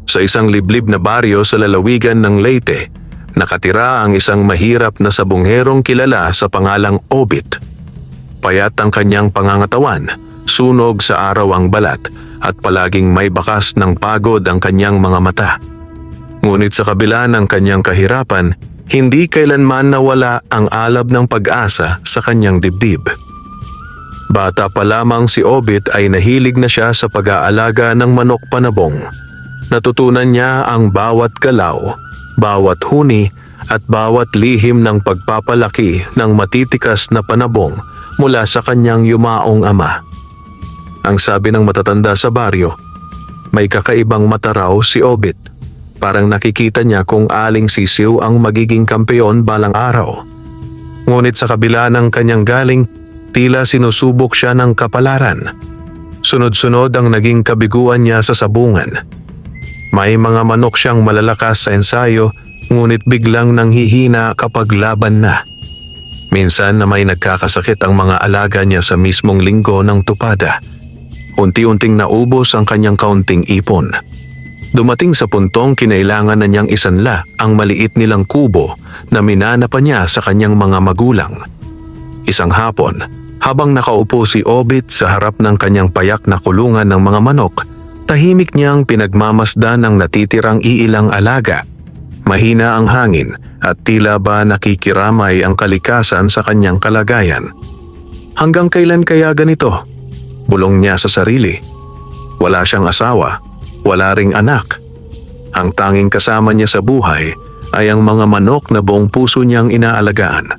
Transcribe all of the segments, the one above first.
Sa isang liblib na baryo sa lalawigan ng Leyte, nakatira ang isang mahirap na sabongherong kilala sa pangalang Obit. Payat ang kanyang pangangatawan, sunog sa araw ang balat at palaging may bakas ng pagod ang kanyang mga mata. Ngunit sa kabila ng kanyang kahirapan, hindi kailanman nawala ang alab ng pag-asa sa kanyang dibdib. Bata pa lamang si Obit ay nahilig na siya sa pag-aalaga ng manok panabong. Natutunan niya ang bawat galaw, bawat huni at bawat lihim ng pagpapalaki ng matitikas na panabong mula sa kanyang yumaong ama. Ang sabi ng matatanda sa baryo, may kakaibang mata raw si Obit. Parang nakikita niya kung aling sisiw ang magiging kampeon balang araw. Ngunit sa kabila ng kanyang galing, tila sinusubok siya ng kapalaran. Sunod-sunod ang naging kabiguan niya sa sabungan. May mga manok siyang malalakas sa ensayo, ngunit biglang nanghihina kapag laban na. Minsan na may nagkakasakit ang mga alaga niya sa mismong linggo ng tupada. Unti-unting naubos ang kanyang kaunting ipon. Dumating sa puntong kinailangan na niyang isanla ang maliit nilang kubo na minana pa niya sa kanyang mga magulang. Isang hapon, habang nakaupo si Obit sa harap ng kanyang payak na kulungan ng mga manok, tahimik niyang pinagmamasdan ng natitirang iilang alaga. Mahina ang hangin at tila ba nakikiramay ang kalikasan sa kanyang kalagayan. Hanggang kailan kaya ganito? Bulong niya sa sarili. Wala siyang asawa. Wala ring anak. Ang tanging kasama niya sa buhay ay ang mga manok na buong puso niyang inaalagaan.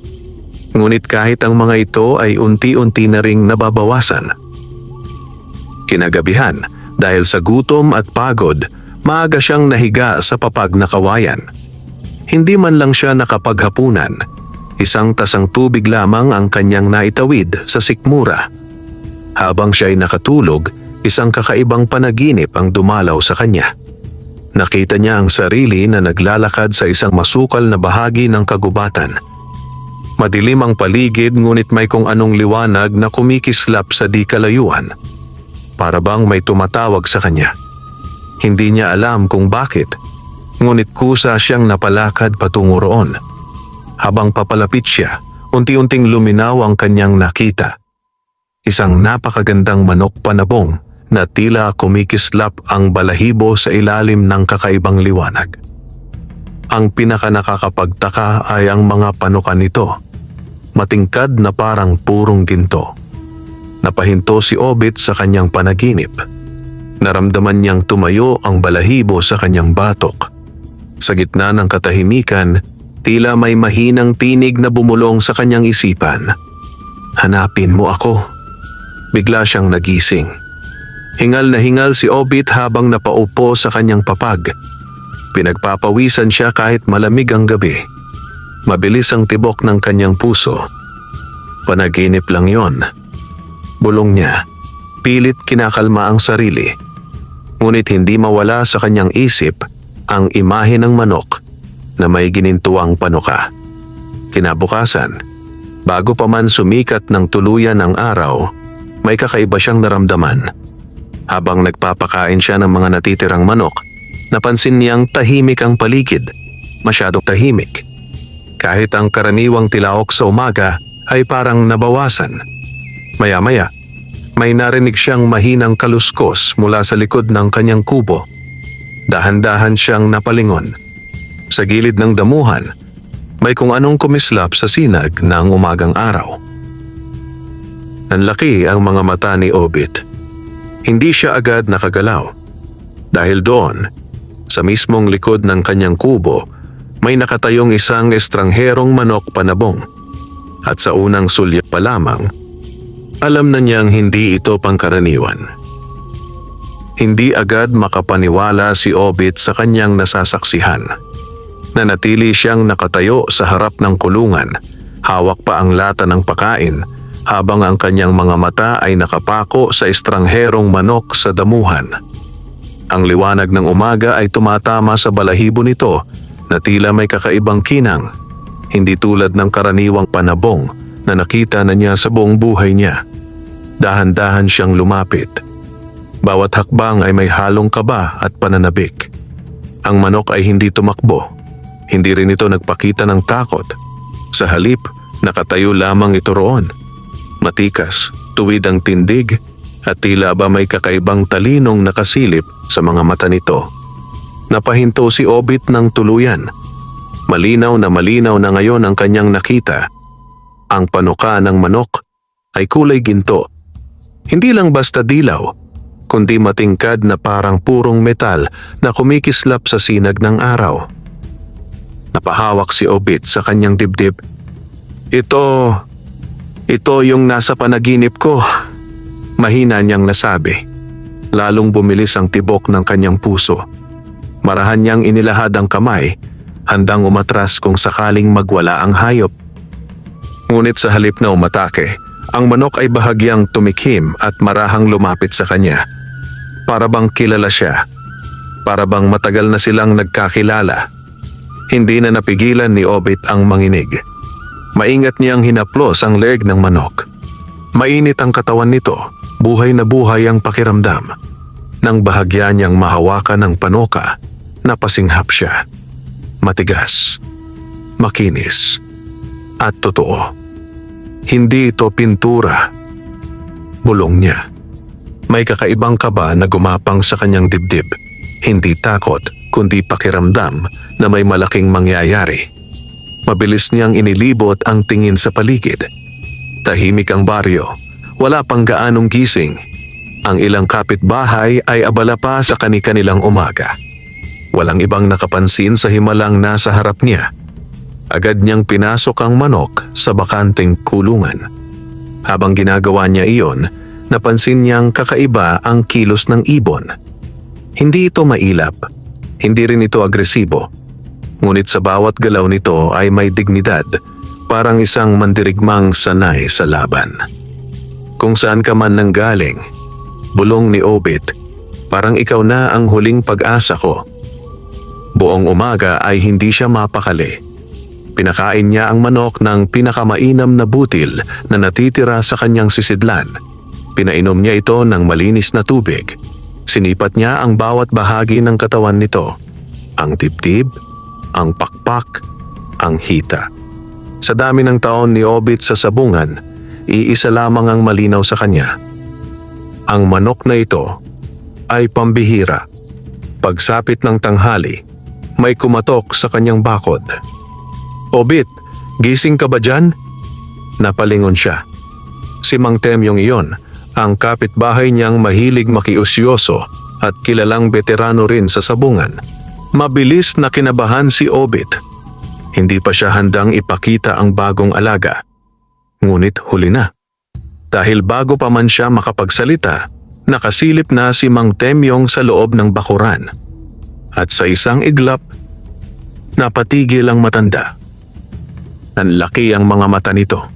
Ngunit kahit ang mga ito ay unti-unti na ring nababawasan. Kinagabihan, dahil sa gutom at pagod, maaga siyang nahiga sa papag na kawayan. Hindi man lang siya nakapaghapunan. Isang tasang tubig lamang ang kanyang naitawid sa sikmura. Habang siya'y nakatulog, isang kakaibang panaginip ang dumalaw sa kanya. Nakita niya ang sarili na naglalakad sa isang masukal na bahagi ng kagubatan. Madilim ang paligid ngunit may kung anong liwanag na kumikislap sa di kalayuan. Para bang may tumatawag sa kanya. Hindi niya alam kung bakit, ngunit kusa siyang napalakad patungo roon. Habang papalapit siya, unti-unting luminaw ang kanyang nakita. Isang napakagandang manok panabong na tila kumikislap ang balahibo sa ilalim ng kakaibang liwanag. Ang pinakanakakapagtaka ay ang mga panukan nito, matingkad na parang purong ginto. Napahinto si Obit sa kanyang panaginip. Naramdaman niyang tumayo ang balahibo sa kanyang batok. Sa gitna ng katahimikan, tila may mahinang tinig na bumulong sa kanyang isipan. Hanapin mo ako. Bigla siyang nagising. Hingal na hingal si Obit habang napaupo sa kanyang papag. Pinagpapawisan siya kahit malamig ang gabi. Mabilis ang tibok ng kanyang puso. Panaginip lang yon. Bulong niya. Pilit kinakalma ang sarili. Ngunit hindi mawala sa kanyang isip ang imahe ng manok na may ginintuang panuka. Kinabukasan, bago pa man sumikat ng tuluyan ang araw, may kakaiba siyang naramdaman. Habang nagpapakain siya ng mga natitirang manok, napansin niyang tahimik ang paligid, masyadong tahimik. Kahit ang karaniwang tilaok sa umaga ay parang nabawasan. Maya-maya, may narinig siyang mahinang kaluskos mula sa likod ng kanyang kubo. Dahan-dahan siyang napalingon. Sa gilid ng damuhan, may kung anong kumislap sa sinag ng umagang araw. Nanlaki ang mga mata ni Obit. Hindi siya agad nakagalaw. Dahil doon, sa mismong likod ng kanyang kubo, may nakatayong isang estrangherong manok panabong. At sa unang sulyap pa lamang, alam na niyang hindi ito pangkaraniwan. Hindi agad makapaniwala si Obit sa kanyang nasasaksihan. Nanatili siyang nakatayo sa harap ng kulungan, hawak pa ang lata ng pagkain, habang ang kanyang mga mata ay nakapako sa estrangherong manok sa damuhan. Ang liwanag ng umaga ay tumatama sa balahibo nito na tila may kakaibang kinang, hindi tulad ng karaniwang panabong na nakita na niya sa buong buhay niya. Dahan-dahan siyang lumapit. Bawat hakbang ay may halong kaba at pananabik. Ang manok ay hindi tumakbo. Hindi rin ito nagpakita ng takot. Sa halip, nakatayo lamang ito roon. Matikas, tuwid ang tindig, at tila ba may kakaibang talinong nakasilip sa mga mata nito. Napahinto si Obit ng tuluyan. Malinaw na ngayon ang kanyang nakita. Ang panuka ng manok ay kulay ginto. Hindi lang basta dilaw, kundi matingkad na parang purong metal na kumikislap sa sinag ng araw. Napahawak si Obit sa kanyang dibdib. Ito yung nasa panaginip ko. Mahina niyang nasabi. Lalong bumilis ang tibok ng kanyang puso. Marahan niyang inilahad ang kamay, handang umatras kung sakaling magwala ang hayop. Ngunit sa halip na umatake, ang manok ay bahagyang tumikhim at marahang lumapit sa kanya. Para bang kilala siya. Para bang matagal na silang nagkakilala. Hindi na napigilan ni Obit ang manginig. Maingat niyang hinaplos ang leeg ng manok. Mainit ang katawan nito, buhay na buhay ang pakiramdam. Nang bahagya niyang mahawakan ng panuka, napasinghap siya. Matigas, makinis, at totoo. Hindi ito pintura. Bulong niya. May kakaibang kaba na gumapang sa kanyang dibdib. Hindi takot, kundi pakiramdam na may malaking mangyayari. Mabilis niyang inilibot ang tingin sa paligid. Tahimik ang baryo. Wala pang gaanong gising. Ang ilang kapitbahay ay abala pa sa kani-kanilang umaga. Walang ibang nakapansin sa himalang nasa harap niya. Agad niyang pinasok ang manok sa bakanteng kulungan. Habang ginagawa niya iyon, napansin niyang kakaiba ang kilos ng ibon. Hindi ito mailap. Hindi rin ito agresibo. Ngunit sa bawat galaw nito ay may dignidad, parang isang mandirigmang sanay sa laban. Kung saan ka man nanggaling, bulong ni Obit, parang ikaw na ang huling pag-asa ko. Buong umaga ay hindi siya mapakali. Pinakain niya ang manok ng pinakamainam na butil na natitira sa kanyang sisidlan. Pinainom niya ito ng malinis na tubig. Sinipat niya ang bawat bahagi ng katawan nito. Ang dibdib, ang pakpak, ang hita. Sa dami ng taon ni Obit sa sabungan, iisa lamang ang malinaw sa kanya. Ang manok na ito ay pambihira. Pagsapit ng tanghali, may kumatok sa kanyang bakod. Obit, gising ka ba dyan? Napalingon siya. Si Mang Temyong iyon, ang kapitbahay niyang mahilig makiusyoso at kilalang veterano rin sa sabungan. Mabilis na kinabahan si Obit. Hindi pa siya handang ipakita ang bagong alaga. Ngunit huli na. Dahil bago pa man siya makapagsalita, nakasilip na si Mang Temyong sa loob ng bakuran. At sa isang iglap, napatigil ang matanda. Nanlaki ang mga mata nito.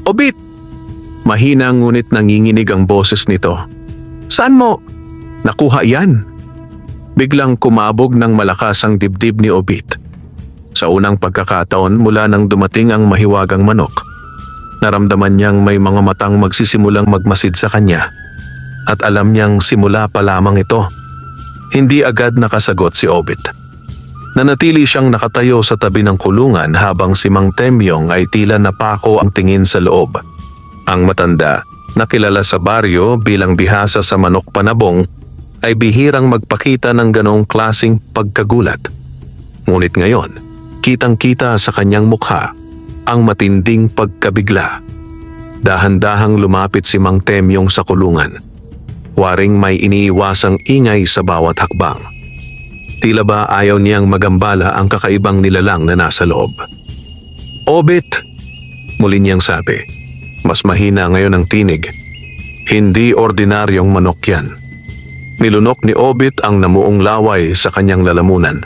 Obit! Mahina ngunit nanginginig ang boses nito. Saan mo nakuha yan? Biglang kumabog ng malakas ang dibdib ni Obit. Sa unang pagkakataon mula nang dumating ang mahiwagang manok, naramdaman niyang may mga matang magsisimulang magmasid sa kanya. At alam niyang simula pa lamang ito. Hindi agad nakasagot si Obit. Nanatili siyang nakatayo sa tabi ng kulungan habang si Mang Temyong ay tila napako ang tingin sa loob. Ang matanda, na kilala sa baryo bilang bihasa sa manok panabong, ay bihirang magpakita ng ganong klaseng pagkagulat. Ngunit ngayon, kitang-kita sa kanyang mukha ang matinding pagkabigla. Dahan-dahang lumapit si Mang Temyong sa kulungan. Waring may iniiwasang ingay sa bawat hakbang. Tila ba ayaw niyang magambala ang kakaibang nilalang na nasa loob. Obit! Muli niyang sabi. Mas mahina ngayon ang tinig. Hindi ordinaryong manok yan. Nilunok ni Obit ang namuong laway sa kanyang lalamunan.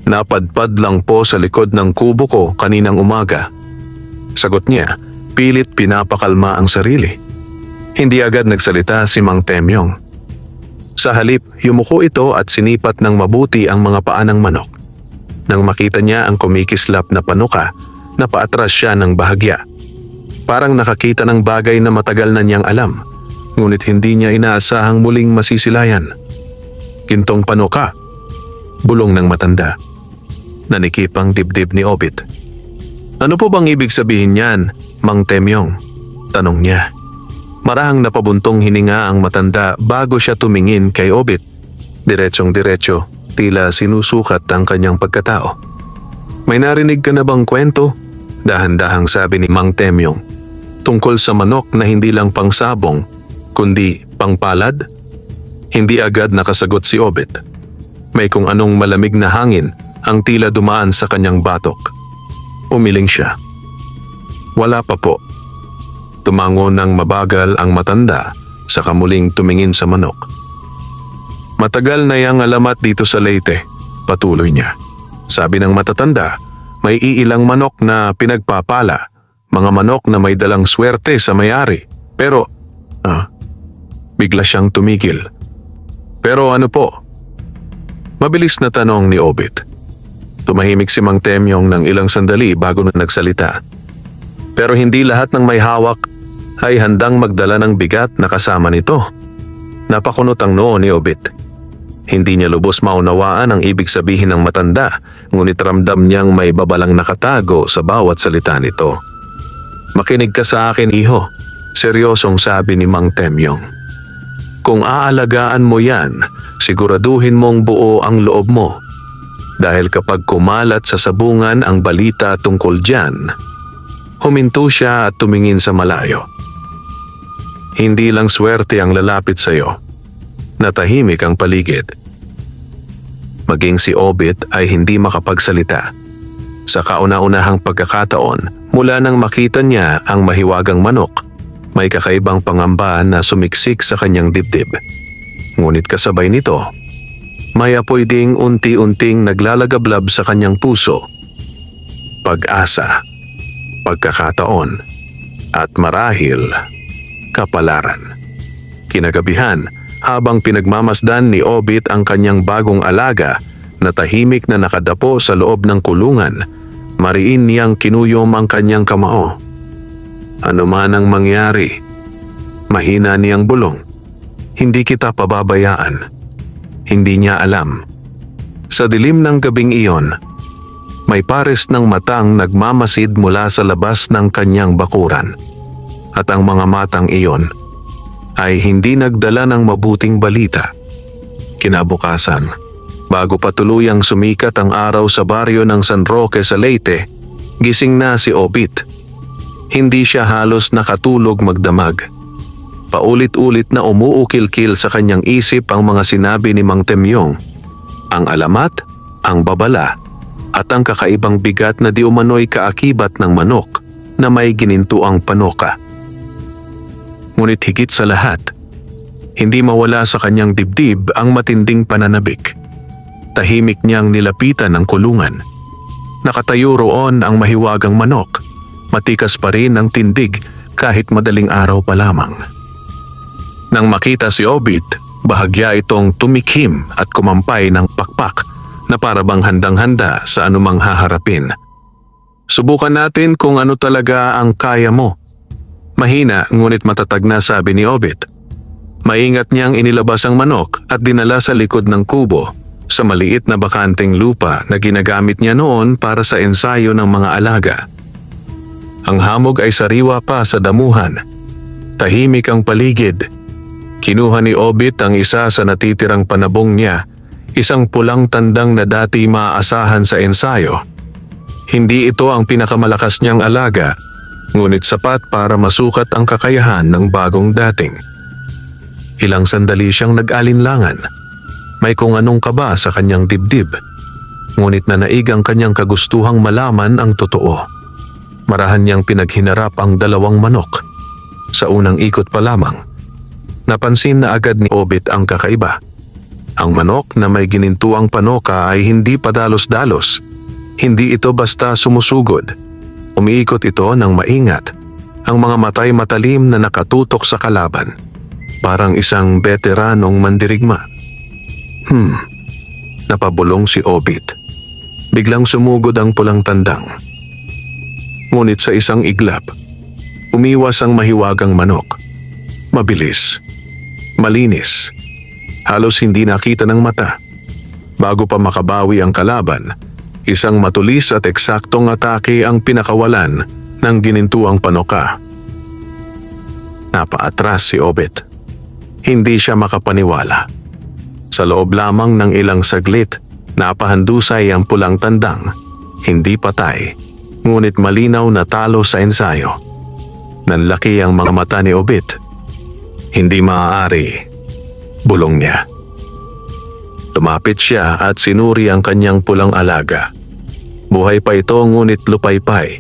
Napadpad lang po sa likod ng kubo ko kaninang umaga. Sagot niya, pilit pinapakalma ang sarili. Hindi agad nagsalita si Mang Temyong. Sa halip, yumuko ito at sinipat ng mabuti ang mga paa ng manok. Nang makita niya ang kumikislap na panuka, napaatras siya ng bahagya. Parang nakakita ng bagay na matagal na niyang alam, ngunit hindi niya inaasahang muling masisilayan. Gintong panuka. Bulong ng matanda. Nanikip ang dibdib ni Obit. Ano po bang ibig sabihin niyan, Mang Temyong? Tanong niya. Marahang napabuntong hininga ang matanda bago siya tumingin kay Obit. Diretsong-diretso, tila sinusukat ang kanyang pagkatao. May narinig ka na bang kwento? Dahan-dahang sabi ni Mang Temyong. Tungkol sa manok na hindi lang pangsabong, kundi pangpalad? Hindi agad nakasagot si Obit. May kung anong malamig na hangin ang tila dumaan sa kanyang batok. Umiling siya. Wala pa po. Tumango ng mabagal ang matanda sa kamuling tumingin sa manok. Matagal na yang alamat dito sa Leyte, patuloy niya. Sabi ng matatanda, may iilang manok na pinagpapala, mga manok na may dalang swerte sa may-ari. Pero, bigla siyang tumigil. Pero ano po? Mabilis na tanong ni Obit. Tumahimik si Mang Temyong ng ilang sandali bago na nagsalita. Pero hindi lahat ng may hawak ay handang magdala ng bigat na kasama nito. Napakunot ang noo ni Obit. Hindi niya lubos maunawaan ang ibig sabihin ng matanda, ngunit ramdam niyang may babalang nakatago sa bawat salita nito. Makinig ka sa akin, iho, seryosong sabi ni Mang Temyong. Kung aalagaan mo yan, siguraduhin mong buo ang loob mo. Dahil kapag kumalat sa sabungan ang balita tungkol dyan, huminto siya at tumingin sa malayo. Hindi lang swerte ang lalapit sa'yo. Natahimik ang paligid. Maging si Obit ay hindi makapagsalita. Sa kauna-unahang pagkakataon, mula nang makita niya ang mahiwagang manok, may kakaibang pangamba na sumiksik sa kanyang dibdib. Ngunit kasabay nito, may apoy ding unti-unting naglalagablab sa kanyang puso. Pag-asa, pagkakataon, at marahil, kapalaran. Kinagabihan, habang pinagmamasdan ni Obit ang kanyang bagong alaga na tahimik na nakadapo sa loob ng kulungan, mariin niyang kinuyom ang kanyang kamao. Ano man ang mangyari, mahina niyang bulong, hindi kita pababayaan. Hindi niya alam. Sa dilim ng gabing iyon, may pares ng matang nagmamasid mula sa labas ng kanyang bakuran. At ang mga matang iyon ay hindi nagdala ng mabuting balita. Kinabukasan, bago pa tuluyang sumikat ang araw sa baryo ng San Roque sa Leyte, gising na si Obit. Hindi siya halos nakatulog magdamag. Paulit-ulit na umuukil-kil sa kanyang isip ang mga sinabi ni Mang Temyong. Ang alamat, ang babala, at ang kakaibang bigat na di umano'y kaakibat ng manok na may ginintuang panoka. Ngunit higit sa lahat, hindi mawala sa kanyang dibdib ang matinding pananabik. Tahimik niyang nilapitan ang kulungan. Nakatayo roon ang mahiwagang manok. Matikas pa rin ang tindig kahit madaling araw pa lamang. Nang makita si Obit, bahagya itong tumikhim at kumampay ng pakpak na parabang handang-handa sa anumang haharapin. Subukan natin kung ano talaga ang kaya mo. Mahina ngunit matatag na sabi ni Obit. Maingat niyang inilabas ang manok at dinala sa likod ng kubo sa maliit na bakanteng lupa na ginagamit niya noon para sa ensayo ng mga alaga. Ang hamog ay sariwa pa sa damuhan. Tahimik ang paligid. Kinuha ni Obit ang isa sa natitirang panabong niya, isang pulang tandang na dati maaasahan sa ensayo. Hindi ito ang pinakamalakas niyang alaga, ngunit sapat para masukat ang kakayahan ng bagong dating. Ilang sandali siyang nag-alinlangan. May kung anong kaba sa kanyang dibdib, ngunit nanaig ang kanyang kagustuhang malaman ang totoo. Marahan niyang pinaghinarap ang dalawang manok. Sa unang ikot pa lamang, napansin na agad ni Obit ang kakaiba. Ang manok na may ginintuang panoka ay hindi padalos-dalos. Hindi ito basta sumusugod. Umiikot ito ng maingat. Ang mga matay matalim na nakatutok sa kalaban. Parang isang veteranong mandirigma. Napabulong si Obit. Biglang sumugod ang pulang tandang. Ngunit sa isang iglap, umiwas ang mahiwagang manok. Mabilis. Malinis. Halos hindi nakita ng mata. Bago pa makabawi ang kalaban, isang matulis at eksaktong atake ang pinakawalan ng ginintuang panoka. Napaatras si Obit. Hindi siya makapaniwala. Sa loob lamang ng ilang saglit, napahandusay ang pulang tandang. Hindi patay, ngunit malinaw na talo sa ensayo. Nanlaki ang mga mata ni Obit. Hindi maaari, bulong niya. Lumapit siya at sinuri ang kanyang pulang alaga. Buhay pa ito ngunit lupaypay,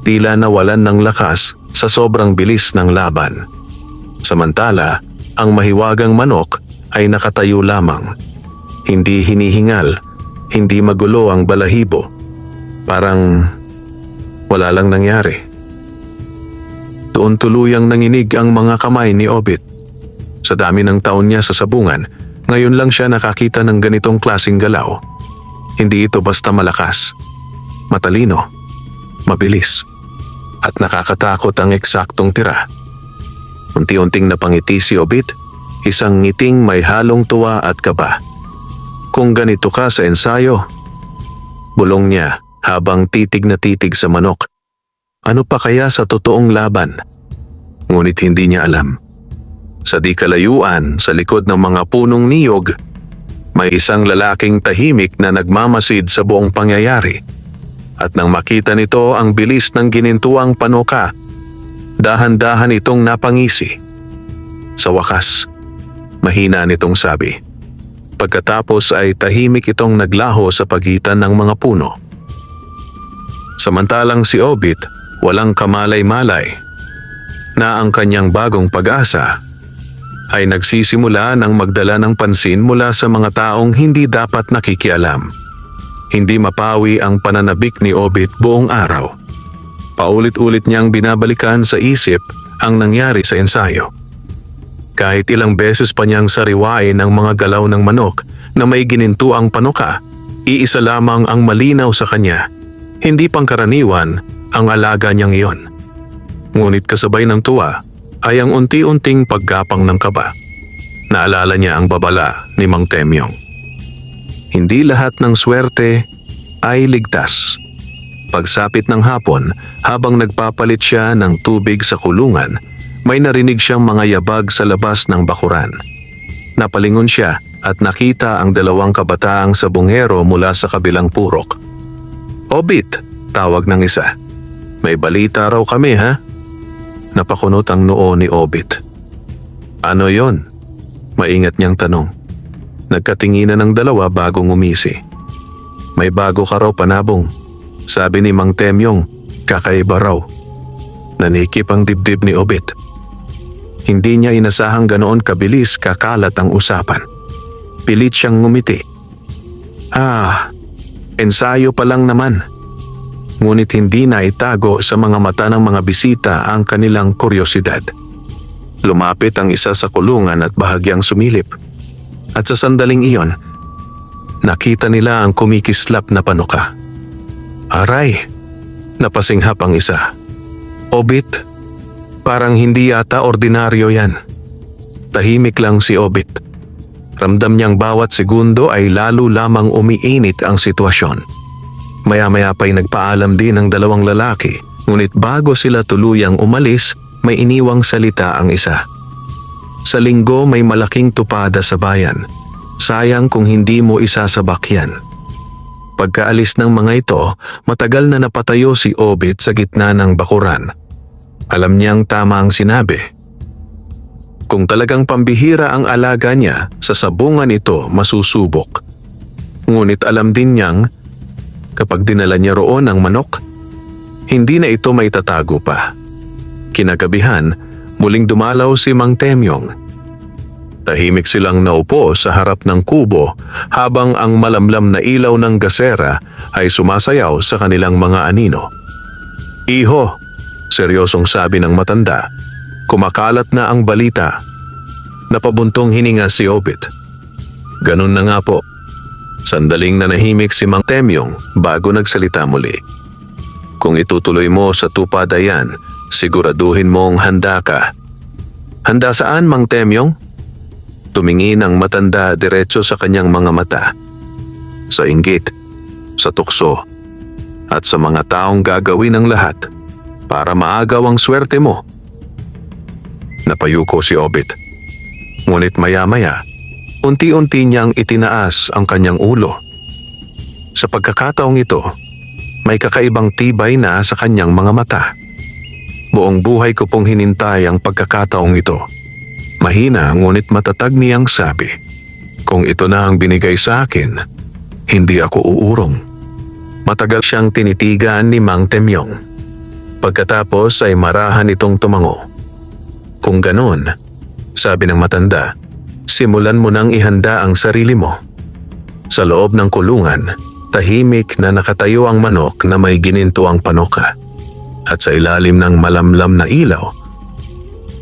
tila nawalan ng lakas sa sobrang bilis ng laban. Samantala, ang mahiwagang manok ay nakatayo lamang. Hindi hinihingal, hindi magulo ang balahibo. Parang wala lang nangyari. Doon tuluyang nanginig ang mga kamay ni Obit. Sa dami ng taon niya sa sabungan, ngayon lang siya nakakita ng ganitong klaseng galaw. Hindi ito basta malakas. Matalino, mabilis, at nakakatakot ang eksaktong tira. Unti-unting napangiti si Obit, isang ngiting may halong tuwa at kaba. Kung ganito ka sa ensayo, bulong niya habang titig na titig sa manok. Ano pa kaya sa totoong laban? Ngunit hindi niya alam. Sa di kalayuan, sa likod ng mga punong niyog, may isang lalaking tahimik na nagmamasid sa buong pangyayari. At nang makita nito ang bilis ng ginintuang panoka, dahan-dahan itong napangisi. Sa wakas, mahina nitong sabi. Pagkatapos ay tahimik itong naglaho sa pagitan ng mga puno. Samantalang si Obit, walang kamalay-malay, na ang kanyang bagong pag-asa ay nagsisimula ng magdala ng pansin mula sa mga taong hindi dapat nakikialam. Hindi mapawi ang pananabik ni Obit buong araw. Paulit-ulit niyang binabalikan sa isip ang nangyari sa ensayo. Kahit ilang beses pa niyang sariwain ang mga galaw ng manok na may ginintuang panoka, iisa lamang ang malinaw sa kanya. Hindi pangkaraniwan ang alaga niyang iyon. Ngunit kasabay ng tuwa ay ang unti-unting paggapang ng kaba. Naalala niya ang babala ni Mang Temyong. Hindi lahat ng swerte ay ligtas. Pagsapit ng hapon, habang nagpapalit siya ng tubig sa kulungan, may narinig siyang mga yabag sa labas ng bakuran. Napalingon siya at nakita ang dalawang kabataang sabungero mula sa kabilang purok. Obit, tawag ng isa. May balita raw kami, ha? Napakunot ang noo ni Obit. Ano yon? Maingat niyang tanong. Nagkatinginan ng dalawa bago ngumisi. May bago ka raw, Panabong. Sabi ni Mang Temyong, kakaiba raw. Nanikip ang dibdib ni Obit. Hindi niya inasahang ganoon kabilis kakalat ang usapan. Pilit siyang ngumiti. Ensayo pa lang naman. Ngunit hindi na itago sa mga mata ng mga bisita ang kanilang kuryosidad. Lumapit ang isa sa kulungan at bahagyang sumilip. At sa sandaling iyon, nakita nila ang kumikislap na panoka. Aray! Napasinghap ang isa. Obit, parang hindi yata ordinaryo yan. Tahimik lang si Obit. Ramdam niyang bawat segundo ay lalo lamang umiinit ang sitwasyon. Maya-maya pa'y nagpaalam din ang dalawang lalaki, ngunit bago sila tuluyang umalis, may iniwang salita ang isa. Sa linggo may malaking tupada sa bayan. Sayang kung hindi mo isasabak yan. Pagkaalis ng mga ito, matagal na napatayo si Obit sa gitna ng bakuran. Alam niyang tama ang sinabi. Kung talagang pambihira ang alaga niya, sa sabungan ito masusubok. Ngunit alam din niyang kapag dinala niya roon ang manok, hindi na ito may tatago pa. Kinagabihan, muling dumalaw si Mang Temyong. Tahimik silang naupo sa harap ng kubo habang ang malamlam na ilaw ng gasera ay sumasayaw sa kanilang mga anino. Iho, seryosong sabi ng matanda, kumakalat na ang balita. Napabuntong hininga si Obit. Ganun na nga po. Sandaling nanahimik si Mang Temyong bago nagsalita muli. Kung itutuloy mo sa tupada yan, siguraduhin mong handa ka. Handa saan, Mang Temyong? Tumingin ang matanda diretso sa kanyang mga mata. sa inggit, sa tukso, at sa mga taong gagawin ang lahat para maagaw ang swerte mo. Napayuko si Obit. Ngunit maya-maya, unti-unti niyang itinaas ang kanyang ulo. Sa pagkakataong ito, may kakaibang tibay na sa kanyang mga mata. Buong buhay ko pong hinintay ang pagkakataong ito. Mahina ngunit matatag niyang sabi, kung ito na ang binigay sa akin, hindi ako uurong. Matagal siyang tinitigan ni Mang Temyong. Pagkatapos ay marahan itong tumango. Kung ganon, sabi ng matanda, simulan mo nang ihanda ang sarili mo. Sa loob ng kulungan, tahimik na nakatayo ang manok na may ginintuang panoka. At sa ilalim ng malamlam na ilaw,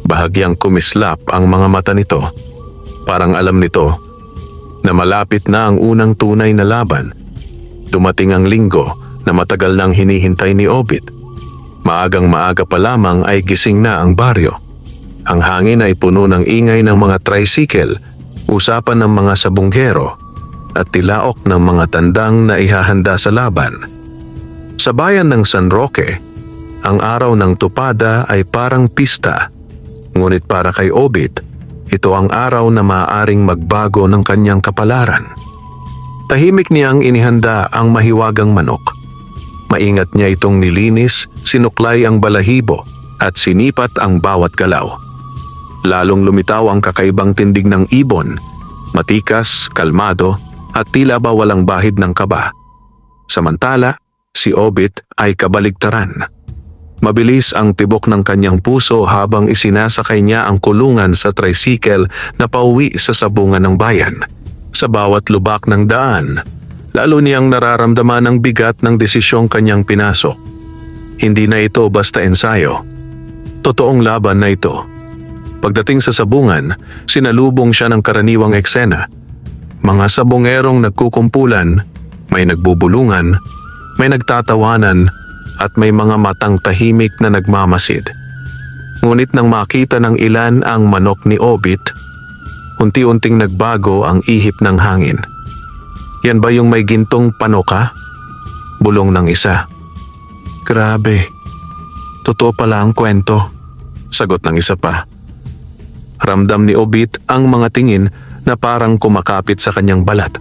bahagyang kumislap ang mga mata nito. Parang alam nito na malapit na ang unang tunay na laban. Dumating ang linggo na matagal nang hinihintay ni Obit. Maagang maaga pa lamang ay gising na ang baryo. Ang hangin ay puno ng ingay ng mga tricycle, usapan ng mga sabunggero, at tilaok ng mga tandang na ihahanda sa laban. Sa bayan ng San Roque, ang araw ng tupada ay parang pista. Ngunit para kay Obit, ito ang araw na maaaring magbago ng kanyang kapalaran. Tahimik niyang inihanda ang mahiwagang manok. Maingat niya itong nilinis, sinuklay ang balahibo at sinipat ang bawat galaw. Lalong lumitaw ang kakaibang tindig ng ibon, matikas, kalmado at tila ba walang bahid ng kaba. Samantala, si Obit ay kabaligtaran. Mabilis ang tibok ng kanyang puso habang isinasakay niya ang kulungan sa tricycle na pauwi sa sabungan ng bayan. Sa bawat lubak ng daan, lalo niyang nararamdaman ang bigat ng desisyong kanyang pinasok. Hindi na ito basta ensayo. Totoong laban na ito. Pagdating sa sabungan, sinalubong siya ng karaniwang eksena. Mga sabungerong nagkukumpulan, may nagbubulungan, may nagtatawanan, at may mga matang tahimik na nagmamasid. Ngunit nang makita ng ilan ang manok ni Obit, unti-unting nagbago ang ihip ng hangin. Yan ba yung may gintong panoka? Bulong ng isa. Grabe, totoo pala ang kwento, sagot ng isa pa. Ramdam ni Obit ang mga tingin na parang kumakapit sa kanyang balat.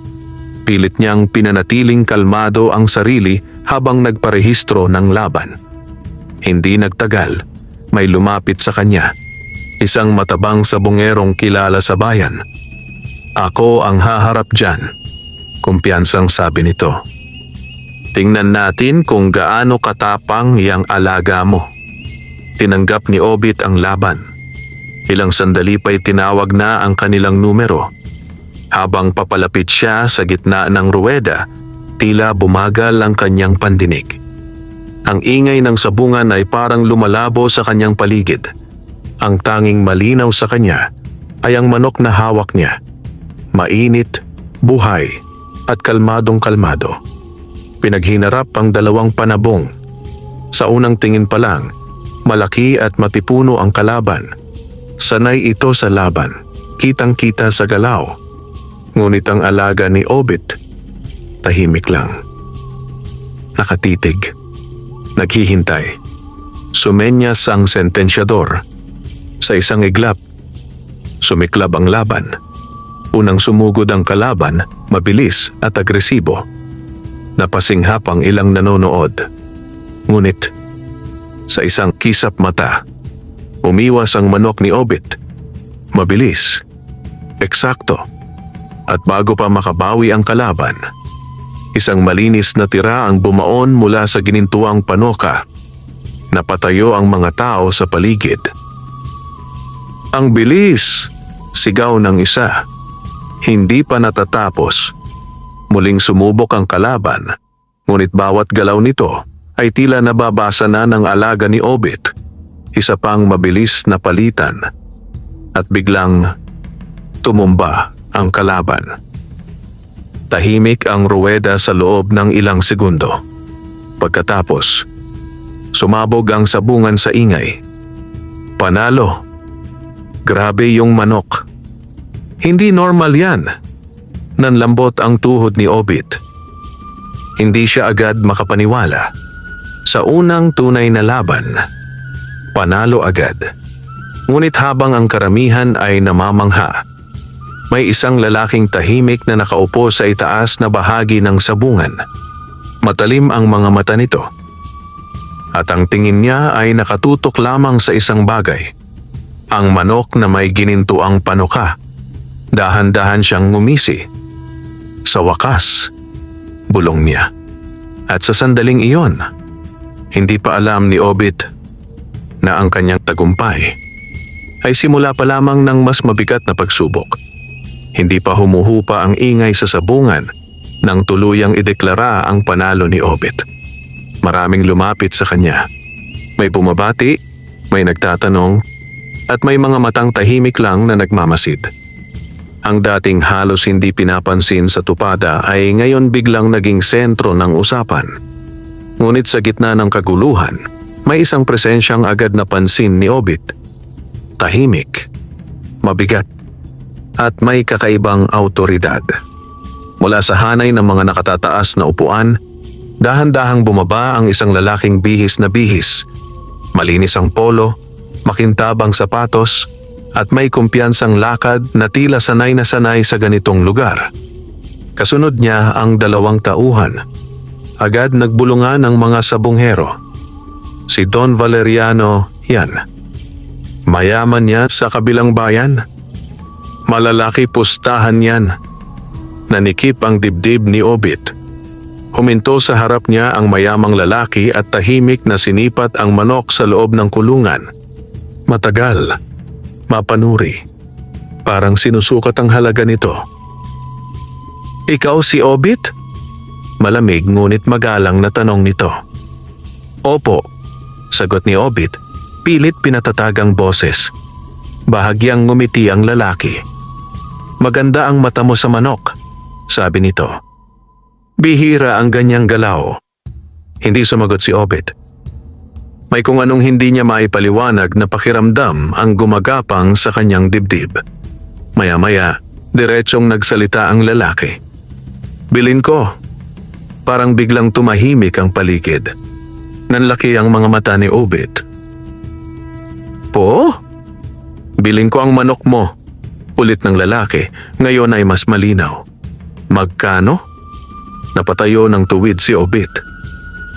Pilit niyang pinanatiling kalmado ang sarili habang nagparehistro ng laban. Hindi nagtagal, may lumapit sa kanya. Isang matabang sabungerong kilala sa bayan. Ako ang haharap dyan, kumpiyansang sabi nito. Tingnan natin kung gaano katapang iyang alaga mo. Tinanggap ni Obit ang laban. Ilang sandali pa'y tinawag na ang kanilang numero. Habang papalapit siya sa gitna ng ruweda, tila bumagal ang kanyang pandinig. Ang ingay ng sabungan ay parang lumalabo sa kanyang paligid. Ang tanging malinaw sa kanya ay ang manok na hawak niya. Mainit, buhay, at kalmadong-kalmado. Pinaghinarap ang dalawang panabong. Sa unang tingin pa lang, malaki at matipuno ang kalaban. Sanay ito sa laban, kitang-kita sa galaw. Ngunit ang alaga ni Obit, tahimik lang. Nakatitig. Naghihintay. Sumenyas ang sentensyador. Sa isang iglap, sumiklab ang laban. Unang sumugod ang kalaban, mabilis at agresibo. Napasinghap ang ilang nanonood. Ngunit, sa isang kisap mata, umiwas ang manok ni Obit. Mabilis, eksakto, at bago pa makabawi ang kalaban, isang malinis na tira ang bumaon mula sa ginintuang panoka. Napatayo ang mga tao sa paligid. Ang bilis! Sigaw ng isa. Hindi pa natatapos. Muling sumubok ang kalaban, ngunit bawat galaw nito ay tila nababasa na ng alaga ni Obit. Isa pang mabilis na palitan. At biglang tumumba ang kalaban. Tahimik ang ruweda sa loob ng ilang segundo. Pagkatapos, sumabog ang sabungan sa ingay. Panalo. Grabe yung manok. Hindi normal yan. Nanlambot ang tuhod ni Obit. Hindi siya agad makapaniwala. Sa unang tunay na laban, panalo agad. Ngunit habang ang karamihan ay namamangha, may isang lalaking tahimik na nakaupo sa itaas na bahagi ng sabungan. Matalim ang mga mata nito. At ang tingin niya ay nakatutok lamang sa isang bagay. Ang manok na may ginintuang panuka. Dahan-dahan siyang ngumisi. Sa wakas, bulong niya. At sa sandaling iyon, hindi pa alam ni Obit na ang kanyang tagumpay ay simula pa lamang ng mas mabigat na pagsubok. Hindi pa humuhupa ang ingay sa sabungan nang tuluyang ideklara ang panalo ni Obit. Maraming lumapit sa kanya. May bumabati, may nagtatanong, at may mga matang tahimik lang na nagmamasid. Ang dating halos hindi pinapansin sa tupada ay ngayon biglang naging sentro ng usapan. Ngunit sa gitna ng kaguluhan, may isang presensyang agad napansin ni Obit. Tahimik, mabigat, at may kakaibang autoridad. Mula sa hanay ng mga nakatataas na upuan, dahan-dahang bumaba ang isang lalaking bihis na bihis. Malinis ang polo, makintabang sapatos, at may kumpiyansang lakad na tila sanay na sanay sa ganitong lugar. Kasunod niya ang dalawang tauhan. Agad nagbulungan ang mga sabunghero. Si Don Valeriano yan. Mayaman niya sa kabilang bayan. Malalaki pustahan yan. Nanikip ang dibdib ni Obit. Huminto sa harap niya ang mayamang lalaki at tahimik na sinipat ang manok sa loob ng kulungan. Matagal, mapanuri. Parang sinusukat ang halaga nito. Ikaw si Obit? Malamig ngunit magalang na tanong nito. Opo, sagot ni Obit, pilit pinatatagang boses. Bahagyang ngumiti ang lalaki. Maganda ang mata mo sa manok, sabi nito. Bihira ang ganyang galaw. Hindi sumagot si Obit. May kung anong hindi niya maipaliwanag na pakiramdam ang gumagapang sa kanyang dibdib. Maya-maya, diretsong nagsalita ang lalaki. Bilin ko. Parang biglang tumahimik ang paligid. Nanlaki ang mga mata ni Obit. Po? Bilin ko ang manok mo. Ulit ng lalaki, ngayon ay mas malinaw. Magkano? Napatayo ng tuwid si Obit.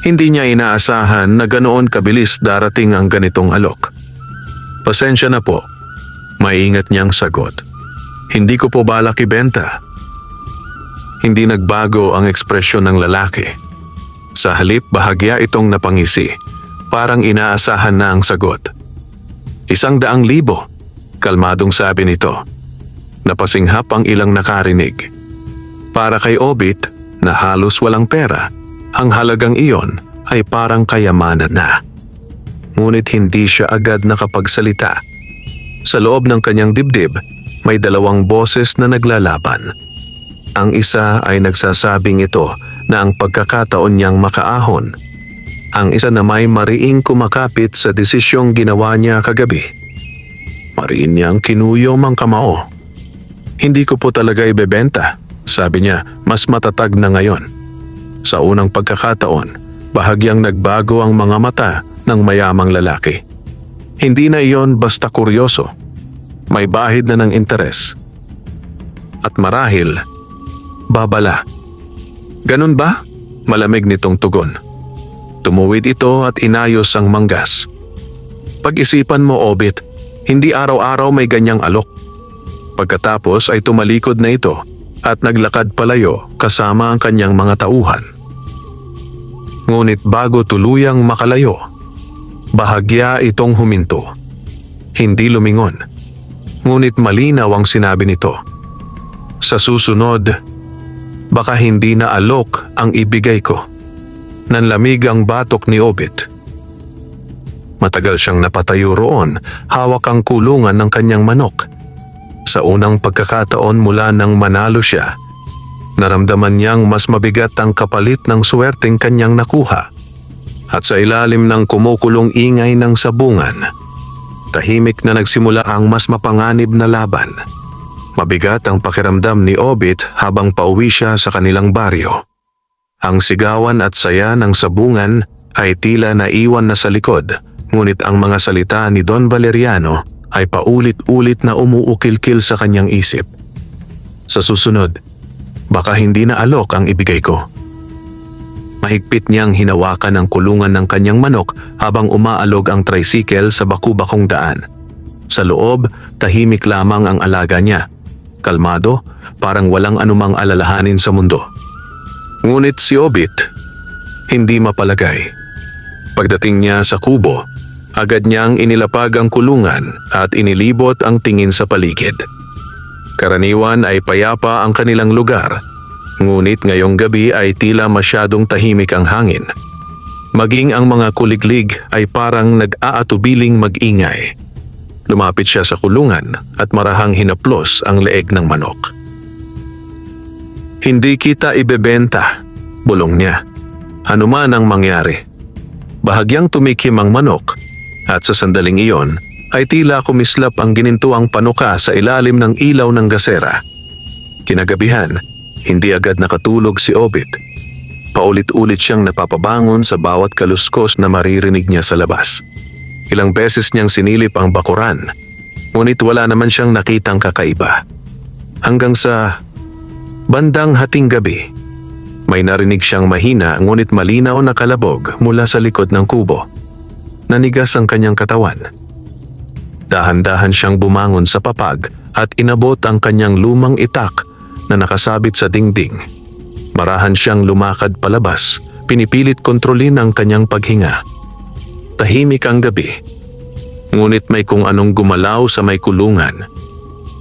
Hindi niya inaasahan na ganoon kabilis darating ang ganitong alok. Pasensya na po. Maingat niyang sagot. Hindi ko po balak ibenta. Hindi nagbago ang ekspresyon ng lalaki. Sa halip bahagya itong napangisi. Parang inaasahan na ang sagot. 100,000, kalmadong sabi nito. Napasinghap ang ilang nakarinig. Para kay Obit, na halos walang pera, ang halagang iyon ay parang kayamanan na. Ngunit hindi siya agad nakapagsalita. Sa loob ng kanyang dibdib, may dalawang boses na naglalaban. Ang isa ay nagsasabing ito na ang pagkakataon niyang makaahon. Ang isa na may mariing kumakapit sa desisyong ginawa niya kagabi. Mariin niyang kinuyom ang kamao. Hindi ko po talaga ibebenta, sabi niya, mas matatag na ngayon. Sa unang pagkakataon, bahagyang nagbago ang mga mata ng mayamang lalaki. Hindi na iyon basta kuryoso. May bahid na ng interes. At marahil, babala. Ganun ba? Malamig nitong tugon. Tumuwid ito at inayos ang manggas. Pag-isipan mo, Obit, hindi araw-araw may ganyang alok. Pagkatapos ay tumalikod na ito at naglakad palayo kasama ang kanyang mga tauhan. Ngunit bago tuluyang makalayo, bahagya itong huminto. Hindi lumingon. Ngunit malinaw ang sinabi nito. Sa susunod, baka hindi na alok ang ibigay ko. Nanlamig ang batok ni Obit. Matagal siyang napatayo roon, hawak ang kulungan ng kanyang manok. Sa unang pagkakataon mula nang manalo siya, naramdaman niyang mas mabigat ang kapalit ng swerteng kanyang nakuha. At sa ilalim ng kumukulong ingay ng sabungan, tahimik na nagsimula ang mas mapanganib na laban. Mabigat ang pakiramdam ni Obit habang pauwi siya sa kanilang baryo. Ang sigawan at saya ng sabungan ay tila naiwan na sa likod, ngunit ang mga salita ni Don Valeriano ay paulit-ulit na umuukil-kil sa kanyang isip. Sa susunod, baka hindi na alok ang ibigay ko. Mahigpit niyang hinawakan ang kulungan ng kanyang manok habang umaalog ang tricycle sa baku-bakong daan. Sa loob, tahimik lamang ang alaga niya. Kalmado, parang walang anumang alalahanin sa mundo. Ngunit si Obit, hindi mapalagay. Pagdating niya sa kubo, agad niyang inilapag ang kulungan at inilibot ang tingin sa paligid. Karaniwan ay payapa ang kanilang lugar, ngunit ngayong gabi ay tila masyadong tahimik ang hangin. Maging ang mga kuliglig ay parang nag-aatubiling mag-ingay. Lumapit siya sa kulungan at marahang hinaplos ang leeg ng manok. Hindi kita ibebenta, bulong niya. Anuman ang mangyari. Bahagyang tumikim ang manok at sa sandaling iyon ay tila kumislap ang ginintuang panuka sa ilalim ng ilaw ng gasera. Kinagabihan, hindi agad nakatulog si Obit. Paulit-ulit siyang napapabangon sa bawat kaluskos na maririnig niya sa labas. Ilang beses niyang sinilip ang bakuran, ngunit wala naman siyang nakitang kakaiba. Hanggang sa bandang hating gabi, may narinig siyang mahina ngunit malinaw na kalabog mula sa likod ng kubo. Nanigas ang kanyang katawan. Dahan-dahan siyang bumangon sa papag at inabot ang kanyang lumang itak na nakasabit sa dingding. Marahan siyang lumakad palabas, pinipilit kontrolin ang kanyang paghinga. Tahimik ang gabi, ngunit may kung anong gumalaw sa may kulungan.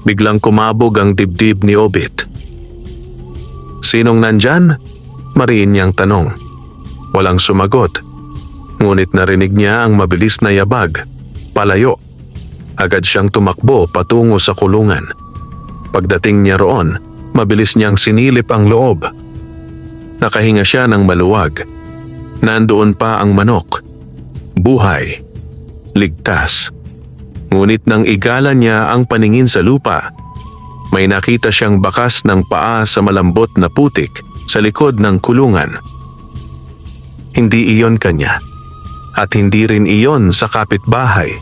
Biglang kumabog ang dibdib ni Obit. Sinong nandyan? Mariin niyang tanong. Walang sumagot, ngunit narinig niya ang mabilis na yabag, palayo. Agad siyang tumakbo patungo sa kulungan. Pagdating niya roon, mabilis niyang sinilip ang loob. Nakahinga siya ng maluwag. Nandoon pa ang manok. Buhay. Ligtas. Ngunit nang igala niya ang paningin sa lupa, may nakita siyang bakas ng paa sa malambot na putik sa likod ng kulungan. Hindi iyon kanya. At hindi rin iyon sa kapitbahay.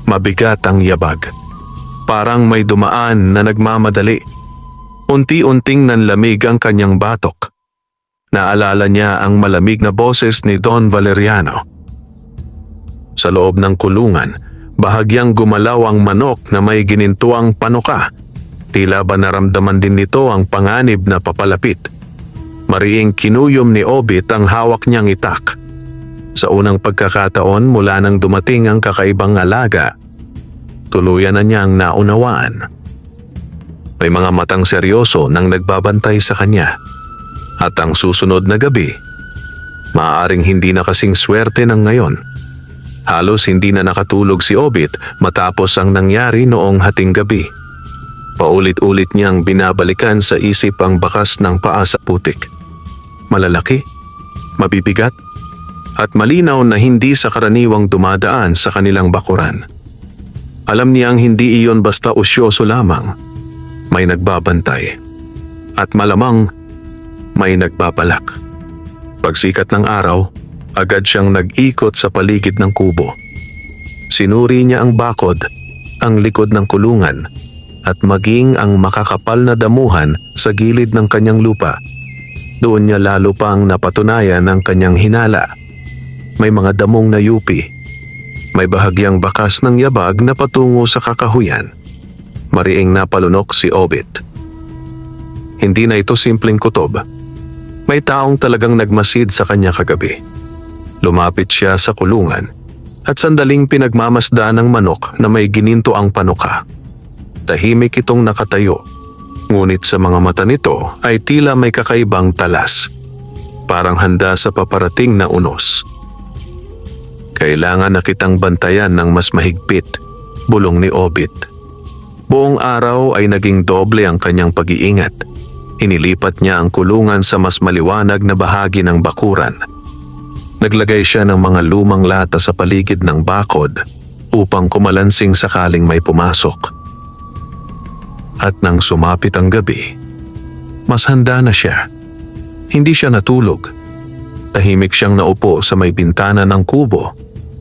Mabigat ang yabag. Parang may dumaan na nagmamadali. Unti-unting nanlamig ang kanyang batok. Naalala niya ang malamig na boses ni Don Valeriano. Sa loob ng kulungan, bahagyang gumalaw ang manok na may ginintuang panuka. Tila ba naramdaman din nito ang panganib na papalapit. Mariing kinuyom ni Obit ang hawak niyang itak. Sa unang pagkakataon mula nang dumating ang kakaibang alaga, tuluyan na niyang naunawaan. May mga matang seryoso nang nagbabantay sa kanya. At ang susunod na gabi, maaaring hindi na kasing swerte ng ngayon. Halos hindi na nakatulog si Obit matapos ang nangyari noong hating gabi. Paulit-ulit niyang binabalikan sa isip ang bakas ng paa sa putik. Malalaki, mabibigat, at malinaw na hindi sa karaniwang dumadaan sa kanilang bakuran. Alam niyang hindi iyon basta usyoso lamang. May nagbabantay. At malamang may nagbabalak. Pagsikat ng araw, agad siyang nag-ikot sa paligid ng kubo. Sinuri niya ang bakod, ang likod ng kulungan, at maging ang makakapal na damuhan sa gilid ng kanyang lupa. Doon niya lalo pang napatunayan ang kanyang hinala. May mga damong na yupi. May bahagyang bakas ng yabag na patungo sa kakahuyan. Mariing napalunok si Obit. Hindi na ito simpleng kutob. May taong talagang nagmasid sa kanya kagabi. Lumapit siya sa kulungan at sandaling pinagmamasda ng manok na may gininto ang panuka. Tahimik itong nakatayo. Ngunit sa mga mata nito ay tila may kakaibang talas. Parang handa sa paparating na unos. Kailangan na kitang bantayan ng mas mahigpit, bulong ni Obit. Buong araw ay naging doble ang kanyang pag-iingat. Inilipat niya ang kulungan sa mas maliwanag na bahagi ng bakuran. Naglagay siya ng mga lumang lata sa paligid ng bakod upang kumalansing sakaling may pumasok. At nang sumapit ang gabi, mas handa na siya. Hindi siya natulog. Tahimik siyang naupo sa may bintana ng kubo.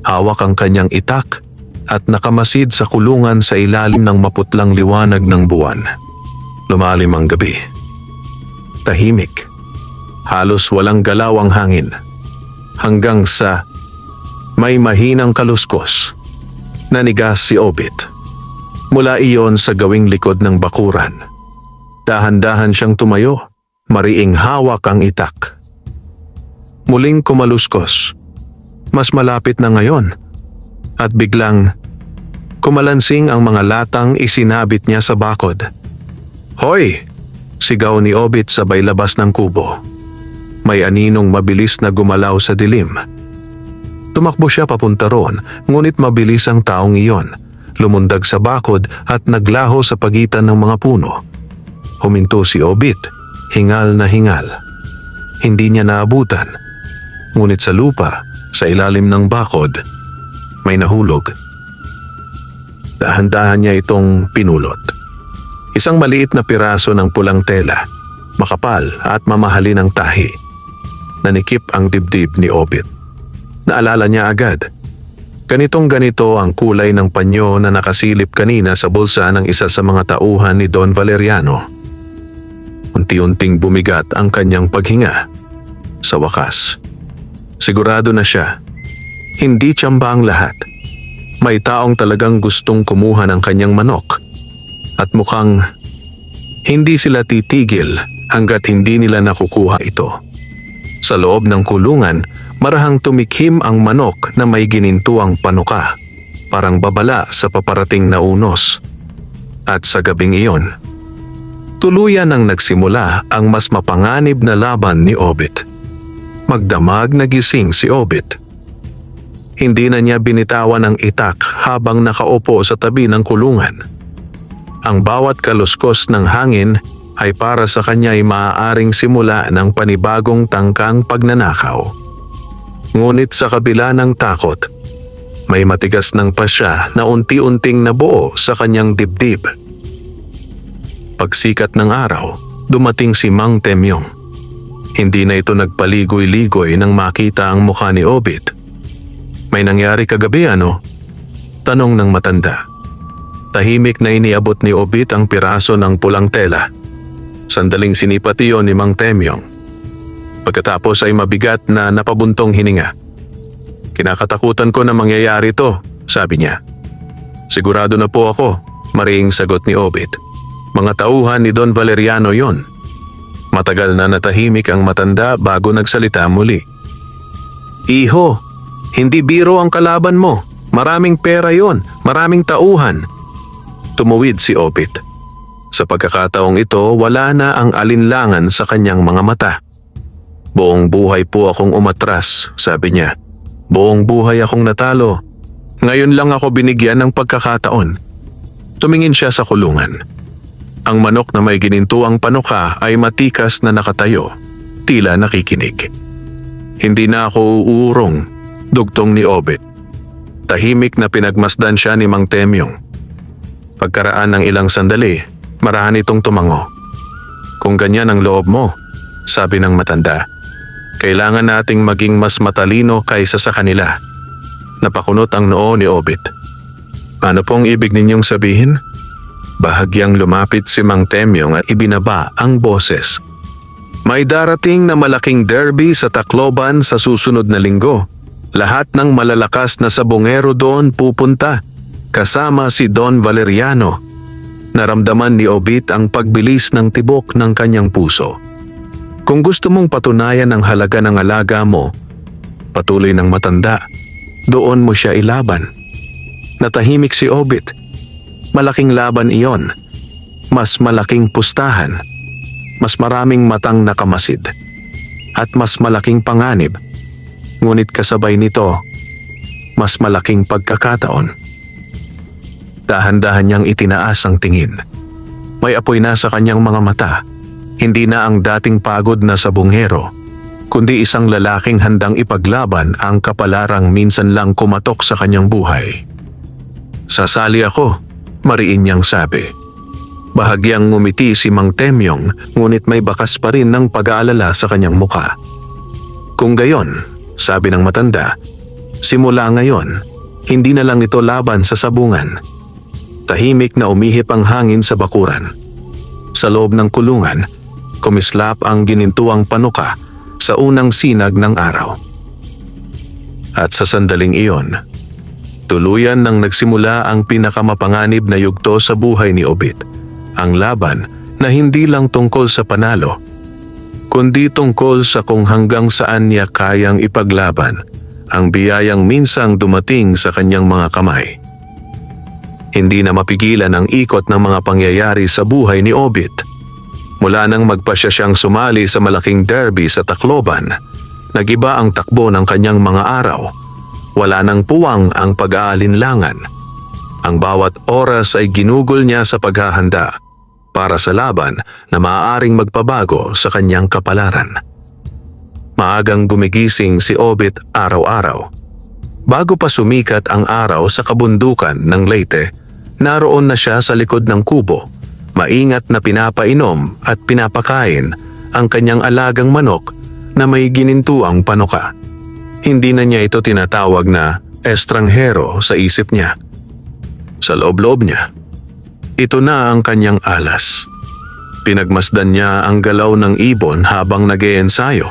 Hawak ang kanyang itak at nakamasid sa kulungan sa ilalim ng maputlang liwanag ng buwan. Lumalim ang gabi. Tahimik. Halos walang galaw ang hangin. Hanggang sa may mahinang kaluskos. Nanigas si Obit. Mula iyon sa gawing likod ng bakuran. Dahan-dahan siyang tumayo, mariing hawak ang itak. Muling kumaluskos. Mas malapit na ngayon. At biglang kumalansing ang mga latang isinabit niya sa bakod. "Hoy!" sigaw ni Obit sabay labas ng kubo. May aninong mabilis na gumalaw sa dilim. Tumakbo siya papunta roon, ngunit mabilis ang taong iyon. Lumundag sa bakod at naglaho sa pagitan ng mga puno. Huminto si Obit, hingal na hingal. Hindi niya naabutan. Ngunit sa lupa, sa ilalim ng bakod, may nahulog. Dahan-dahan niya itong pinulot. Isang maliit na piraso ng pulang tela, makapal at mamahalin ang tahi. Nanikip ang dibdib ni Obit. Naalala niya agad. Ganitong-ganito ang kulay ng panyo na nakasilip kanina sa bulsa ng isa sa mga tauhan ni Don Valeriano. Unti-unting bumigat ang kanyang paghinga. Sa wakas, sigurado na siya. Hindi tsamba ang lahat. May taong talagang gustong kumuha ng kanyang manok. At mukhang hindi sila titigil hanggat hindi nila nakukuha ito. Sa loob ng kulungan, marahang tumikhim ang manok na may ginintuang panuka, parang babala sa paparating na unos. At sa gabing iyon, tuluyan ang nagsimula ang mas mapanganib na laban ni Obit. Magdamag na gising si Obit. Hindi na niya binitawan ang itak habang nakaupo sa tabi ng kulungan. Ang bawat kaluskos ng hangin ay para sa kanya ay maaaring simula ng panibagong tangkang pagnanakaw. Ngunit sa kabila ng takot, may matigas ng pasya na unti-unting nabuo sa kanyang dibdib. Pagsikat ng araw, dumating si Mang Temyong. Hindi na ito nagpaligoy-ligoy nang makita ang mukha ni Obit. "May nangyari kagabi ano?" tanong ng matanda. Tahimik na iniabot ni Obit ang piraso ng pulang tela. Sandaling sinipat iyon ni Mang Temyong. Pagkatapos ay mabigat na napabuntong hininga. "Kinakatakutan ko na mangyayari to," sabi niya. "Sigurado na po ako," mariing sagot ni Obit. "Mga tauhan ni Don Valeriano yon." Matagal na natahimik ang matanda bago nagsalita muli. "Iho, hindi biro ang kalaban mo. Maraming pera yon, maraming tauhan." Tumuwid si Obit. Sa pagkakataong ito, wala na ang alinlangan sa kanyang mga mata. "Buong buhay po akong umatras," sabi niya. "Buong buhay akong natalo. Ngayon lang ako binigyan ng pagkakataon." Tumingin siya sa kulungan. Ang manok na may ginintuang panuka ay matikas na nakatayo, tila nakikinig. "Hindi na ako uurong," dugtong ni Obit. Tahimik na pinagmasdan siya ni Mang Temyong. Pagkaraan ng ilang sandali, marahan itong tumango. "Kung ganyan ang loob mo," sabi ng matanda, "kailangan nating maging mas matalino kaysa sa kanila." Napakunot ang noo ni Obit. "Ano pong ibig ninyong sabihin?" Bahagyang lumapit si Mang Temyong at ibinaba ang boses. "May darating na malaking derby sa Tacloban sa susunod na linggo. Lahat ng malalakas na sabongero doon pupunta, kasama si Don Valeriano." Naramdaman ni Obit ang pagbilis ng tibok ng kanyang puso. "Kung gusto mong patunayan ang halaga ng alaga mo," patuloy ng matanda, "doon mo siya ilaban." Natahimik si Obit. Malaking laban iyon. Mas malaking pustahan. Mas maraming matang nakamasid. At mas malaking panganib. Ngunit kasabay nito, mas malaking pagkakataon. Dahan-dahan niyang itinaas ang tingin. May apoy na sa kanyang mga mata. Hindi na ang dating pagod na sabongero, kundi isang lalaking handang ipaglaban ang kapalarang minsan lang kumatok sa kanyang buhay. "Sasali ako," mariin niyang sabi. Bahagyang ngumiti si Mang Temyong, ngunit may bakas pa rin ng pag-aalala sa kanyang muka. Kung gayon, sabi ng matanda, simula ngayon, hindi na lang ito laban sa sabungan. Tahimik na umihip ang hangin sa bakuran. Sa loob ng kulungan, kumislap ang ginintuang panuka sa unang sinag ng araw. At sa sandaling iyon, tuluyan nang nagsimula ang pinakamapanganib na yugto sa buhay ni Obit. Ang laban na hindi lang tungkol sa panalo, kundi tungkol sa kung hanggang saan niya kayang ipaglaban ang biyayang minsang dumating sa kanyang mga kamay. Hindi na mapigilan ang ikot ng mga pangyayari sa buhay ni Obit. Mula nang magpasya siyang sumali sa malaking derby sa Tacloban, nagiba ang takbo ng kanyang mga araw. Wala nang puwang ang pag-aalinlangan. Ang bawat oras ay ginugol niya sa paghahanda para sa laban na maaaring magpabago sa kanyang kapalaran. Maagang gumigising si Obit araw-araw. Bago pa sumikat ang araw sa kabundukan ng Leyte, naroon na siya sa likod ng kubo, maingat na pinapainom at pinapakain ang kanyang alagang manok na may ginintuang panuka. Hindi na niya ito tinatawag na estranghero sa isip niya. Sa loob-loob niya, ito na ang kanyang alas. Pinagmasdan niya ang galaw ng ibon habang nag-eensayo.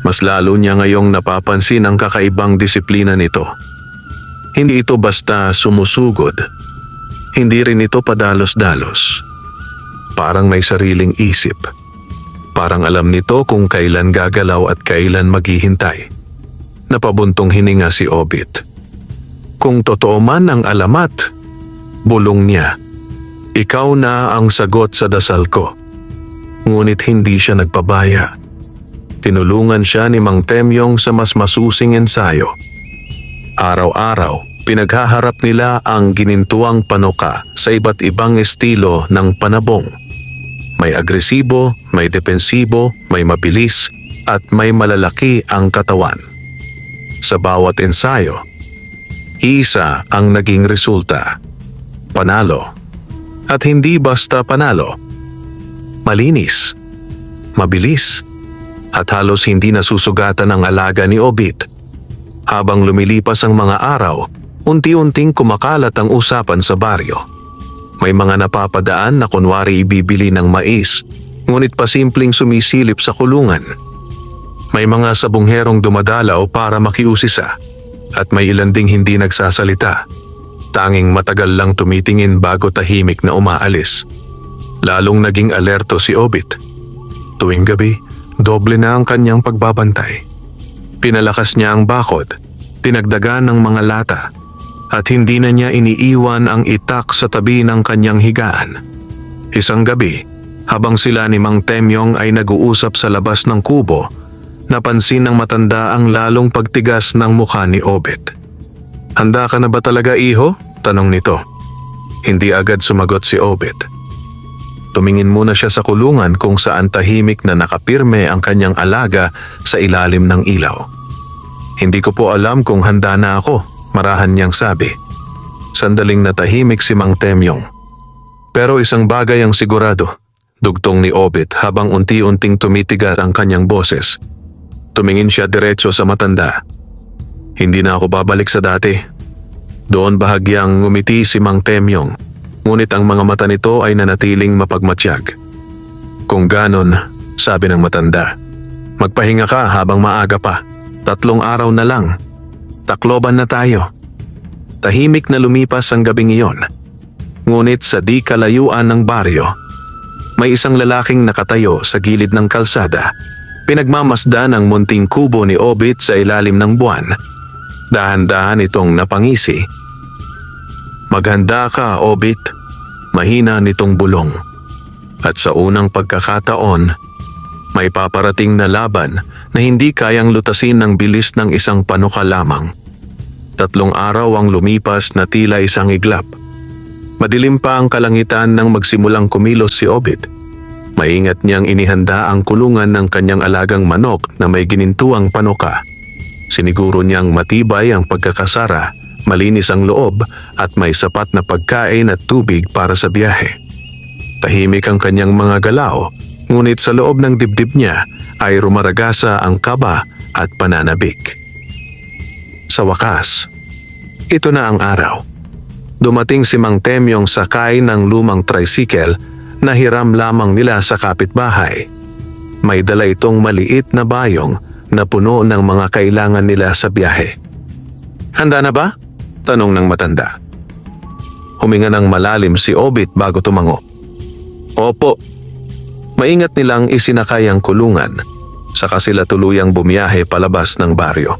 Mas lalo niya ngayong napapansin ang kakaibang disiplina nito. Hindi ito basta sumusugod. Hindi rin ito padalos-dalos. Parang may sariling isip. Parang alam nito kung kailan gagalaw at kailan maghihintay. Napabuntong hininga si Obit. Kung totoo man ang alamat, bulong niya, ikaw na ang sagot sa dasal ko. Ngunit hindi siya nagpabaya. Tinulungan siya ni Mang Temyong sa mas masusing ensayo. Araw-araw, pinaghaharap nila ang ginintuang panuka sa iba't ibang estilo ng panabong. May agresibo, may depensibo, may mabilis, at may malalaki ang katawan. Sa bawat ensayo, isa ang naging resulta. Panalo. At hindi basta panalo. Malinis, mabilis, at halos hindi nasusugatan ang alaga ni Obit. Habang lumilipas ang mga araw, unti-unting kumakalat ang usapan sa baryo. May mga napapadaan na kunwari ibibili ng mais, ngunit pasimpleng sumisilip sa kulungan. May mga sabungherong dumadalaw para makiusisa, at may ilan ding hindi nagsasalita. Tanging matagal lang tumitingin bago tahimik na umaalis. Lalong naging alerto si Obit. Tuwing gabi, doble na ang kanyang pagbabantay. Pinalakas niya ang bakod, tinagdagan ng mga lata, at hindi na niya iniiwan ang itak sa tabi ng kanyang higaan. Isang gabi, habang sila ni Mang Temyong ay nag-uusap sa labas ng kubo, napansin ng matanda ang lalong pagtigas ng mukha ni Obit. Handa ka na ba talaga, iho? Tanong nito. Hindi agad sumagot si Obit. Tumingin muna siya sa kulungan kung saan tahimik na nakapirme ang kanyang alaga sa ilalim ng ilaw. Hindi ko po alam kung handa na ako, marahan niyang sabi. Sandaling natahimik si Mang Temyong. Pero isang bagay ang sigurado, dugtong ni Obit habang unti-unting tumitigas ang kanyang boses. Tumingin siya diretso sa matanda. Hindi na ako babalik sa dati. Doon bahagyang ngumiti si Mang Temyong, ngunit ang mga mata nito ay nanatiling mapagmatsyag. Kung ganon, sabi ng matanda, magpahinga ka habang maaga pa. 3 araw na lang. Tacloban na tayo. Tahimik na lumipas ang gabing iyon. Ngunit sa di kalayuan ng baryo, may isang lalaking nakatayo sa gilid ng kalsada. Pinagmamasdan ang munting kubo ni Obit sa ilalim ng buwan. Dahan-dahan itong napangisi. Maghanda ka, Obit. Mahina nitong bulong. At sa unang pagkakataon, may paparating na laban na hindi kayang lutasin ng bilis ng isang panuka lamang. 3 araw ang lumipas na tila isang iglap. Madilim pa ang kalangitan nang magsimulang kumilos si Obit. Maingat niyang inihanda ang kulungan ng kanyang alagang manok na may ginintuang panuka. Siniguro niyang matibay ang pagkakasara, malinis ang loob at may sapat na pagkain at tubig para sa biyahe. Tahimik ang kanyang mga galaw, ngunit sa loob ng dibdib niya ay rumaragasa ang kaba at pananabik. Sa wakas, ito na ang araw. Dumating si Mang Temyong sakay ng lumang tricycle na hiram lamang nila sa kapitbahay. May dala itong maliit na bayong na puno ng mga kailangan nila sa biyahe. "Handa na ba?" tanong ng matanda. Huminga ng malalim si Obit bago tumango. "Opo." Maingat nilang isinakay ang kulungan, saka sila tuluyang bumiyahe palabas ng baryo.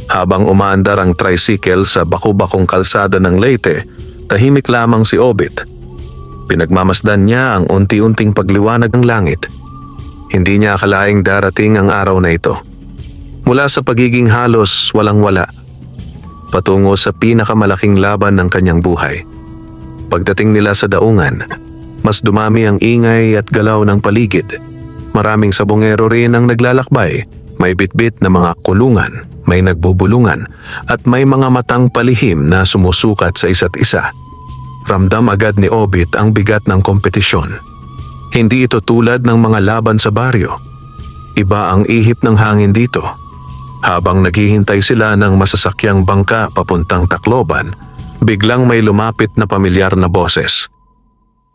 Habang umaandar ang tricycle sa baku-bakong kalsada ng Leyte, tahimik lamang si Obit. Pinagmamasdan niya ang unti-unting pagliwanag ng langit. Hindi niya akalaing darating ang araw na ito. Mula sa pagiging halos walang-wala, patungo sa pinakamalaking laban ng kanyang buhay. Pagdating nila sa daungan, mas dumami ang ingay at galaw ng paligid. Maraming sabongero rin ang naglalakbay, may bitbit na mga kulungan, may nagbubulungan, at may mga matang palihim na sumusukat sa isa't isa. Ramdam agad ni Obit ang bigat ng kompetisyon. Hindi ito tulad ng mga laban sa baryo. Iba ang ihip ng hangin dito. Habang naghihintay sila ng masasakyang bangka papuntang Tacloban, biglang may lumapit na pamilyar na boses.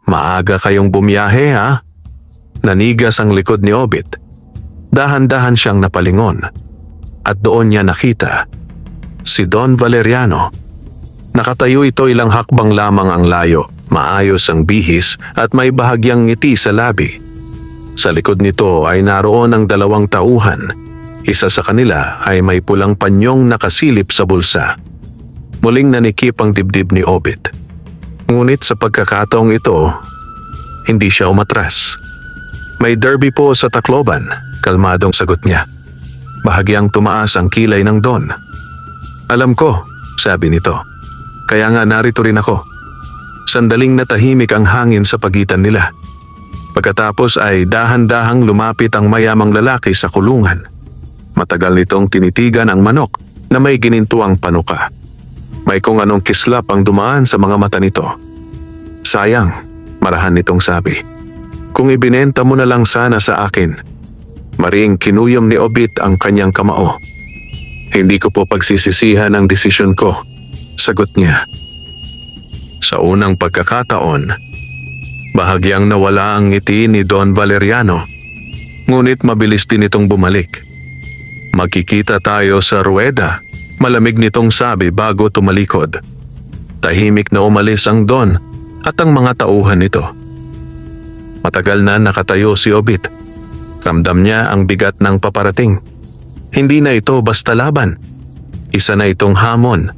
"Maaga kayong bumiyahe, ha?" Nanigas ang likod ni Obit. Dahan-dahan siyang napalingon. At doon niya nakita si Don Valeriano. Nakatayo ito ilang hakbang lamang ang layo, maayos ang bihis at may bahagyang ngiti sa labi. Sa likod nito ay naroon ang dalawang tauhan. Isa sa kanila ay may pulang panyong nakasilip sa bulsa. Muling nanikip ang dibdib ni Obit. Ngunit sa pagkakataong ito, hindi siya umatras. "May derby po sa Tacloban," kalmadong sagot niya. Bahagyang tumaas ang kilay ng Don. "Alam ko," sabi nito. "Kaya nga narito rin ako." Sandaling natahimik ang hangin sa pagitan nila. Pagkatapos ay dahan-dahang lumapit ang mayamang lalaki sa kulungan. Matagal nitong tinitigan ang manok na may ginintuang panuka. May kung anong kislap ang dumaan sa mga mata nito. "Sayang," marahan nitong sabi. "Kung ibinenta mo na lang sana sa akin." Mariing kinuyom ni Obit ang kanyang kamao. "Hindi ko po pagsisisihan ang desisyon ko," sagot niya. Sa unang pagkakataon, bahagyang nawala ang ngiti ni Don Valeriano, ngunit mabilis din itong bumalik. "Magkikita tayo sa ruweda," malamig nitong sabi bago tumalikod. Tahimik na umalis ang Don at ang mga tauhan nito. Matagal na nakatayo si Obit. Ramdam niya ang bigat ng paparating. Hindi na ito basta laban. Isa na itong hamon.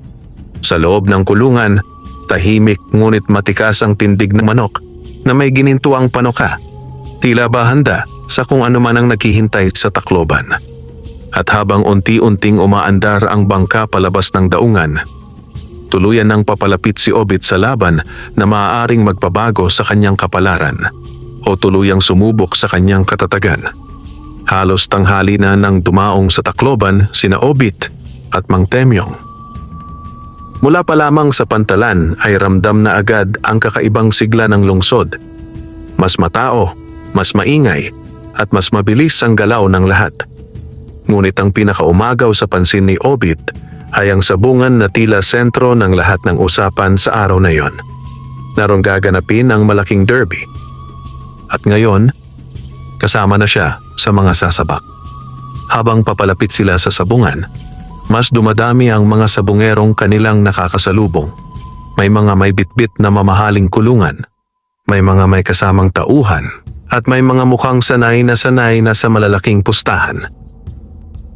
Sa loob ng kulungan, tahimik ngunit matikas ang tindig ng manok na may ginintuang panuka. Tila ba handa sa kung ano man ang naghihintay sa Tacloban. At habang unti-unting umaandar ang bangka palabas ng daungan, tuluyan nang papalapit si Obit sa laban na maaaring magpabago sa kanyang kapalaran o tuluyang sumubok sa kanyang katatagan. Halos tanghali na nang dumaong sa Tacloban sina Obit at Mang Temyong. Mula pa lamang sa pantalan ay ramdam na agad ang kakaibang sigla ng lungsod. Mas matao, mas maingay, at mas mabilis ang galaw ng lahat. Ngunit ang pinakaumagaw sa pansin ni Obit ay ang sabungan na tila sentro ng lahat ng usapan sa araw na yon. Naroon gaganapin ang malaking derby. At ngayon, kasama na siya sa mga sasabak. Habang papalapit sila sa sabungan, mas dumadami ang mga sabungerong kanilang nakakasalubong. May mga may bitbit na mamahaling kulungan, may mga may kasamang tauhan, at may mga mukhang sanay na sa malalaking pustahan.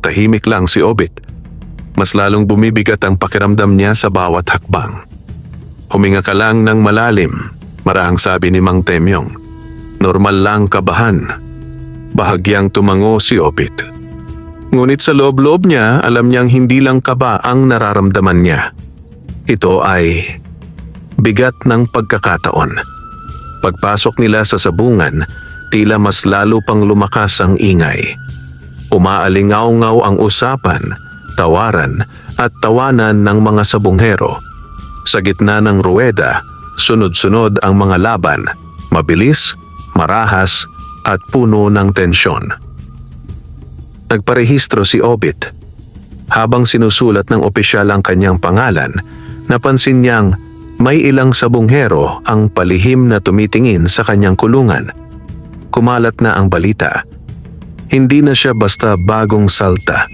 Tahimik lang si Obit. Mas lalong bumibigat ang pakiramdam niya sa bawat hakbang. "Huminga ka lang ng malalim," marahang sabi ni Mang Temyong. "Normal lang kabahan." Bahagyang tumango si Obit. Ngunit sa loob-loob niya, alam niyang hindi lang kaba ang nararamdaman niya. Ito ay bigat ng pagkakataon. Pagpasok nila sa sabungan, tila mas lalo pang lumakas ang ingay. Umaalingaw-ngaw ang usapan, tawaran at tawanan ng mga sabunghero. Sa gitna ng ruweda, sunod-sunod ang mga laban, Mabilis, marahas, at puno ng tensyon. Nagparehistro si Obit. Habang sinusulat ng opisyal ang kanyang pangalan, napansin niyang may ilang sabunghero ang palihim na tumitingin sa kanyang kulungan. Kumalat na ang balita. Hindi na siya basta bagong salta.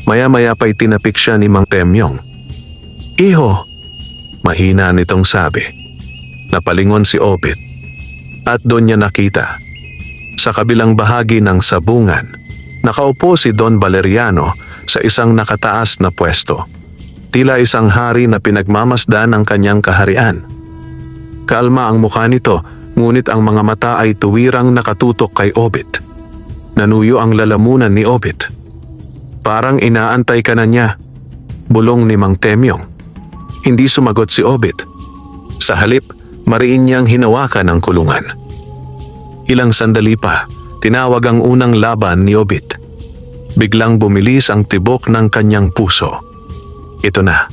Maya-maya pa'y tinapik siya ni Mang Temyong. "Iho," mahina nitong sabi. Napalingon si Obit. At doon niya nakita. Sa kabilang bahagi ng sabungan, nakaupo si Don Valeriano sa isang nakataas na pwesto. Tila isang hari na pinagmamasdan ang kanyang kaharian. Kalma ang mukha nito, ngunit ang mga mata ay tuwirang nakatutok kay Obit. Nanuyo ang lalamunan ni Obit. "Parang inaantay ka na niya," bulong ni Mang Temyong. Hindi sumagot si Obit. Sa halip, mariin niyang hinawakan ang kulungan. Ilang sandali pa, tinawag ang unang laban ni Obit. Biglang bumilis ang tibok ng kanyang puso. Ito na.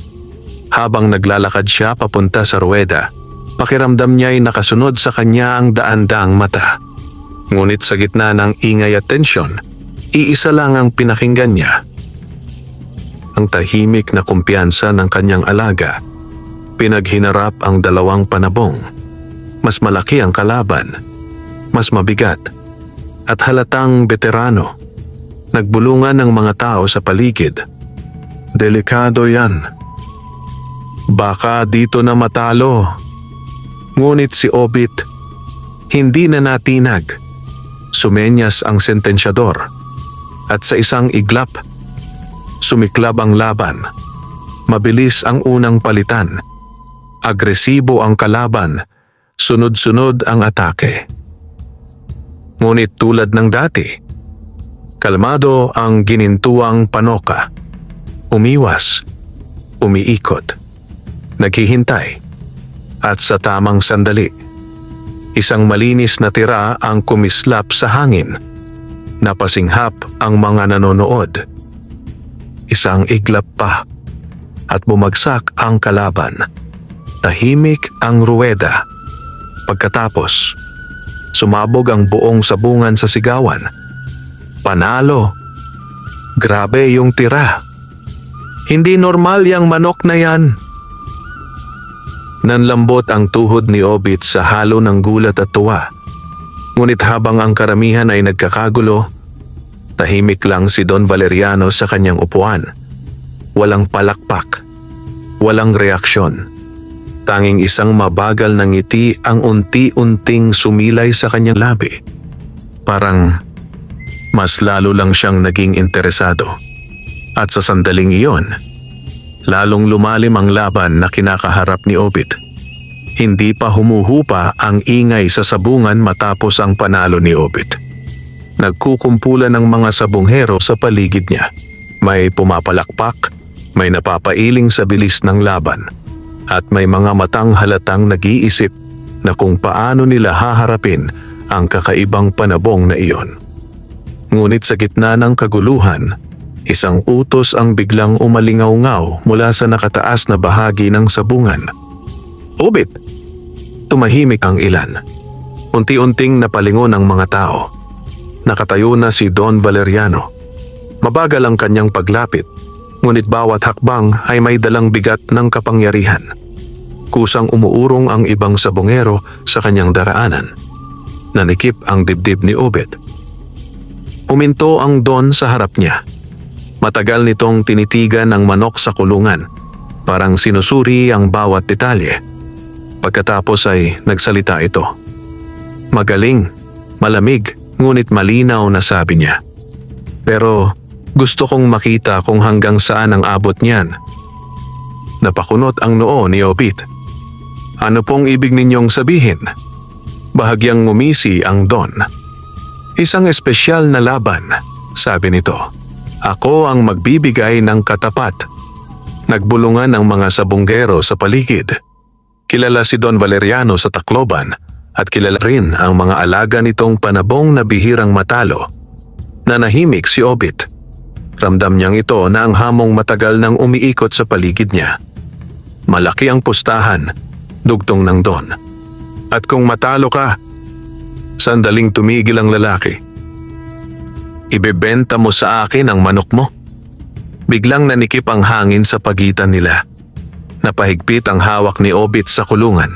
Habang naglalakad siya papunta sa ruweda, pakiramdam niya ay nakasunod sa kanya ang daan-daang mata. Ngunit sa gitna ng ingay at tensyon, iisa lang ang pinakinggan niya. Ang tahimik na kumpiyansa ng kanyang alaga. Pinaghinarap ang dalawang panabong. Mas malaki ang kalaban, mas mabigat, at halatang veterano. Nagbulungan ng mga tao sa paligid. "Delikado yan. Baka dito na matalo." Ngunit si Obit, hindi na natinag. Sumenyas ang sentensyador. At sa isang iglap, sumiklab ang laban. Mabilis ang unang palitan. Agresibo ang kalaban. Sunod-sunod ang atake. Ngunit tulad ng dati, kalmado ang ginintuang Panoka. Umiwas, umiikot, naghihintay, at sa tamang sandali, isang malinis na tira ang kumislap sa hangin. Napasinghap ang mga nanonood. Isang iglap pa, at bumagsak ang kalaban. Tahimik ang ruweda. Pagkatapos, sumabog ang buong sabungan sa sigawan. Panalo! Grabe yung tira. Hindi normal yang manok na yan. Nanlambot ang tuhod ni Obit sa halo ng gulat at tuwa. Ngunit habang ang karamihan ay nagkakagulo, tahimik lang si Don Valeriano sa kanyang upuan. Walang palakpak, walang reaksyon. Tanging isang mabagal na ngiti ang unti-unting sumilay sa kanyang labi. Parang mas lalo lang siyang naging interesado. At sa sandaling iyon, lalong lumalim ang laban na kinakaharap ni Obit. Hindi pa humuhupa ang ingay sa sabungan matapos ang panalo ni Obit. Nagkukumpulan ng mga sabunghero sa paligid niya. May pumapalakpak, may napapailing sa bilis ng laban, at may mga matang halatang nag-iisip na kung paano nila haharapin ang kakaibang panabong na iyon. Ngunit sa gitna ng kaguluhan, isang utos ang biglang umalingaw-ngaw mula sa nakataas na bahagi ng sabungan. "Obit!" Tumahimik ang ilan. Unti-unting napalingon ang mga tao. Nakatayo na si Don Valeriano. Mabagal ang kanyang paglapit, ngunit bawat hakbang ay may dalang bigat ng kapangyarihan. Kusang umuurong ang ibang sabongero sa kanyang daraanan. Nanikip ang dibdib ni Obit. Uminto ang Don sa harap niya. Matagal nitong tinitigan ang manok sa kulungan, parang sinusuri ang bawat detalye. Pagkatapos ay nagsalita ito. Magaling, malamig, ngunit malinaw na sabi niya. "Pero gusto kong makita kung hanggang saan ang abot niyan." Napakunot ang noo ni Obit. "Ano pong ibig ninyong sabihin?" Bahagyang ngumisi ang Don. "Isang espesyal na laban," sabi nito. "Ako ang magbibigay ng katapat." Nagbulungan ang mga sabunggero sa paligid. Kilala si Don Valeriano sa Tacloban at kilala rin ang mga alaga nitong panabong na bihirang matalo. Nanahimik si Obit. Ramdam niyang ito na ang hamong matagal nang umiikot sa paligid niya. Malaki ang pustahan, dugtong ng Don. "At kung matalo ka, Sandaling tumigil ang lalaki. Ibebenta mo sa akin ang manok mo? Biglang nanikip ang hangin sa pagitan nila. Napahigpit ang hawak ni Obit sa kulungan.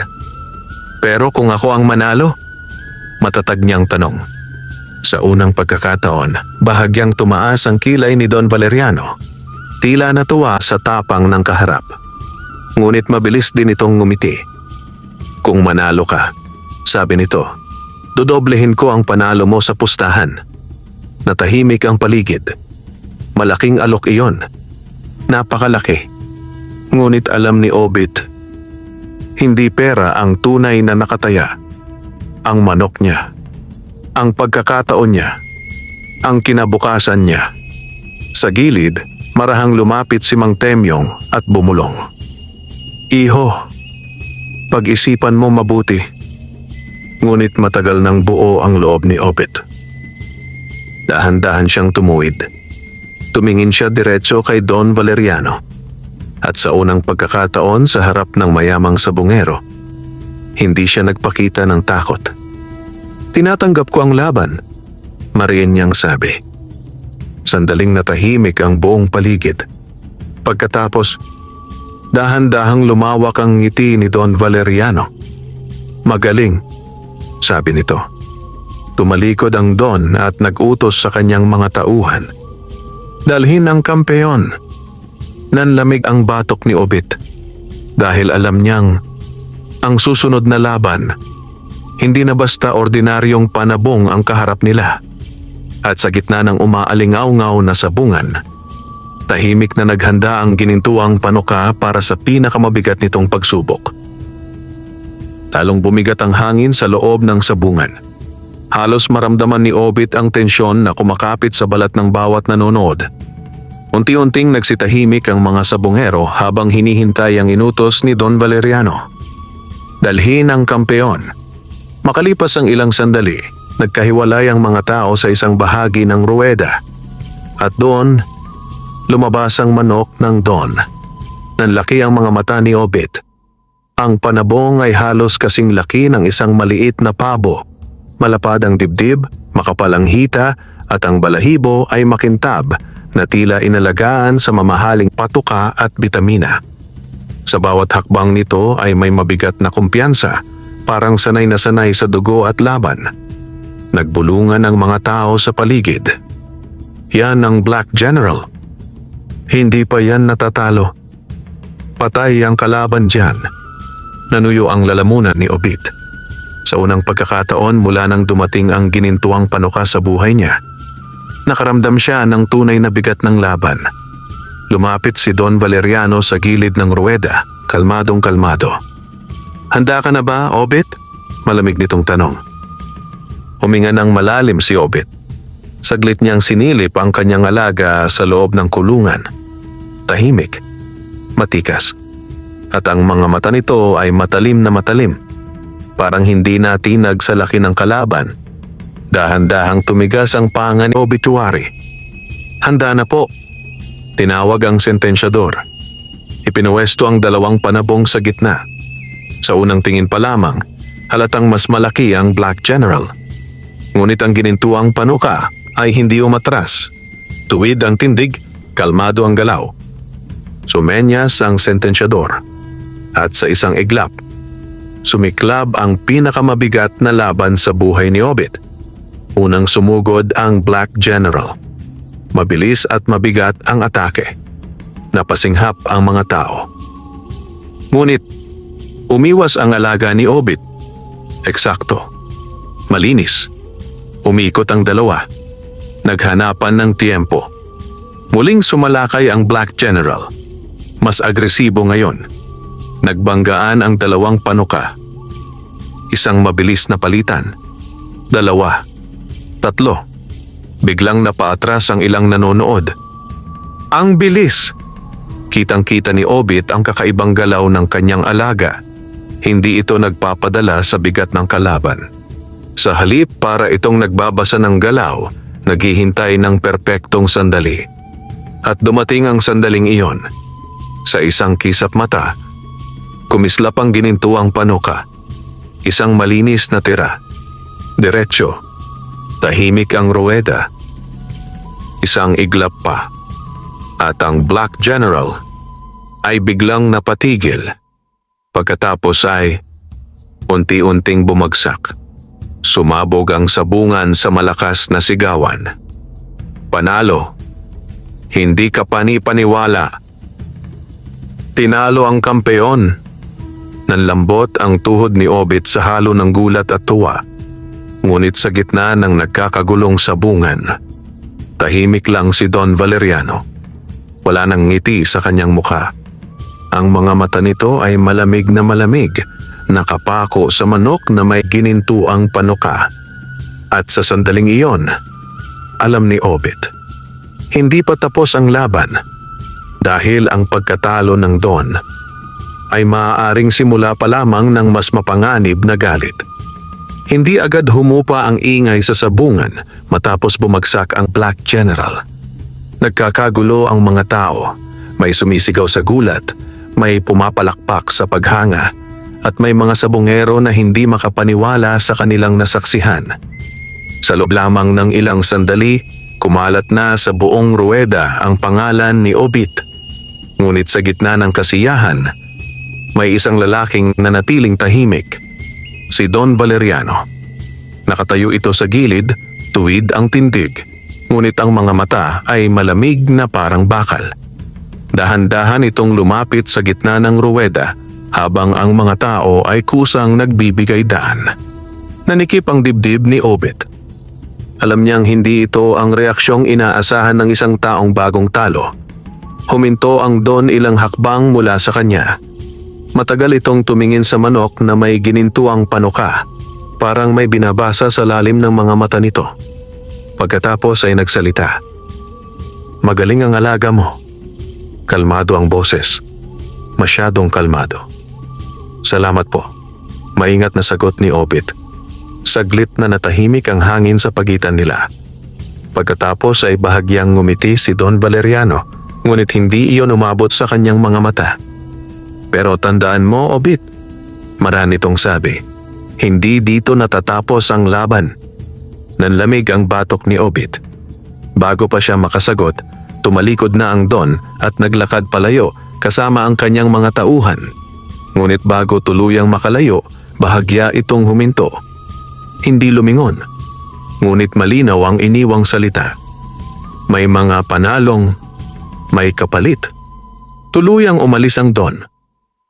Pero kung ako ang manalo? Matatag niyang tanong. Sa unang pagkakataon, bahagyang tumaas ang kilay ni Don Valeriano. Tila natuwa sa tapang ng kaharap. Ngunit mabilis din itong ngumiti. Kung manalo ka, sabi nito, dodoblehin ko ang panalo mo sa pustahan. Natahimik ang paligid. Malaking alok iyon. Napakalaki. Ngunit alam ni Obit, hindi pera ang tunay na nakataya. Ang manok niya, ang pagkakataon niya, ang kinabukasan niya. Sa gilid, marahang lumapit si Mang Temyong at bumulong. Iho, pag-isipan mo mabuti. Ngunit matagal nang buo ang loob ni Obit. Dahan-dahan siyang tumuwid. Tumingin siya diretso kay Don Valeriano. At sa unang pagkakataon sa harap ng mayamang sabungero, hindi siya nagpakita ng takot. Tinatanggap ko ang laban, mariin niyang sabi. Sandaling natahimik ang buong paligid. Pagkatapos, dahan-dahang lumawak ang ngiti ni Don Valeriano. Magaling, sabi nito. Tumalikod ang Don at nag-utos sa kanyang mga tauhan. Dalhin ang kampeon. Nanlamig ang batok ni Obit dahil alam niyang ang susunod na laban hindi na basta ordinaryong panabong ang kaharap nila. At sa gitna ng umaalingaw-ngaw na sabungan, tahimik na naghanda ang ginintuang panuka para sa pinakamabigat nitong pagsubok. Lalong bumigat ang hangin sa loob ng sabungan. Halos maramdaman ni Obit ang tensyon na kumakapit sa balat ng bawat nanonood. Unti-unting nagsitahimik ang mga sabungero habang hinihintay ang inutos ni Don Valeriano. Dalhin ang kampeon. Makalipas ang ilang sandali, nagkahiwalay ang mga tao sa isang bahagi ng ruweda. At doon, lumabas ang manok ng Don. Nanlaki ang mga mata ni Obit. Ang panabong ay halos kasing laki ng isang maliit na pabo. Malapad ang dibdib, makapal ang hita, at ang balahibo ay makintab na tila inalagaan sa mamahaling patuka at bitamina. Sa bawat hakbang nito ay may mabigat na kumpiyansa, parang sanay na sanay sa dugo at laban. Nagbulungan ang mga tao sa paligid. Yan ang Black General. Hindi pa yan natatalo. Patay ang kalaban dyan. Nanuyo ang lalamunan ni Obit. Sa unang pagkakataon mula nang dumating ang ginintuang panuka sa buhay niya, nakaramdam siya ng tunay na bigat ng laban. Lumapit si Don Valeriano sa gilid ng ruweda, kalmadong kalmado. Handa ka na ba, Obit? Malamig nitong tanong. Huminga ng malalim si Obit. Saglit niyang sinilip ang kanyang alaga sa loob ng kulungan. Tahimik, matikas. At ang mga mata nito ay matalim na matalim. Parang hindi natinag sa laki ng kalaban. Dahan-dahang tumigas ang panga ni Obituary. Handa na po. Tinawag ang sentensyador. Ipinuwesto ang dalawang panabong sa gitna. Sa unang tingin pa lamang, halatang mas malaki ang Black General. Ngunit ang ginintuang panuka ay hindi umatras. Tuwid ang tindig, kalmado ang galaw. Sumenyas ang sentensyador. At sa isang iglap, sumiklab ang pinakamabigat na laban sa buhay ni Obit. Unang sumugod ang Black General. Mabilis at mabigat ang atake. Napasinghap ang mga tao. Ngunit, umiwas ang alaga ni Obit. Eksakto. Malinis. Umikot ang dalawa. Naghanapan ng tiempo. Muling sumalakay ang Black General. Mas agresibo ngayon. Nagbanggaan ang dalawang panuka. Isang mabilis na palitan. 2, 3. Biglang napaatras ang ilang nanonood. Ang bilis! Kitang-kita ni Obit ang kakaibang galaw ng kanyang alaga. Hindi ito nagpapadala sa bigat ng kalaban. Sa halip para itong nagbabasa ng galaw, naghihintay ng perpektong sandali. At dumating ang sandaling iyon. Sa isang kisap mata, kumislap ang ginintuang panuka. Isang malinis na tira. Diretso. Tahimik ang ruweda. Isang iglap pa. At ang Black General ay biglang napatigil. Pagkatapos ay unti-unting bumagsak. Sumabog ang sabungan sa malakas na sigawan. Panalo. Hindi ka pani-paniwala. Tinalo ang kampeon. Nanlambot ang tuhod ni Obit sa halo ng gulat at tuwa. Ngunit sa gitna ng nagkakagulong sabungan, tahimik lang si Don Valeriano. Wala nang ngiti sa kanyang mukha. Ang mga mata nito ay malamig na malamig, nakapako sa manok na may ginintuang panuka. At sa sandaling iyon, alam ni Obit, hindi pa tapos ang laban dahil ang pagkatalo ng Don ay maaaring simula pa lamang ng mas mapanganib na galit. Hindi agad humupa ang ingay sa sabungan matapos bumagsak ang Black General. Nagkakagulo ang mga tao, may sumisigaw sa gulat, may pumapalakpak sa paghanga, at may mga sabungero na hindi makapaniwala sa kanilang nasaksihan. Sa loob lamang ng ilang sandali, kumalat na sa buong ruweda ang pangalan ni Obit. Ngunit sa gitna ng kasiyahan, may isang lalaking nanatiling tahimik, si Don Valeriano. Nakatayo ito sa gilid, tuwid ang tindig, ngunit ang mga mata ay malamig na parang bakal. Dahan-dahan itong lumapit sa gitna ng ruweda habang ang mga tao ay kusang nagbibigay daan. Nanikip ang dibdib ni Obit. Alam niyang hindi ito ang reaksyong inaasahan ng isang taong bagong talo. Huminto ang Don ilang hakbang mula sa kanya. Matagal itong tumingin sa manok na may ginintuang panuka, parang may binabasa sa lalim ng mga mata nito. Pagkatapos ay nagsalita. "Magaling ang alaga mo." Kalmado ang boses. Masyadong kalmado. "Salamat po." Maingat na sagot ni Obit. Saglit na natahimik ang hangin sa pagitan nila. Pagkatapos ay bahagyang ngumiti si Don Valeriano, ngunit hindi iyon umabot sa kanyang mga mata. "Pero tandaan mo, Obit," marahas nitong sabi, "hindi dito natatapos ang laban." Nanlamig ang batok ni Obit. Bago pa siya makasagot, tumalikod na ang Don at naglakad palayo kasama ang kanyang mga tauhan. Ngunit bago tuluyang makalayo, bahagya itong huminto. Hindi lumingon, ngunit malinaw ang iniwang salita. May mga panalong, may kapalit. Tuluyang umalis ang Don.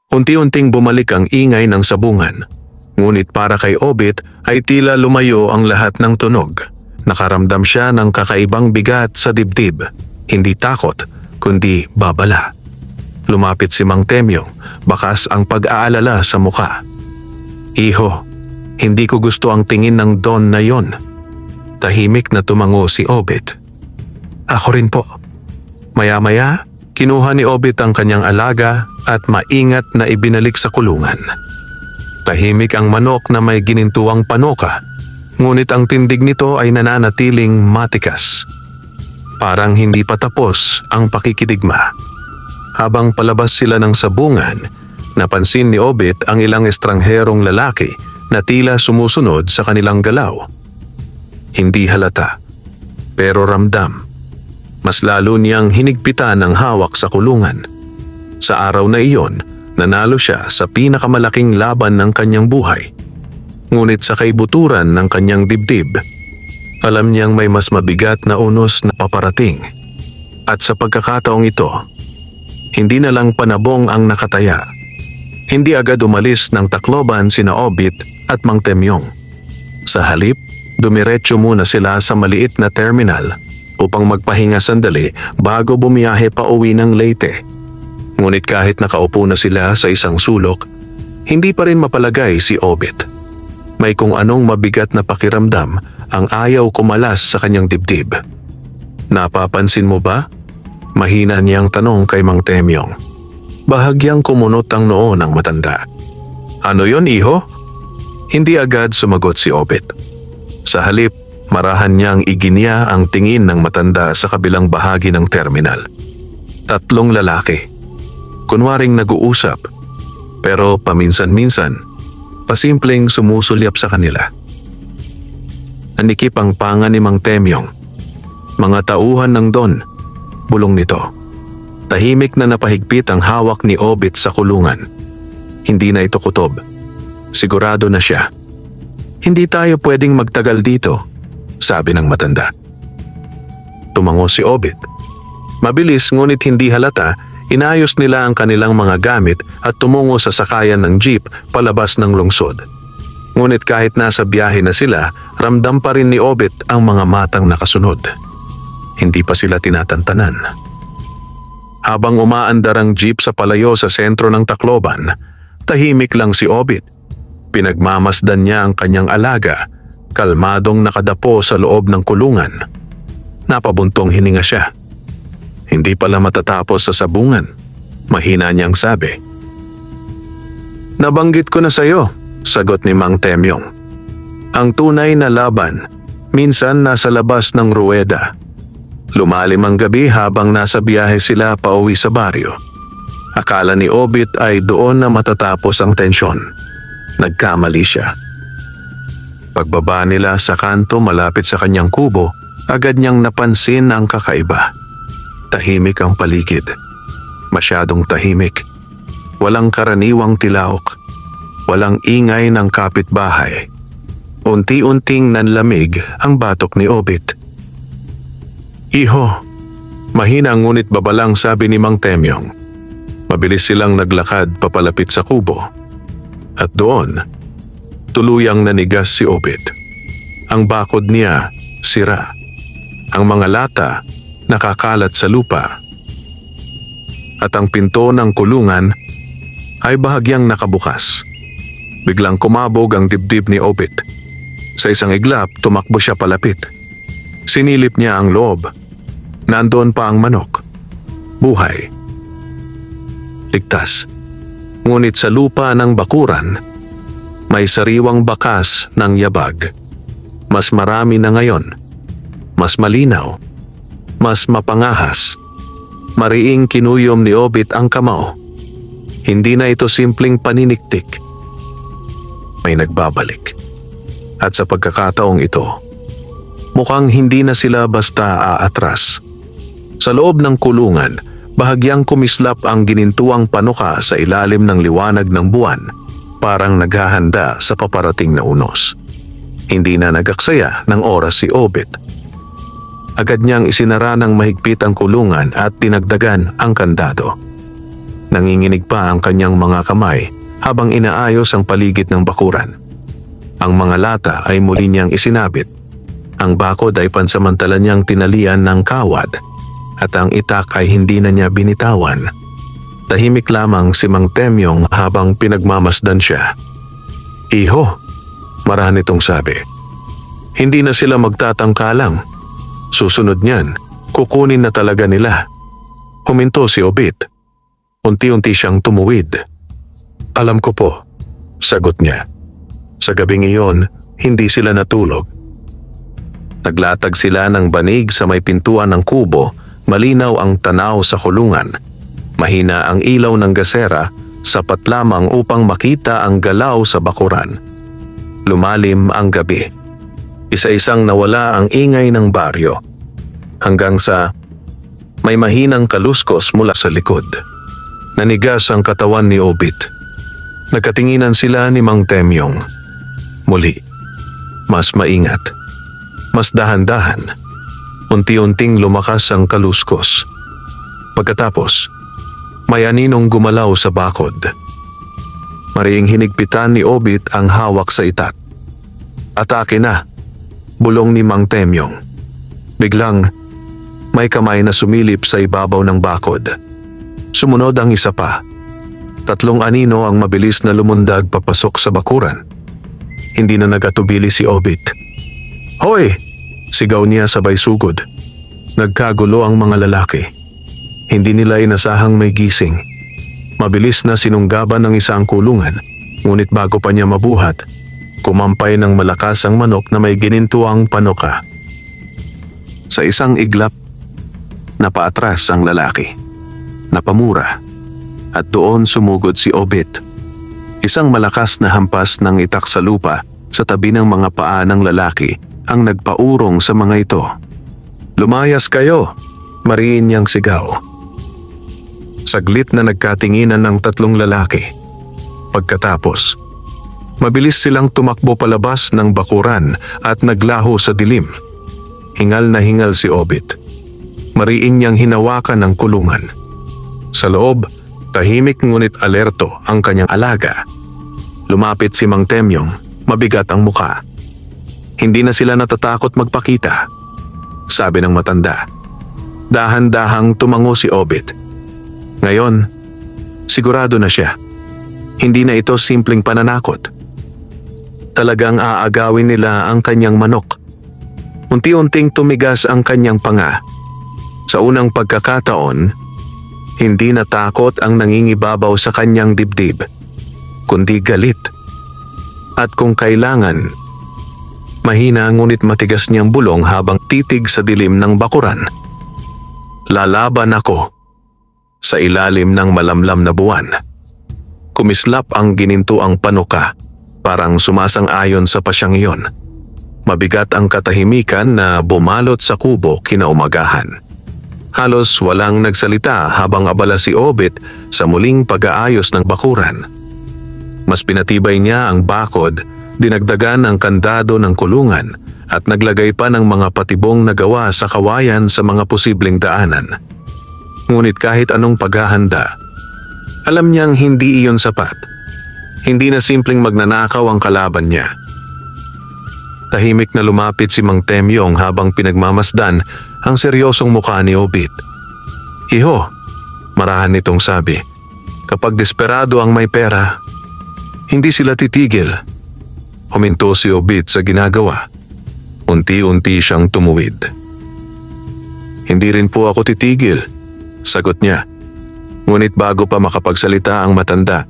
Unti-unting bumalik ang ingay ng sabungan. Ngunit para kay Obit ay tila lumayo ang lahat ng tunog. Nakaramdam siya ng kakaibang bigat sa dibdib. Hindi takot, kundi babala. Lumapit si Mang Temyong, bakas ang pag-aalala sa mukha. "Iho, hindi ko gusto ang tingin ng Don na yon." Tahimik na tumango si Obit. "Ako rin po." Maya-maya, kinuha ni Obit ang kanyang alaga at maingat na ibinalik sa kulungan. Tahimik ang manok na may ginintuang panuka, ngunit ang tindig nito ay nananatiling matikas. Parang hindi pa tapos ang pakikidigma. Habang palabas sila ng sabungan, napansin ni Obit ang ilang estrangherong lalaki na tila sumusunod sa kanilang galaw. Hindi halata, pero ramdam. Mas lalo niyang hinigpitan ang hawak sa kulungan. Sa araw na iyon, nanalo siya sa pinakamalaking laban ng kanyang buhay. Ngunit sa kaibuturan ng kanyang dibdib, alam niyang may mas mabigat na unos na paparating. At sa pagkakataong ito, hindi na lang panabong ang nakataya. Hindi agad umalis ng Tacloban sina Obit at Mang Temyong. Sa halip, dumiretso muna sila sa maliit na terminal upang magpahinga sandali bago bumiyahe pa uwi ng Leyte. Ngunit kahit nakaupo na sila sa isang sulok, hindi pa rin mapalagay si Obit. May kung anong mabigat na pakiramdam ang ayaw kumalas sa kanyang dibdib. "Napapansin mo ba?" Mahina niyang tanong kay Mang Temyong. Bahagyang kumunot ang noo ng matanda. "Ano yon, iho?" Hindi agad sumagot si Obit. Sa halip, marahan niyang iginiya ang tingin ng matanda sa kabilang bahagi ng terminal. 3 lalaki. Kunwaring nag-uusap, pero paminsan-minsan, pasimpleng sumusulyap sa kanila. Nanikip ang panga ni Mang Temyong. Mga tauhan ng Don, bulong nito. Tahimik na napahigpit ang hawak ni Obit sa kulungan. Hindi na ito kutob. Sigurado na siya. Hindi tayo pwedeng magtagal dito, sabi ng matanda. Tumango si Obit. Mabilis ngunit hindi halata, inayos nila ang kanilang mga gamit at tumungo sa sakayan ng jeep palabas ng lungsod. Ngunit kahit nasa biyahe na sila, ramdam pa rin ni Obit ang mga matang nakasunod. Hindi pa sila tinatantanan. Habang umaandar ang jeep sa palayo sa sentro ng Tacloban, tahimik lang si Obit. Pinagmamasdan niya ang kanyang alaga, kalmadong nakadapo sa loob ng kulungan. Napabuntong hininga siya. Hindi pala matatapos sa sabungan, mahina niyang sabi. Nabanggit ko na sayo, sagot ni Mang Temyong. Ang tunay na laban, minsan nasa labas ng ruweda. Lumalim ang gabi habang nasa biyahe sila pauwi sa baryo. Akala ni Obit ay doon na matatapos ang tensyon. Nagkamali siya. Pagbaba nila sa kanto malapit sa kanyang kubo, agad niyang napansin ang kakaiba. Tahimik ang paligid. Masyadong tahimik. Walang karaniwang tilaok. Walang ingay ng kapitbahay. Unti-unting nanlamig ang batok ni Obit. Iho, mahina ngunit babalang sabi ni Mang Temyong. Mabilis silang naglakad papalapit sa kubo. At doon, tuluyang nanigas si Obit. Ang bakod niya, sira. Ang mga lata, nakakalat sa lupa. At ang pinto ng kulungan ay bahagyang nakabukas. Biglang kumabog ang dibdib ni Obit. Sa isang iglap, tumakbo siya palapit. Sinilip niya ang loob. Nandoon pa ang manok. Buhay. Ligtas. Ngunit sa lupa ng bakuran, may sariwang bakas ng yabag. Mas marami na ngayon. Mas malinaw. Mas mapangahas. Mariing kinuyom ni Obit ang kamao. Hindi na ito simpleng paniniktik. May nagbabalik. At sa pagkakataong ito, mukhang hindi na sila basta aatras. Sa loob ng kulungan, bahagyang kumislap ang ginintuang panuka sa ilalim ng liwanag ng buwan, parang naghahanda sa paparating na unos. Hindi na nagaksaya ng oras si Obit. Agad niyang isinara ng mahigpit ang kulungan at tinagdagan ang kandado. Nanginginig pa ang kanyang mga kamay habang inaayos ang paligid ng bakuran. Ang mga lata ay muli niyang isinabit. Ang bakod ay pansamantala niyang tinalian ng kawad at ang itak ay hindi na niya binitawan. Tahimik lamang si Mang Temyong habang pinagmamasdan siya. Iho, marahas nitong sabi. Hindi na sila magtatangkalang. Susunod niyan, kukunin na talaga nila. Huminto si Obit. Unti-unti siyang tumuwid. Alam ko po, sagot niya. Sa gabing iyon, hindi sila natulog. Naglatag sila ng banig sa may pintuan ng kubo, malinaw ang tanaw sa kulungan. Mahina ang ilaw ng gasera, sapat lamang upang makita ang galaw sa bakuran. Lumalim ang gabi. Isa-isang nawala ang ingay ng baryo. Hanggang sa may mahinang kaluskos mula sa likod. Nanigas ang katawan ni Obit. Nagkatinginan sila ni Mang Temyong. Muli, mas maingat. Mas dahan-dahan. Unti-unting lumakas ang kaluskos. Pagkatapos, may aninong gumalaw sa bakod. Mariing hinigpitan ni Obit ang hawak sa itak. Atake na, bulong ni Mang Temyong. Biglang, may kamay na sumilip sa ibabaw ng bakod. Sumunod ang isa pa. 3 anino ang mabilis na lumundag papasok sa bakuran. Hindi na nagatubili si Obit. Hoy! Sigaw niya sabay sugod. Nagkagulo ang mga lalaki. Hindi nila inasahang may gising. Mabilis na sinunggaban ng isa ang kulungan, ngunit bago pa niya mabuhat, kumampay ng malakas ang manok na may ginintuang panuka. Sa isang iglap, napaatras ang lalaki. Napamura. At doon sumugod si Obit. Isang malakas na hampas ng itak sa lupa sa tabi ng mga paa ng lalaki ang nagpaurong sa mga ito. "Lumayas kayo!" mariin niyang sigaw. Saglit na nagkatinginan ng tatlong lalaki. Pagkatapos, mabilis silang tumakbo palabas ng bakuran at naglaho sa dilim. Hingal na hingal si Obit. Mariin niyang hinawakan ang kulungan. Sa loob, tahimik ngunit alerto ang kanyang alaga. Lumapit si Mang Temyong, mabigat ang muka. Hindi na sila natatakot magpakita, sabi ng matanda. Dahan-dahang tumango si Obit. Ngayon, sigurado na siya. Hindi na ito simpleng pananakot. Talagang aagawin nila ang kanyang manok. Unti-unting tumigas ang kanyang panga. Sa unang pagkakataon, hindi na takot ang nangingibabaw sa kanyang dibdib, kundi galit. At kung kailangan, mahina ngunit matigas niyang bulong habang titig sa dilim ng bakuran. "Lalaban ako." Sa ilalim ng malamlam na buwan, kumislap ang ginintuang panuka, parang sumasang-ayon sa pasyang iyon. Mabigat ang katahimikan na bumalot sa kubo kinaumagahan. Halos walang nagsalita habang abala si Obit sa muling pag-aayos ng bakuran. Mas pinatibay niya ang bakod, dinagdagan ang kandado ng kulungan at naglagay pa ng mga patibong na gawa sa kawayan sa mga posibleng daanan. Ngunit kahit anong paghahanda, alam niyang hindi iyon sapat. Hindi na simpleng magnanakaw ang kalaban niya. Tahimik na lumapit si Mang Temyong habang pinagmamasdan ang seryosong mukha ni Obit. "Iho," marahan nitong sabi, "kapag desperado ang may pera, hindi sila titigil." Huminto si Obit sa ginagawa. Unti-unti siyang tumuwid. "Hindi rin po ako titigil," sagot niya. Ngunit bago pa makapagsalita ang matanda,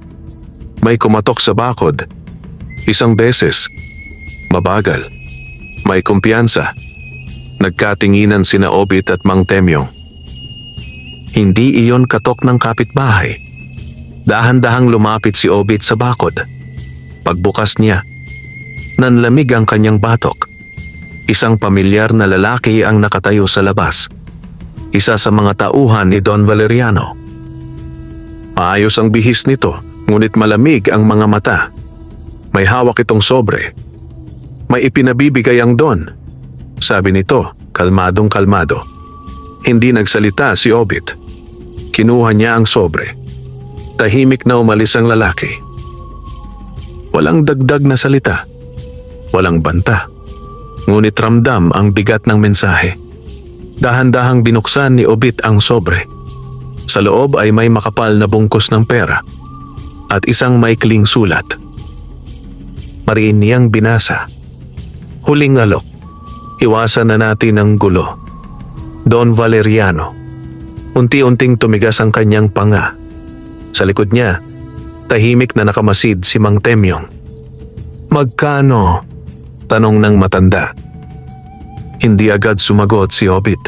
may kumatok sa bakod. Isang beses. Mabagal. May kumpiyansa. Nagkatinginan sina Obit at Mang Temyong. Hindi iyon katok ng kapitbahay. Dahan-dahang lumapit si Obit sa bakod. Pagbukas niya, nanlamig ang kanyang batok. Isang pamilyar na lalaki ang nakatayo sa labas. Isa sa mga tauhan ni Don Valeriano. Maayos ang bihis nito, ngunit malamig ang mga mata. May hawak itong sobre. "May ipinabibigay ang Don," sabi nito, kalmadong kalmado. Hindi nagsalita si Obit. Kinuha niya ang sobre. Tahimik na umalis ang lalaki. Walang dagdag na salita. Walang banta. Ngunit ramdam ang bigat ng mensahe. Dahan-dahang binuksan ni Obit ang sobre. Sa loob ay may makapal na bungkos ng pera at isang maikling sulat. Mariin niyang binasa. "Huling alok. Iwasan na natin ang gulo. Don Valeriano." Unti-unting tumigas ang kanyang panga. Sa likod niya, tahimik na nakamasid si Mang Temyong. "Magkano?" tanong ng matanda. Hindi agad sumagot si Obit.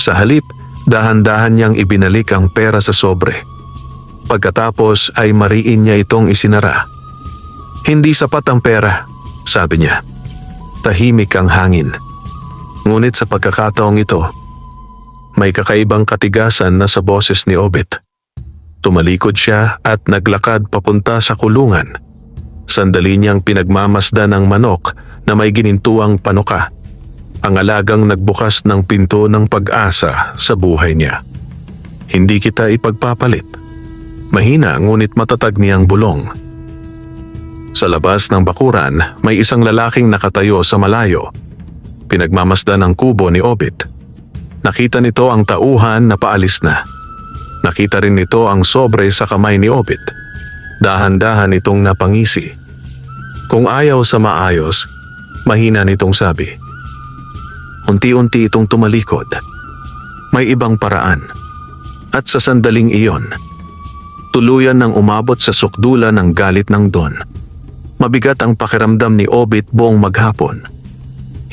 Sa halip, dahan-dahan niyang ibinalik ang pera sa sobre. Pagkatapos ay mariin niya itong isinara. "Hindi sapat ang pera," sabi niya. Tahimik ang hangin. Ngunit sa pagkakataong ito, may kakaibang katigasan na sa boses ni Obit. Tumalikod siya at naglakad papunta sa kulungan. Sandali niyang pinagmamasdan ang manok na may ginintuang panuka. Ang alagang nagbukas ng pinto ng pag-asa sa buhay niya. "Hindi kita ipagpapalit." Mahina ngunit matatag niyang bulong. Sa labas ng bakuran, may isang lalaking nakatayo sa malayo. Pinagmamasdan ang kubo ni Obit. Nakita nito ang tauhan na paalis na. Nakita rin nito ang sobre sa kamay ni Obit. Dahan-dahan itong napangisi. Kung ayaw sa maayos, mahina nitong sabi. Unti-unti itong tumalikod. May ibang paraan. At sa sandaling iyon, tuluyan nang umabot sa sukdula ng galit ng Don. Mabigat ang pakiramdam ni Obit buong maghapon.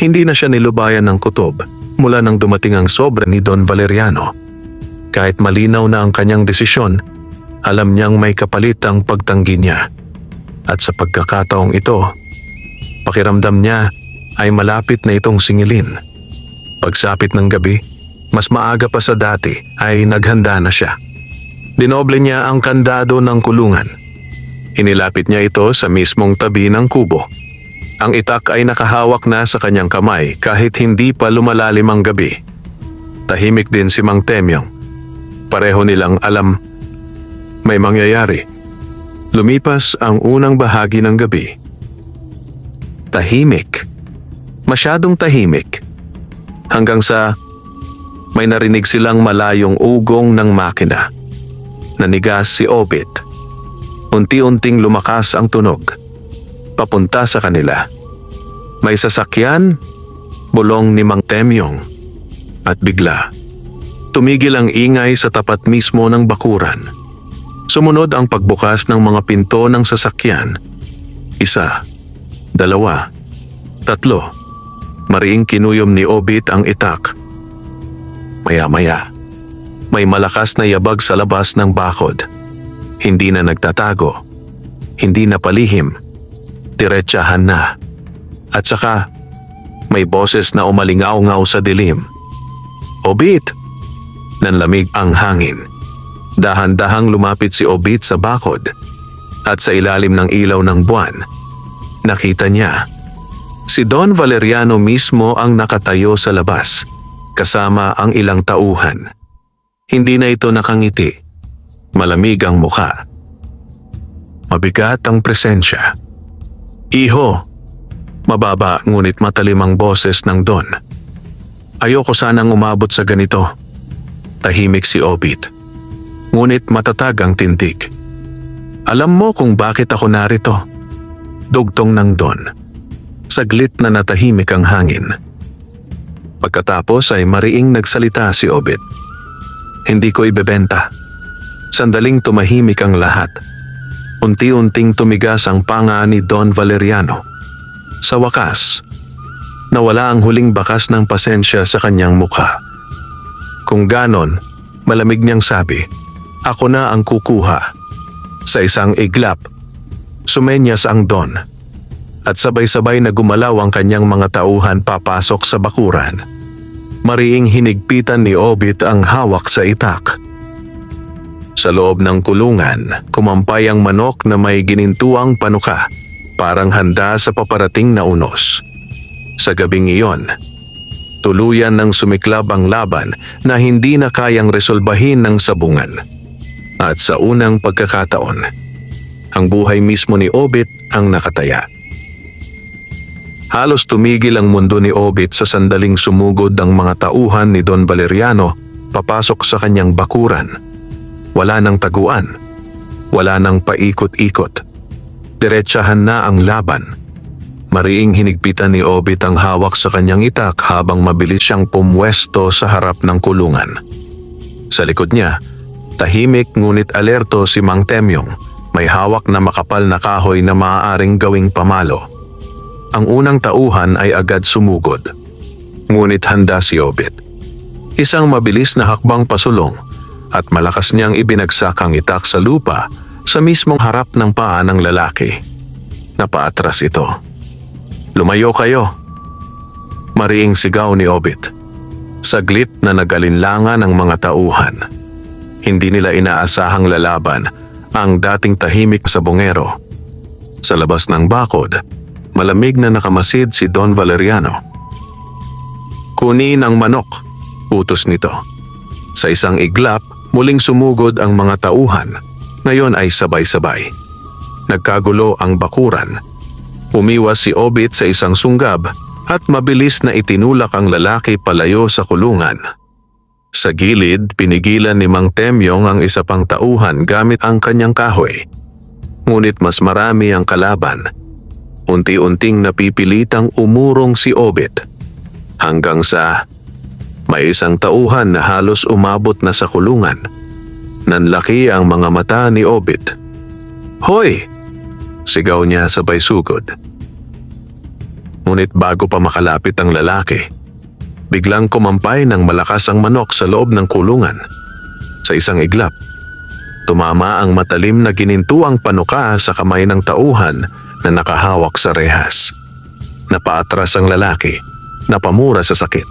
Hindi na siya nilubayan ng kutob mula nang dumating ang sobre ni Don Valeriano. Kahit malinaw na ang kanyang desisyon, alam niyang may kapalit ang pagtanggi niya. At sa pagkakataong ito, pakiramdam niya ay malapit na itong singilin. Pagsapit ng gabi, mas maaga pa sa dati ay naghanda na siya. Dinoble niya ang kandado ng kulungan. Inilapit niya ito sa mismong tabi ng kubo. Ang itak ay nakahawak na sa kanyang kamay kahit hindi pa lumalalim ang gabi. Tahimik din si Mang Temyong. Pareho nilang alam may mangyayari. Lumipas ang unang bahagi ng gabi. Tahimik. Masyadong tahimik. Hanggang sa may narinig silang malayong ugong ng makina. Nanigas si Obit. Unti-unting lumakas ang tunog. Papunta sa kanila. May sasakyan, bulong ni Mang Temyong. At bigla, tumigil ang ingay sa tapat mismo ng bakuran. Sumunod ang pagbukas ng mga pinto ng sasakyan. 1, 2, 3. Mariing kinuyom ni Obit ang itak. Maya-maya, may malakas na yabag sa labas ng bakod. Hindi na nagtatago. Hindi na palihim. Diretsahan na. At saka, may boses na umalingaw-ngaw sa dilim. Obit! Nanlamig ang hangin. Dahan-dahang lumapit si Obit sa bakod. At sa ilalim ng ilaw ng buwan, nakita niya. Si Don Valeriano mismo ang nakatayo sa labas, kasama ang ilang tauhan. Hindi na ito nakangiti. Malamig ang muka. Mabigat ang presensya. Iho, mababa ngunit matalim ang boses ng Don. Ayoko sanang umabot sa ganito. Tahimik si Obit. Ngunit matatag ang tindig. Alam mo kung bakit ako narito? Dugtong ng Don. Saglit na natahimik ang hangin. Pagkatapos ay mariing nagsalita si Obit. Hindi ko ibebenta. Sandaling tumahimik ang lahat. Unti-unting tumigas ang panga ni Don Valeriano. Sa wakas, nawala ang huling bakas ng pasensya sa kanyang mukha. Kung ganon, malamig niyang sabi, "Ako na ang kukuha." Sa isang iglap, sumenyas ang Don at sabay-sabay na gumalaw ang kanyang mga tauhan papasok sa bakuran. Mariing hinigpitan ni Obit ang hawak sa itak. Sa loob ng kulungan, kumampay ang manok na may ginintuang panuka, parang handa sa paparating na unos. Sa gabing iyon, tuluyan ng sumiklab ang laban na hindi na kayang resolbahin ng sabungan. At sa unang pagkakataon, ang buhay mismo ni Obit ang nakataya. Halos tumigil ang mundo ni Obit sa sandaling sumugod ang mga tauhan ni Don Valeriano papasok sa kanyang bakuran. Wala nang taguan, wala nang paikot-ikot. Diretsahan na ang laban. Mariing hinigpitan ni Obit ang hawak sa kanyang itak habang mabilis siyang pumwesto sa harap ng kulungan. Sa likod niya, tahimik ngunit alerto si Mang Temyong, may hawak na makapal na kahoy na maaaring gawing pamalo. Ang unang tauhan ay agad sumugod. Ngunit handa si Obit. Isang mabilis na hakbang pasulong at malakas niyang ibinagsak ang itak sa lupa sa mismong harap ng paa ng lalaki. Napaatras ito. "Lumayo kayo!" Mariing sigaw ni Obit. Saglit na nagalinlangan ang mga tauhan. Hindi nila inaasahang lalaban ang dating tahimik sa bungero. Sa labas ng bakod, malamig na nakamasid si Don Valeriano. "Kunin ang manok," utos nito. Sa isang iglap, muling sumugod ang mga tauhan. Ngayon ay sabay-sabay. Nagkagulo ang bakuran. Umiwas si Obit sa isang sunggab at mabilis na itinulak ang lalaki palayo sa kulungan. Sa gilid, pinigilan ni Mang Temyong ang isa pang tauhan gamit ang kanyang kahoy. Ngunit mas marami ang kalaban. Unti-unting napipilitang umurong si Obit. Hanggang sa may isang tauhan na halos umabot na sa kulungan. Nanlaki ang mga mata ni Obit. "Hoy!" sigaw niya sabay sugod. Ngunit bago pa makalapit ang lalaki, biglang kumampay ng malakas ang manok sa loob ng kulungan. Sa isang iglap, tumama ang matalim na ginintuang panuka sa kamay ng tauhan na nakahawak sa rehas. Napaatras ang lalaki, napamura sa sakit.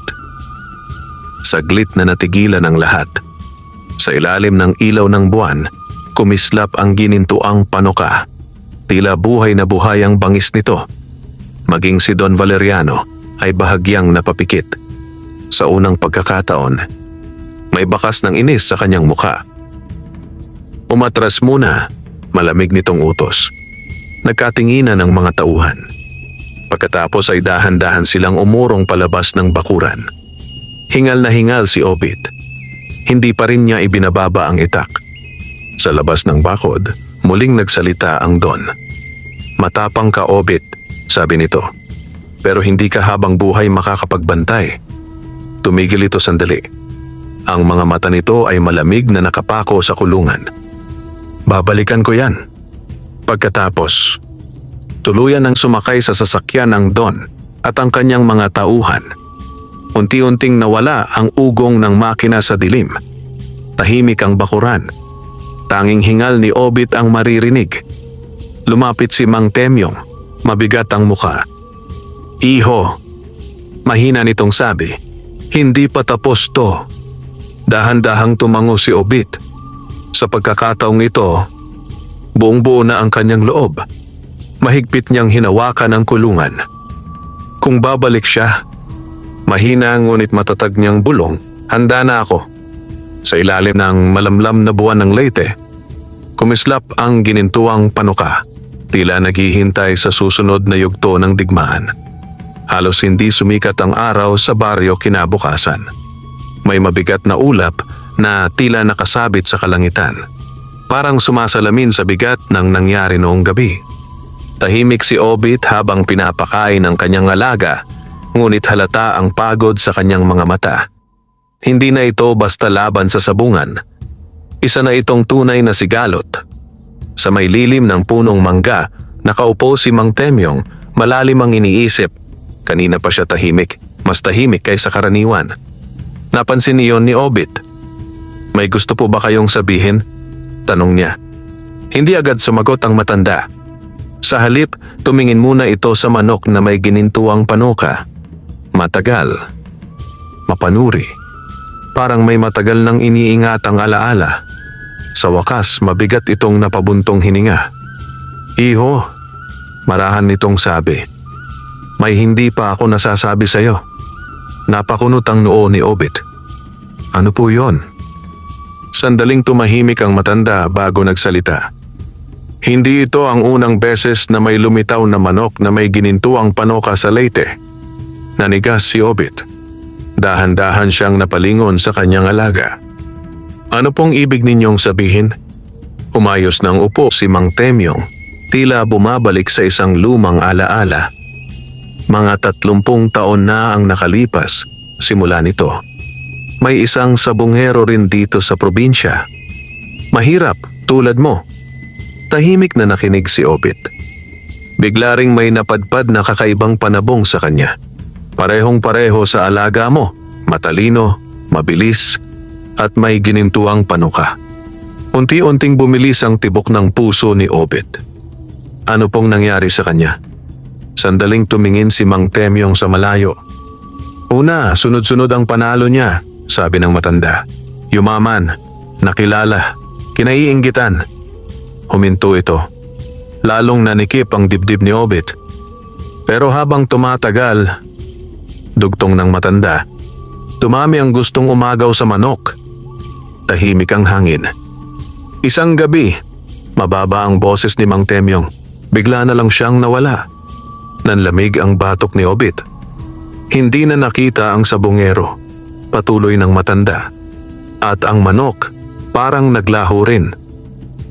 Saglit na natigilan ang lahat. Sa ilalim ng ilaw ng buwan, kumislap ang ginintuang panoka. Tila buhay na buhay ang bangis nito. Maging si Don Valeriano ay bahagyang napapikit. Sa unang pagkakataon, may bakas ng inis sa kanyang muka. Umatras muna, malamig nitong utos. Nagkatinginan ang mga tauhan. Pagkatapos ay dahan-dahan silang umurong palabas ng bakuran. Hingal na hingal si Obit. Hindi pa rin niya ibinababa ang itak. Sa labas ng bakod, muling nagsalita ang Don. "Matapang ka, Obit," sabi nito. "Pero hindi ka habang buhay makakapagbantay." Tumigil ito sandali. Ang mga mata nito ay malamig na nakapako sa kulungan. "Babalikan ko yan." Pagkatapos, tuluyan ang sumakay sa sasakyan ng Don at ang kanyang mga tauhan. Unti-unting nawala ang ugong ng makina sa dilim. Tahimik ang bakuran. Tanging hingal ni Obit ang maririnig. Lumapit si Mang Temyong, mabigat ang muka. "Iho," mahina nitong sabi, "hindi pa tapos to." Dahan-dahang tumango si Obit. Sa pagkakataong ito, buong-buo na ang kanyang loob. Mahigpit niyang hinawakan ang kulungan. Kung babalik siya, mahina ngunit matatag niyang bulong, "Handa na ako." Sa ilalim ng malamlam na buwan ng Leyte, kumislap ang ginintuang panuka. Tila naghihintay sa susunod na yugto ng digmaan. Halos hindi sumikat ang araw sa baryo kinabukasan. May mabigat na ulap na tila nakasabit sa kalangitan. Parang sumasalamin sa bigat ng nangyari noong gabi. Tahimik si Obit habang pinapakain ang kanyang alaga, ngunit halata ang pagod sa kanyang mga mata. Hindi na ito basta laban sa sabungan. Isa na itong tunay na sigalot. Sa may lilim ng punong mangga, nakaupo si Mang Temyong, malalim ang iniisip. Kanina pa siya tahimik, mas tahimik kaysa karaniwan. Napansin niyon ni Obit. "May gusto po ba kayong sabihin?" tanong niya. Hindi agad sumagot ang matanda. Sa halip, tumingin muna ito sa manok na may ginintuang panuka. Matagal. Mapanuri. Parang may matagal nang iniingat ang alaala. Sa wakas, mabigat itong napabuntong hininga. "Iho," marahan nitong sabi. "May hindi pa ako nasasabi sa'yo." Napakunot ang noo ni Obit. "Ano po yon?" Sandaling tumahimik ang matanda bago nagsalita. "Hindi ito ang unang beses na may lumitaw na manok na may ginintuang panoka sa Leyte." Nanigas si Obit. Dahan-dahan siyang napalingon sa kanyang alaga. "Ano pong ibig ninyong sabihin?" Umayos ng upo si Mang Temyong, tila bumabalik sa isang lumang alaala. Mga 30 taon na ang nakalipas simula nito. May isang sabungero rin dito sa probinsya. Mahirap, tulad mo. Tahimik na nakinig si Obit. Bigla ring may napadpad na kakaibang panabong sa kanya. Parehong-pareho sa alaga mo, matalino, mabilis, at may ginintuang panuka. Unti-unting bumilis ang tibok ng puso ni Obit. Ano pong nangyari sa kanya? Sandaling tumingin si Mang Temyong sa malayo. "Una, sunod-sunod ang panalo niya," sabi ng matanda. "Yumaman, nakilala, kinaiinggitan." Huminto ito. Lalong nanikip ang dibdib ni Obit. Pero habang tumatagal, dugtong ng matanda, dumami ang gustong umagaw sa manok. Tahimik ang hangin. Isang gabi, mababa ang boses ni Mang Temyong. Bigla na lang siyang nawala. Nanlamig ang batok ni Obit. Hindi na nakita ang sabungero, patuloy ng matanda. At ang manok, parang naglaho rin.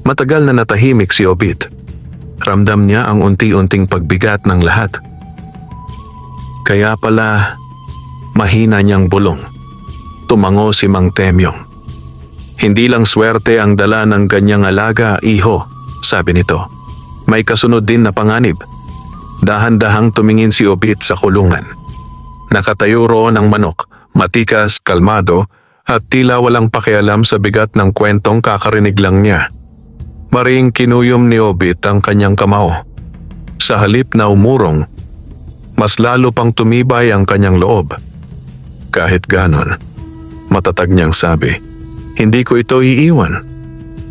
Matagal na natahimik si Obit. Ramdam niya ang unti-unting pagbigat ng lahat. Kaya pala, mahina niyang bulong. Tumango si Mang Temyong. "Hindi lang swerte ang dala ng ganyang alaga, iho," sabi nito. "May kasunod din na panganib." Dahan-dahang tumingin si Obit sa kulungan. Nakatayo roon ang manok, matikas, kalmado, at tila walang pakialam sa bigat ng kwentong kakarinig lang niya. Maring kinuyom ni Obit ang kanyang kamao. Sa halip na umurong, mas lalo pang tumibay ang kanyang loob. Kahit ganon, matatag niyang sabi, "Hindi ko ito iiwan."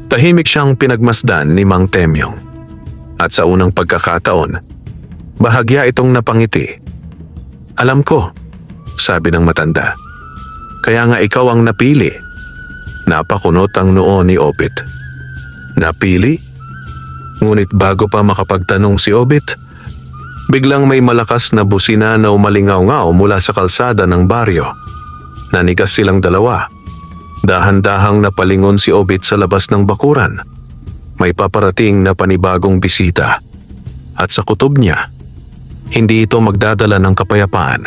Tahimik siyang pinagmasdan ni Mang Temyong. At sa unang pagkakataon, bahagya itong napangiti. "Alam ko," sabi ng matanda. "Kaya nga ikaw ang napili." Napakunot ang noo ni Obit. Napili? Ngunit bago pa makapagtanong si Obit, biglang may malakas na busina na umalingaw-ngaw mula sa kalsada ng baryo. Nanigas silang dalawa. Dahan-dahang napalingon si Obit sa labas ng bakuran. May paparating na panibagong bisita. At sa kutob niya, hindi ito magdadala ng kapayapaan.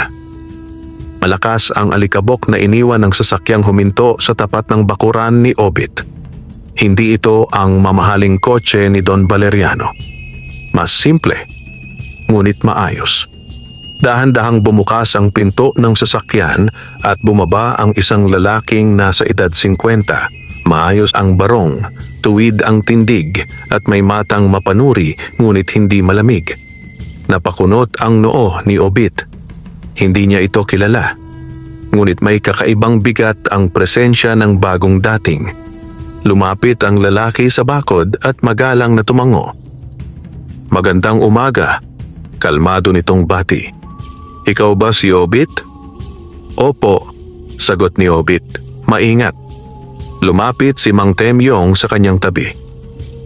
Malakas ang alikabok na iniwan ng sasakyang huminto sa tapat ng bakuran ni Obit. Hindi ito ang mamahaling kotse ni Don Valeriano. Mas simple, ngunit maayos. Dahan-dahang bumukas ang pinto ng sasakyan at bumaba ang isang lalaking nasa edad 50. Maayos ang barong, tuwid ang tindig at may matang mapanuri ngunit hindi malamig. Napakunot ang noo ni Obit. Hindi niya ito kilala. Ngunit may kakaibang bigat ang presensya ng bagong dating. Lumapit ang lalaki sa bakod at magalang na tumango. "Magandang umaga," kalmado nitong bati. "Ikaw ba si Obit?" "Opo," sagot ni Obit. "Maingat." Lumapit si Mang Temyong sa kanyang tabi.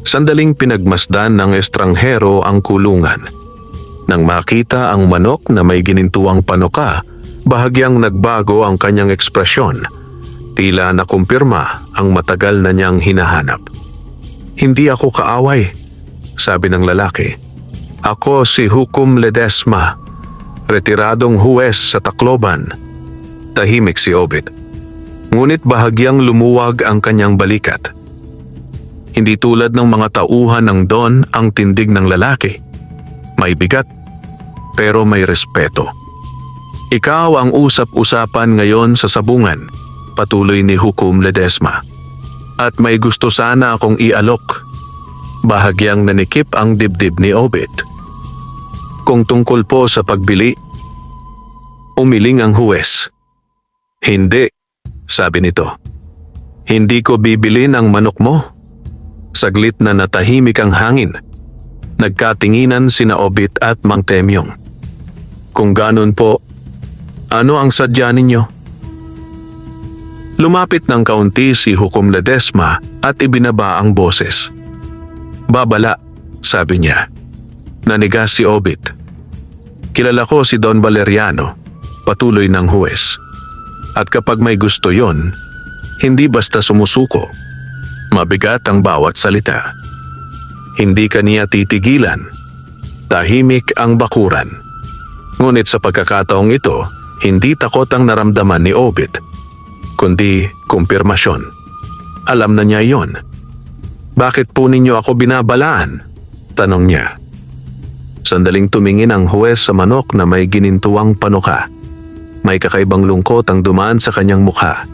Sandaling pinagmasdan ng estranghero ang kulungan. Nang makita ang manok na may ginintuang panuka, bahagyang nagbago ang kanyang ekspresyon. Tila nakumpirma ang matagal na niyang hinahanap. "Hindi ako kaaway," sabi ng lalaki. "Ako si Hukom Ledesma, retiradong huwes sa Tacloban." Tahimik si Obit. Ngunit bahagyang lumuwag ang kanyang balikat. Hindi tulad ng mga tauhan ng Don ang tindig ng lalaki. May bigat, pero may respeto. "Ikaw ang usap-usapan ngayon sa sabungan," patuloy ni Hukom Ledesma. "At may gusto sana akong ialok." Bahagyang nanikip ang dibdib ni Obit. "Kung tungkol po sa pagbili," umiling ang huwes. "Hindi," sabi nito. "Hindi ko bibilin ang manok mo." Saglit na natahimik ang hangin. Nagkatinginan sina Obit at Mang Temyong. "Kung ganon po, ano ang sadya ninyo?" Lumapit ng kaunti si Hukom Ledesma at ibinaba ang boses. "Babala," sabi niya. Nanigas si Obit. "Kilala ko si Don Valeriano," patuloy ng huwes. "At kapag may gusto yon, hindi basta sumusuko. Mabigat ang bawat salita. Hindi kaniya titigilan. Tahimik ang bakuran." Ngunit sa pagkakataong ito, hindi takot ang naramdaman ni Obit, kundi kumpirmasyon. Alam na niya iyon. "Bakit po ninyo ako binabalaan?" tanong niya. Sandaling tumingin ang huwes sa manok na may ginintuang panuka. May kakaibang lungkot ang dumaan sa kanyang mukha.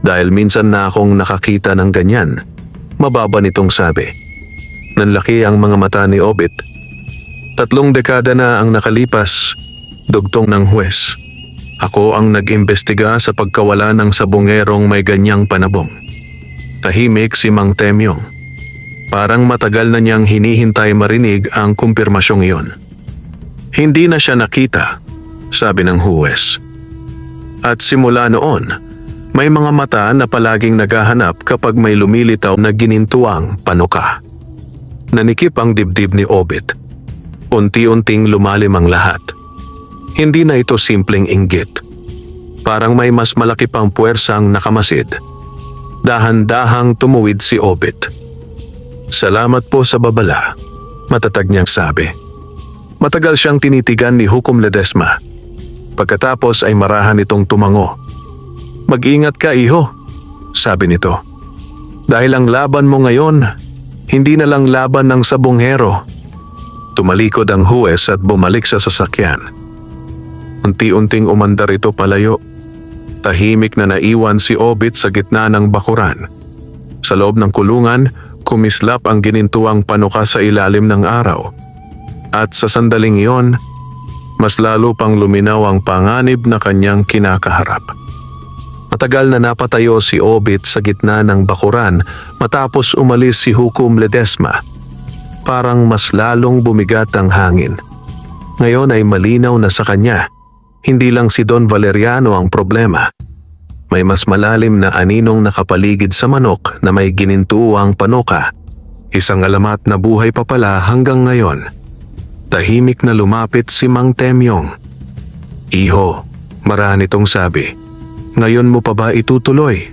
"Dahil minsan na akong nakakita ng ganyan," mababa nitong sabi. Nanlaki ang mga mata ni Obit. 3 dekada na ang nakalipas, dugtong ng huwes. "Ako ang nag-imbestiga sa pagkawala ng sabongerong may ganyang panabong." Tahimik si Mang Temyong. Parang matagal na niyang hinihintay marinig ang kumpirmasyong iyon. "Hindi na siya nakita," sabi ng huwes. "At simula noon, may mga mata na palaging naghahanap kapag may lumilitaw na ginintuang panuka." Nanikip ang dibdib ni Obit. Unti-unting lumalim ang lahat. Hindi na ito simpleng inggit. Parang may mas malaki pang puwersang nakamasid. Dahan-dahang tumuwid si Obit. "Salamat po sa babala," matatag niyang sabi. Matagal siyang tinitigan ni Hukom Ledesma. Pagkatapos ay marahan itong tumango. "Mag-ingat ka, iho," sabi nito. "Dahil ang laban mo ngayon, hindi na lang laban ng sabonghero." Tumalikod ang huwes at bumalik sa sasakyan. Unti-unting umandar ito palayo. Tahimik na naiwan si Obit sa gitna ng bakuran. Sa loob ng kulungan, kumislap ang ginintuang panuka sa ilalim ng araw. At sa sandaling iyon, mas lalo pang luminaw ang panganib na kanyang kinakaharap. Matagal na napatayo si Obit sa gitna ng bakuran matapos umalis si Hukom Ledesma. Parang mas lalong bumigat ang hangin. Ngayon ay malinaw na sa kanya, hindi lang si Don Valeriano ang problema. May mas malalim na aninong nakapaligid sa manok na may ginintuang panoka. Isang alamat na buhay pa pala hanggang ngayon. Tahimik na lumapit si Mang Temyong. "Iho," marahang itong sabi, "ngayon mo pa ba itutuloy?"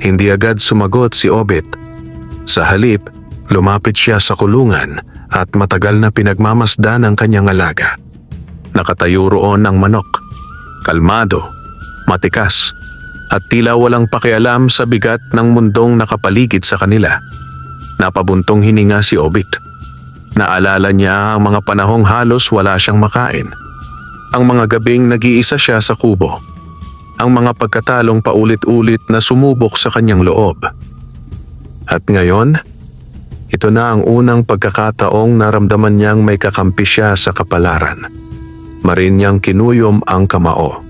Hindi agad sumagot si Obit. Sa halip, lumapit siya sa kulungan at matagal na pinagmamasdan ang kanyang alaga. Nakatayo roon ang manok, kalmado, matikas, at tila walang pakialam sa bigat ng mundong nakapaligid sa kanila. Napabuntong hininga si Obit. Naalala niya ang mga panahong halos wala siyang makain. Ang mga gabing nag-iisa siya sa kubo. Ang mga pagkatalong paulit-ulit na sumubok sa kanyang loob. At ngayon, ito na ang unang pagkakataong naramdaman niyang may kakampi siya sa kapalaran. Marin niyang kinuyom ang kamao.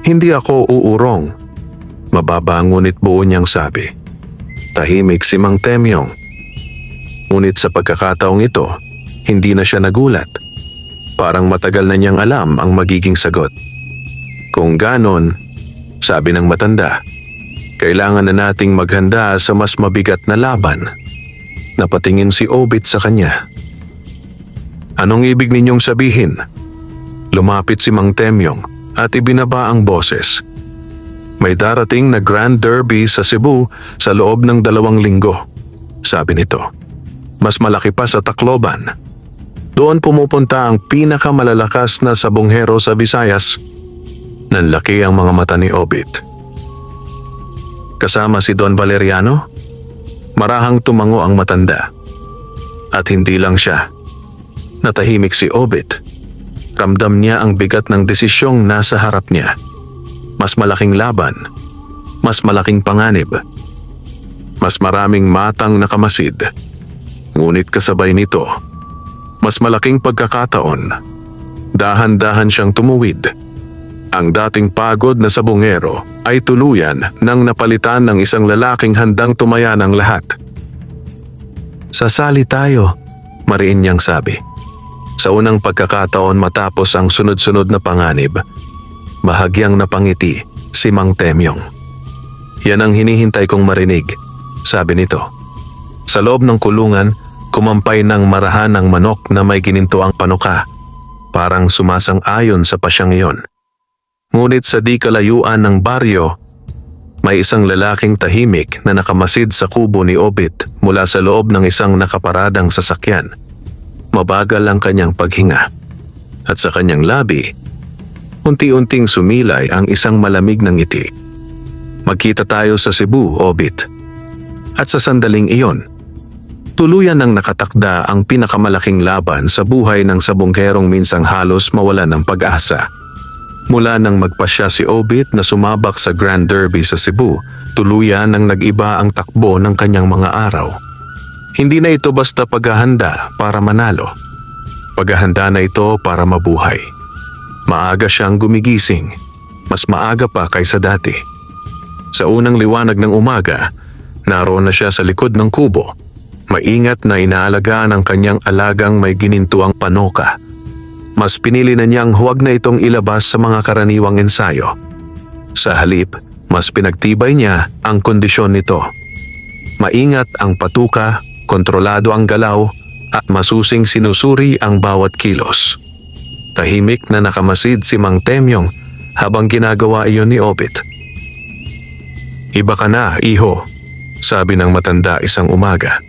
"Hindi ako uurong," mababa ngunit buo niyang sabi. Tahimik si Mang Temyong. Ngunit sa pagkakataong ito, hindi na siya nagulat. Parang matagal na niyang alam ang magiging sagot. "Kung ganon," sabi ng matanda, "kailangan na nating maghanda sa mas mabigat na laban." Napatingin si Obit sa kanya. "Anong ibig ninyong sabihin?" Lumapit si Mang Temyong at ibinaba ang boses. "May darating na Grand Derby sa Cebu sa loob ng 2 linggo," sabi nito. "Mas malaki pa sa Tacloban. Doon pumupunta ang pinakamalalakas na sabonghero sa Visayas." Nanlaki ang mga mata ni Obit. "Kasama si Don Valeriano?" Marahang tumango ang matanda. At hindi lang siya. Natahimik si Obit. Ramdam niya ang bigat ng desisyong nasa harap niya. Mas malaking laban. Mas malaking panganib. Mas maraming matang nakamasid. Ngunit kasabay nito, mas malaking pagkakataon. Dahan-dahan siyang tumuwid. Ang dating pagod na sabongero ay tuluyan nang napalitan ng isang lalaking handang tumaya ng lahat. "Sasali tayo," mariin niyang sabi. Sa unang pagkakataon matapos ang sunod-sunod na panganib, bahagyang napangiti si Mang Temyong. "Yan ang hinihintay kong marinig," sabi nito. Sa loob ng kulungan, kumampay ng marahan ng manok na may ginintuang panuka, parang sumasang-ayon sa pasyang iyon. Ngunit sa di kalayuan ng baryo, may isang lalaking tahimik na nakamasid sa kubo ni Obit mula sa loob ng isang nakaparadang sasakyan. Mabagal ang kanyang paghinga. At sa kanyang labi, unti-unting sumilay ang isang malamig na ngiti. "Magkita tayo sa Cebu, Obit." At sa sandaling iyon, tuluyan nang nakatakda ang pinakamalaking laban sa buhay ng sabongherong minsang halos mawalan ng pag-asa. Mula nang magpasya si Obit na sumabak sa Grand Derby sa Cebu, tuluyan nang nag-iba ang takbo ng kanyang mga araw. Hindi na ito basta paghahanda para manalo. Paghahanda na ito para mabuhay. Maaga siyang gumigising, mas maaga pa kaysa dati. Sa unang liwanag ng umaga, naroon na siya sa likod ng kubo. Maingat na inaalagaan ang kanyang alagang may ginintuang panoka. Mas pinili na niyang huwag na itong ilabas sa mga karaniwang ensayo. Sa halip, mas pinagtibay niya ang kondisyon nito. Maingat ang patuka, kontrolado ang galaw, at masusing sinusuri ang bawat kilos. Tahimik na nakamasid si Mang Temyong habang ginagawa iyon ni Obit. "Iba ka na, iho," sabi ng matanda isang umaga.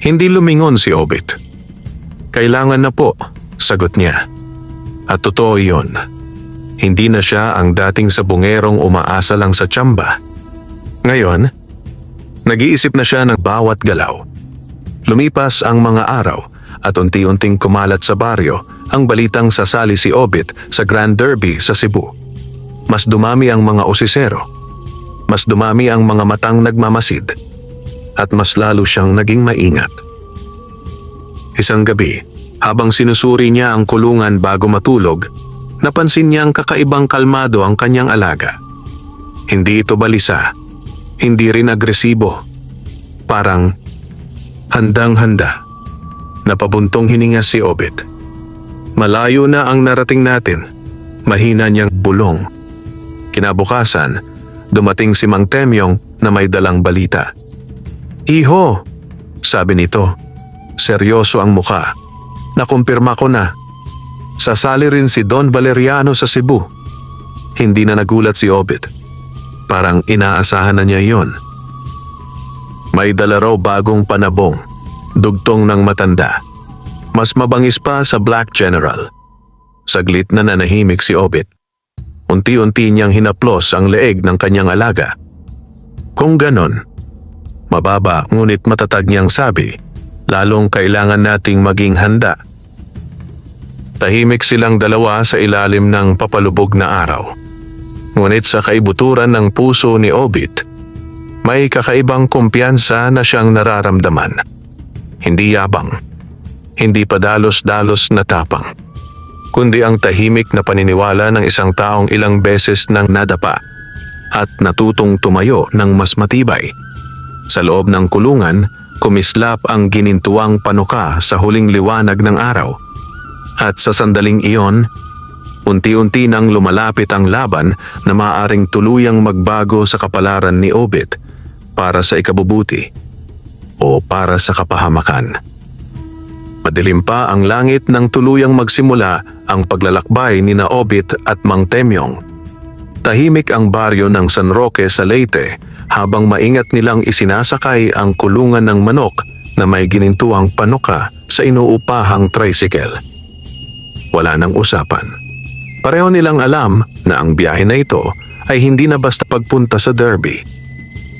Hindi lumingon si Obit. "Kailangan na po," sagot niya. At totoo iyon. Hindi na siya ang dating sabongerong umaasa lang sa tsamba. Ngayon, nag-iisip na siya ng bawat galaw. Lumipas ang mga araw at unti-unting kumalat sa baryo ang balitang sasali si Obit sa Grand Derby sa Cebu. Mas dumami ang mga osisero. Mas dumami ang mga matang nagmamasid. At mas lalo siyang naging maingat. Isang gabi, Habang sinusuri niya ang kulungan bago matulog, napansin niyang kakaibang kalmado ang kanyang alaga. Hindi ito balisa, hindi rin agresibo. Parang handang-handa. Napabuntong hininga si Obit. Malayo na ang narating natin. Mahina niyang bulong. Kinabukasan, dumating si Mang Temyong na may dalang balita. "Iho," sabi nito. Seryoso ang muka. "Nakumpirma ko na. Sasali rin si Don Valeriano sa Cebu." Hindi na nagulat si Obit. Parang inaasahan na niya iyon. May dala raw bagong panabong, dugtong ng matanda. Mas mabangis pa sa Black General. Saglit na nanahimik si Obit. Unti-unti niyang hinaplos ang leeg ng kanyang alaga. Kung ganon, mababa ngunit matatag niyang sabi, lalong kailangan nating maging handa. Tahimik silang dalawa sa ilalim ng papalubog na araw. Ngunit sa kaibuturan ng puso ni Obit, may kakaibang kumpiyansa na siyang nararamdaman. Hindi yabang, hindi padalos-dalos na tapang, kundi ang tahimik na paniniwala ng isang taong ilang beses nang nadapa at natutong tumayo ng mas matibay. Sa loob ng kulungan, kumislap ang ginintuang panuka sa huling liwanag ng araw. At sa sandaling iyon, unti-unti nang lumalapit ang laban na maaaring tuluyang magbago sa kapalaran ni Obit para sa ikabubuti o para sa kapahamakan. Madilim pa ang langit nang tuluyang magsimula ang paglalakbay ni na Obit at Mang Temyong. Tahimik ang baryo ng San Roque sa Leyte habang maingat nilang isinasakay ang kulungan ng manok na may ginintuang panuka sa inuupahang tricycle. Wala nang usapan. Pareho nilang alam na ang biyahe na ito ay hindi na basta pagpunta sa Derby.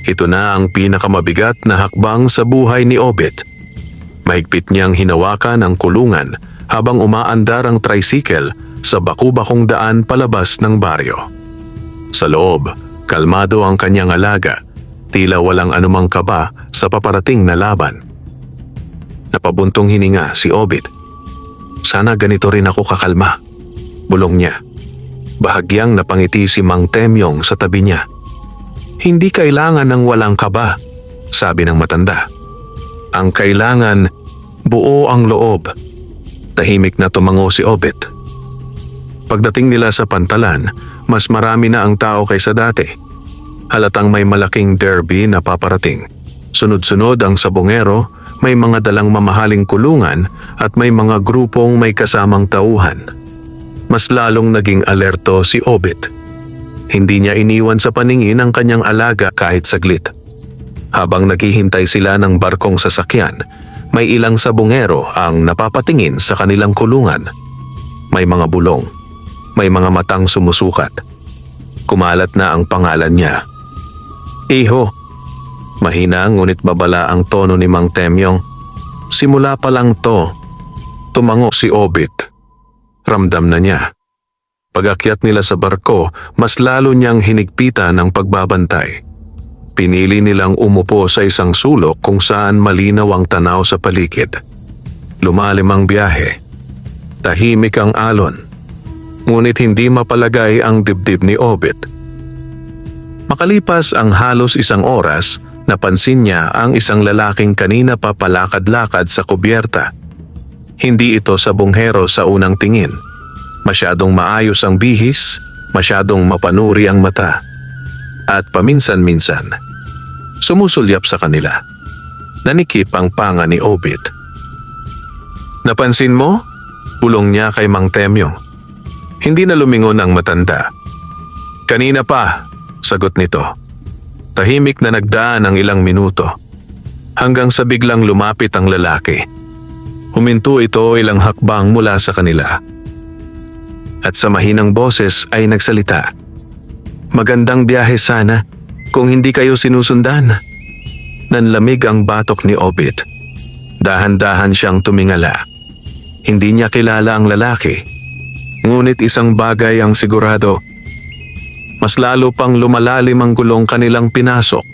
Ito na ang pinakamabigat na hakbang sa buhay ni Obit. Mahigpit niyang hinawakan ang kulungan habang umaandar ang tricycle sa baku-bakong daan palabas ng baryo. Sa loob, kalmado ang kanyang alaga, tila walang anumang kaba sa paparating na laban. Napabuntong hininga si Obit. Sana ganito rin ako kakalma, bulong niya. Bahagyang napangiti si Mang Temyong sa tabi niya. Hindi kailangan ng walang kaba, sabi ng matanda. Ang kailangan, buo ang loob. Tahimik na tumango si Obit. Pagdating nila sa pantalan, mas marami na ang tao kaysa dati. Halatang may malaking derby na paparating. Sunod-sunod ang sabongero, may mga dalang mamahaling kulungan at may mga grupong may kasamang tauhan. Mas lalong naging alerto si Obit. Hindi niya iniwan sa paningin ang kanyang alaga kahit saglit. Habang naghihintay sila ng barkong sasakyan, may ilang sabongero ang napapatingin sa kanilang kulungan. May mga bulong, may mga matang sumusukat. Kumalat na ang pangalan niya. "Iho," mahina ngunit babala ang tono ni Mang Temyong. Simula pa lang to, tumango si Obit. Ramdam na niya. Pag-akyat nila sa barko, mas lalo niyang hinigpitan ang pagbabantay. Pinili nilang umupo sa isang sulok kung saan malinaw ang tanaw sa paligid. Lumalim ang biyahe. Tahimik ang alon. Ngunit hindi mapalagay ang dibdib ni Obit. Makalipas ang halos isang oras, napansin niya ang isang lalaking kanina pa palakad-lakad sa kubyerta. Hindi ito sabonghero sa unang tingin. Masyadong maayos ang bihis, masyadong mapanuri ang mata. At paminsan-minsan, sumusulyap sa kanila. Nanikip ang panga ni Obit. "Napansin mo?" bulong niya kay Mang Temyong. Hindi na lumingon ang matanda. "Kanina pa," sagot nito. Tahimik na nagdaan ang ilang minuto. Hanggang sa biglang lumapit ang lalaki. Huminto ito ilang hakbang mula sa kanila. At sa mahinang boses ay nagsalita. "Magandang biyahe sana kung hindi kayo sinusundan." Nanlamig ang batok ni Obit. Dahan-dahan siyang tumingala. Hindi niya kilala ang lalaki. Ngunit isang bagay ang sigurado. Mas lalo pang lumalalim ang gulong kanilang pinasok.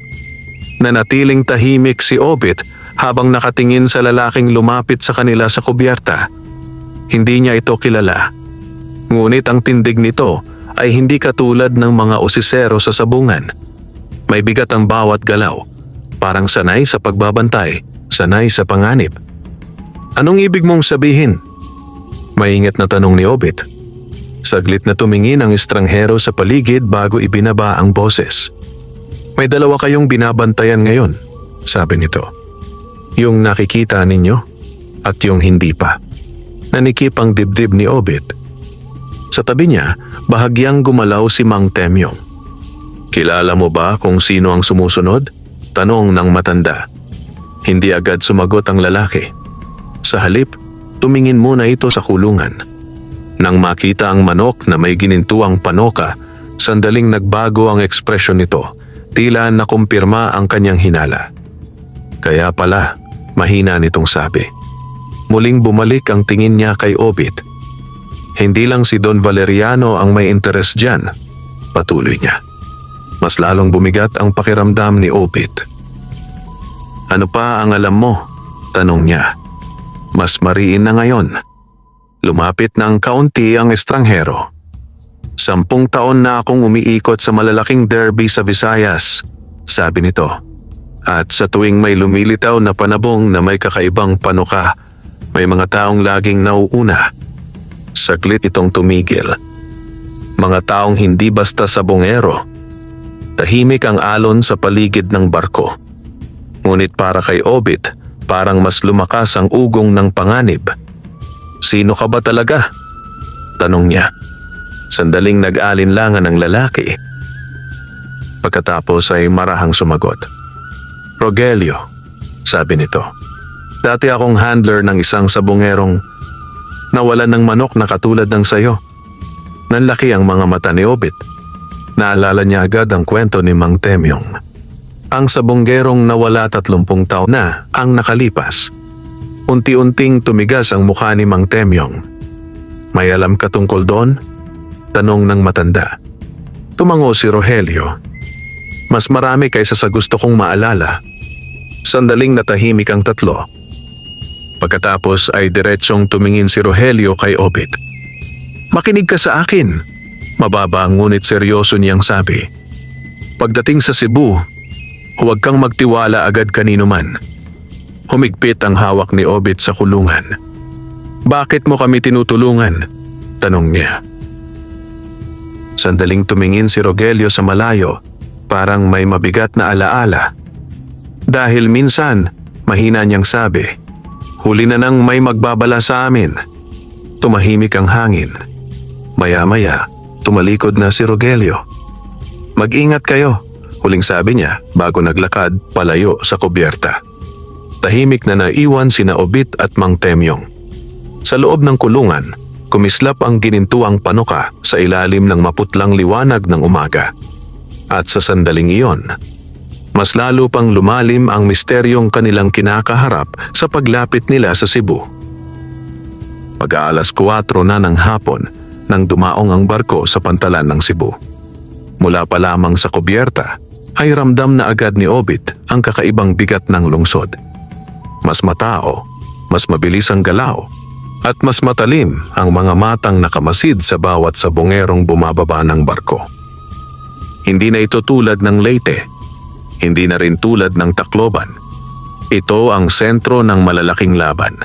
Nanatiling tahimik si Obit habang nakatingin sa lalaking lumapit sa kanila sa kubyerta. Hindi niya ito kilala. Ngunit ang tindig nito ay hindi katulad ng mga usisero sa sabungan. May bigat ang bawat galaw, parang sanay sa pagbabantay, sanay sa panganib. Anong ibig mong sabihin? Maingat na tanong ni Obit. Saglit na tumingin ang estranghero sa paligid bago ibinaba ang boses. May dalawa kayong binabantayan ngayon, sabi nito. Yung nakikita ninyo at yung hindi pa. Nanikip ang dibdib ni Obit. Sa tabi niya, bahagyang gumalaw si Mang Temyong. Kilala mo ba kung sino ang sumusunod? Tanong ng matanda. Hindi agad sumagot ang lalaki. Sa halip, tumingin muna ito sa kulungan. Nang makita ang manok na may ginintuang panoka, sandaling nagbago ang ekspresyon nito. Tila nakumpirma ang kanyang hinala. Kaya pala, mahina nitong sabi. Muling bumalik ang tingin niya kay Obit. Hindi lang si Don Valeriano ang may interes dyan, patuloy niya. Mas lalong bumigat ang pakiramdam ni Obit. Ano pa ang alam mo? Tanong niya. Mas mariin na ngayon. Lumapit ng kaunti ang estranghero. 10 taon na akong umiikot sa malalaking derby sa Visayas, sabi nito. At sa tuwing may lumilitaw na panabong na may kakaibang panuka, may mga taong laging nauuna. Saglit itong tumigil. Mga taong hindi basta sabongero. Tahimik ang alon sa paligid ng barko. Ngunit para kay Obit, parang mas lumakas ang ugong ng panganib. Sino ka ba talaga? Tanong niya. Sandaling nag-alinlangan ang lalaki. Pagkatapos ay marahang sumagot. Rogelio, sabi nito. Dati akong handler ng isang sabongerong nawalan ng manok na katulad ng sayo. Nanlaki ang mga mata ni Obit. Naalala niya agad ang kwento ni Mang Temyong. Ang sabonggerong nawala 30 taon na ang nakalipas. Unti-unting tumigas ang mukha ni Mang Temyong. May alam ka tungkol doon? Tanong ng matanda. Tumango si Rogelio. Mas marami kaysa sa gusto kong maalala. Sandaling natahimik ang tatlo. Pagkatapos ay diretsyong tumingin si Rogelio kay Obit. Makinig ka sa akin. Mababa ngunit seryoso niyang sabi. Pagdating sa Cebu, huwag kang magtiwala agad kanino man. Humigpit ang hawak ni Obit sa kulungan. Bakit mo kami tinutulungan? Tanong niya. Sandaling tumingin si Rogelio sa malayo, parang may mabigat na alaala. Dahil minsan, mahina niyang sabi. Huli na nang may magbabala sa amin. Tumahimik ang hangin. Maya-maya, tumalikod na si Rogelio. Mag-ingat kayo, huling sabi niya bago naglakad palayo sa kubyerta. Tahimik na naiwan sina Obit at Mang Temyong. Sa loob ng kulungan, kumislap ang ginintuang panuka sa ilalim ng maputlang liwanag ng umaga. At sa sandaling iyon, mas lalo pang lumalim ang misteryong kanilang kinakaharap sa paglapit nila sa Cebu. Pag-aalas 4 na ng hapon nang dumaong ang barko sa pantalan ng Cebu. Mula pa lamang sa kubyerta ay ramdam na agad ni Obit ang kakaibang bigat ng lungsod. Mas matao, mas mabilis ang galaw, at mas matalim ang mga matang nakamasid sa bawat sabongerong bumababa ng barko. Hindi na ito tulad ng Leyte. Hindi na rin tulad ng Tacloban. Ito ang sentro ng malalaking laban.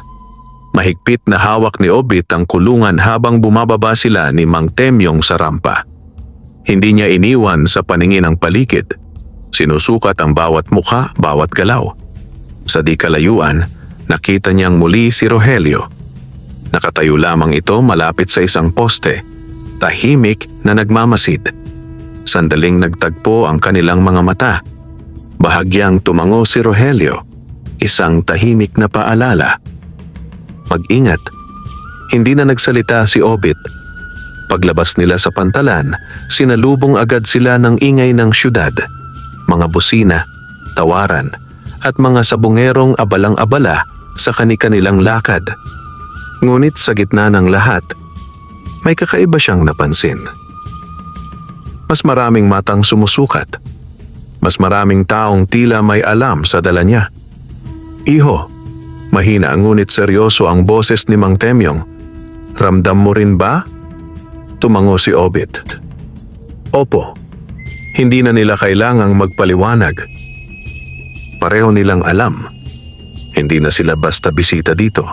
Mahigpit na hawak ni Obit ang kulungan habang bumababa sila ni Mang Temyong sa rampa. Hindi niya iniwan sa paningin ang paligid. Sinusukat ang bawat mukha, bawat galaw. Sa di kalayuan, nakita niyang muli si Rogelio. Nakatayo lamang ito malapit sa isang poste, tahimik na nagmamasid. Sandaling nagtagpo ang kanilang mga mata. Bahagyang tumango si Rogelio, isang tahimik na paalala. Mag-ingat. Hindi na nagsalita si Obit. Paglabas nila sa pantalan, sinalubong agad sila ng ingay ng syudad. Mga busina, tawaran, at mga sabongerong abalang-abala sa kani-kanilang lakad. Ngunit sa gitna ng lahat, may kakaiba siyang napansin. Mas maraming matang sumusukat. Mas maraming taong tila may alam sa dala niya. Iho, mahina ngunit seryoso ang boses ni Mang Temyong. Ramdam mo rin ba? Tumango si Obit. Opo, hindi na nila kailangang magpaliwanag. Pareho nilang alam. Hindi na sila basta bisita dito.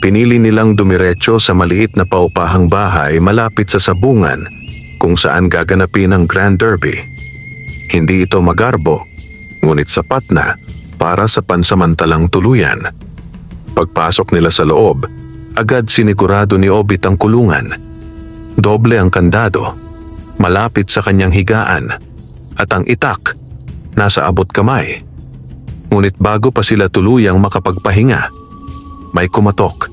Pinili nilang dumiretso sa maliit na paupahang bahay malapit sa sabungan kung saan gaganapin ang Grand Derby. Hindi ito magarbo, ngunit sapat na para sa pansamantalang tuluyan. Pagpasok nila sa loob, agad sinigurado ni Obit ang kulungan. Doble ang kandado, malapit sa kanyang higaan, at ang itak nasa abot kamay. Ngunit bago pa sila tuluyang makapagpahinga, may kumatok.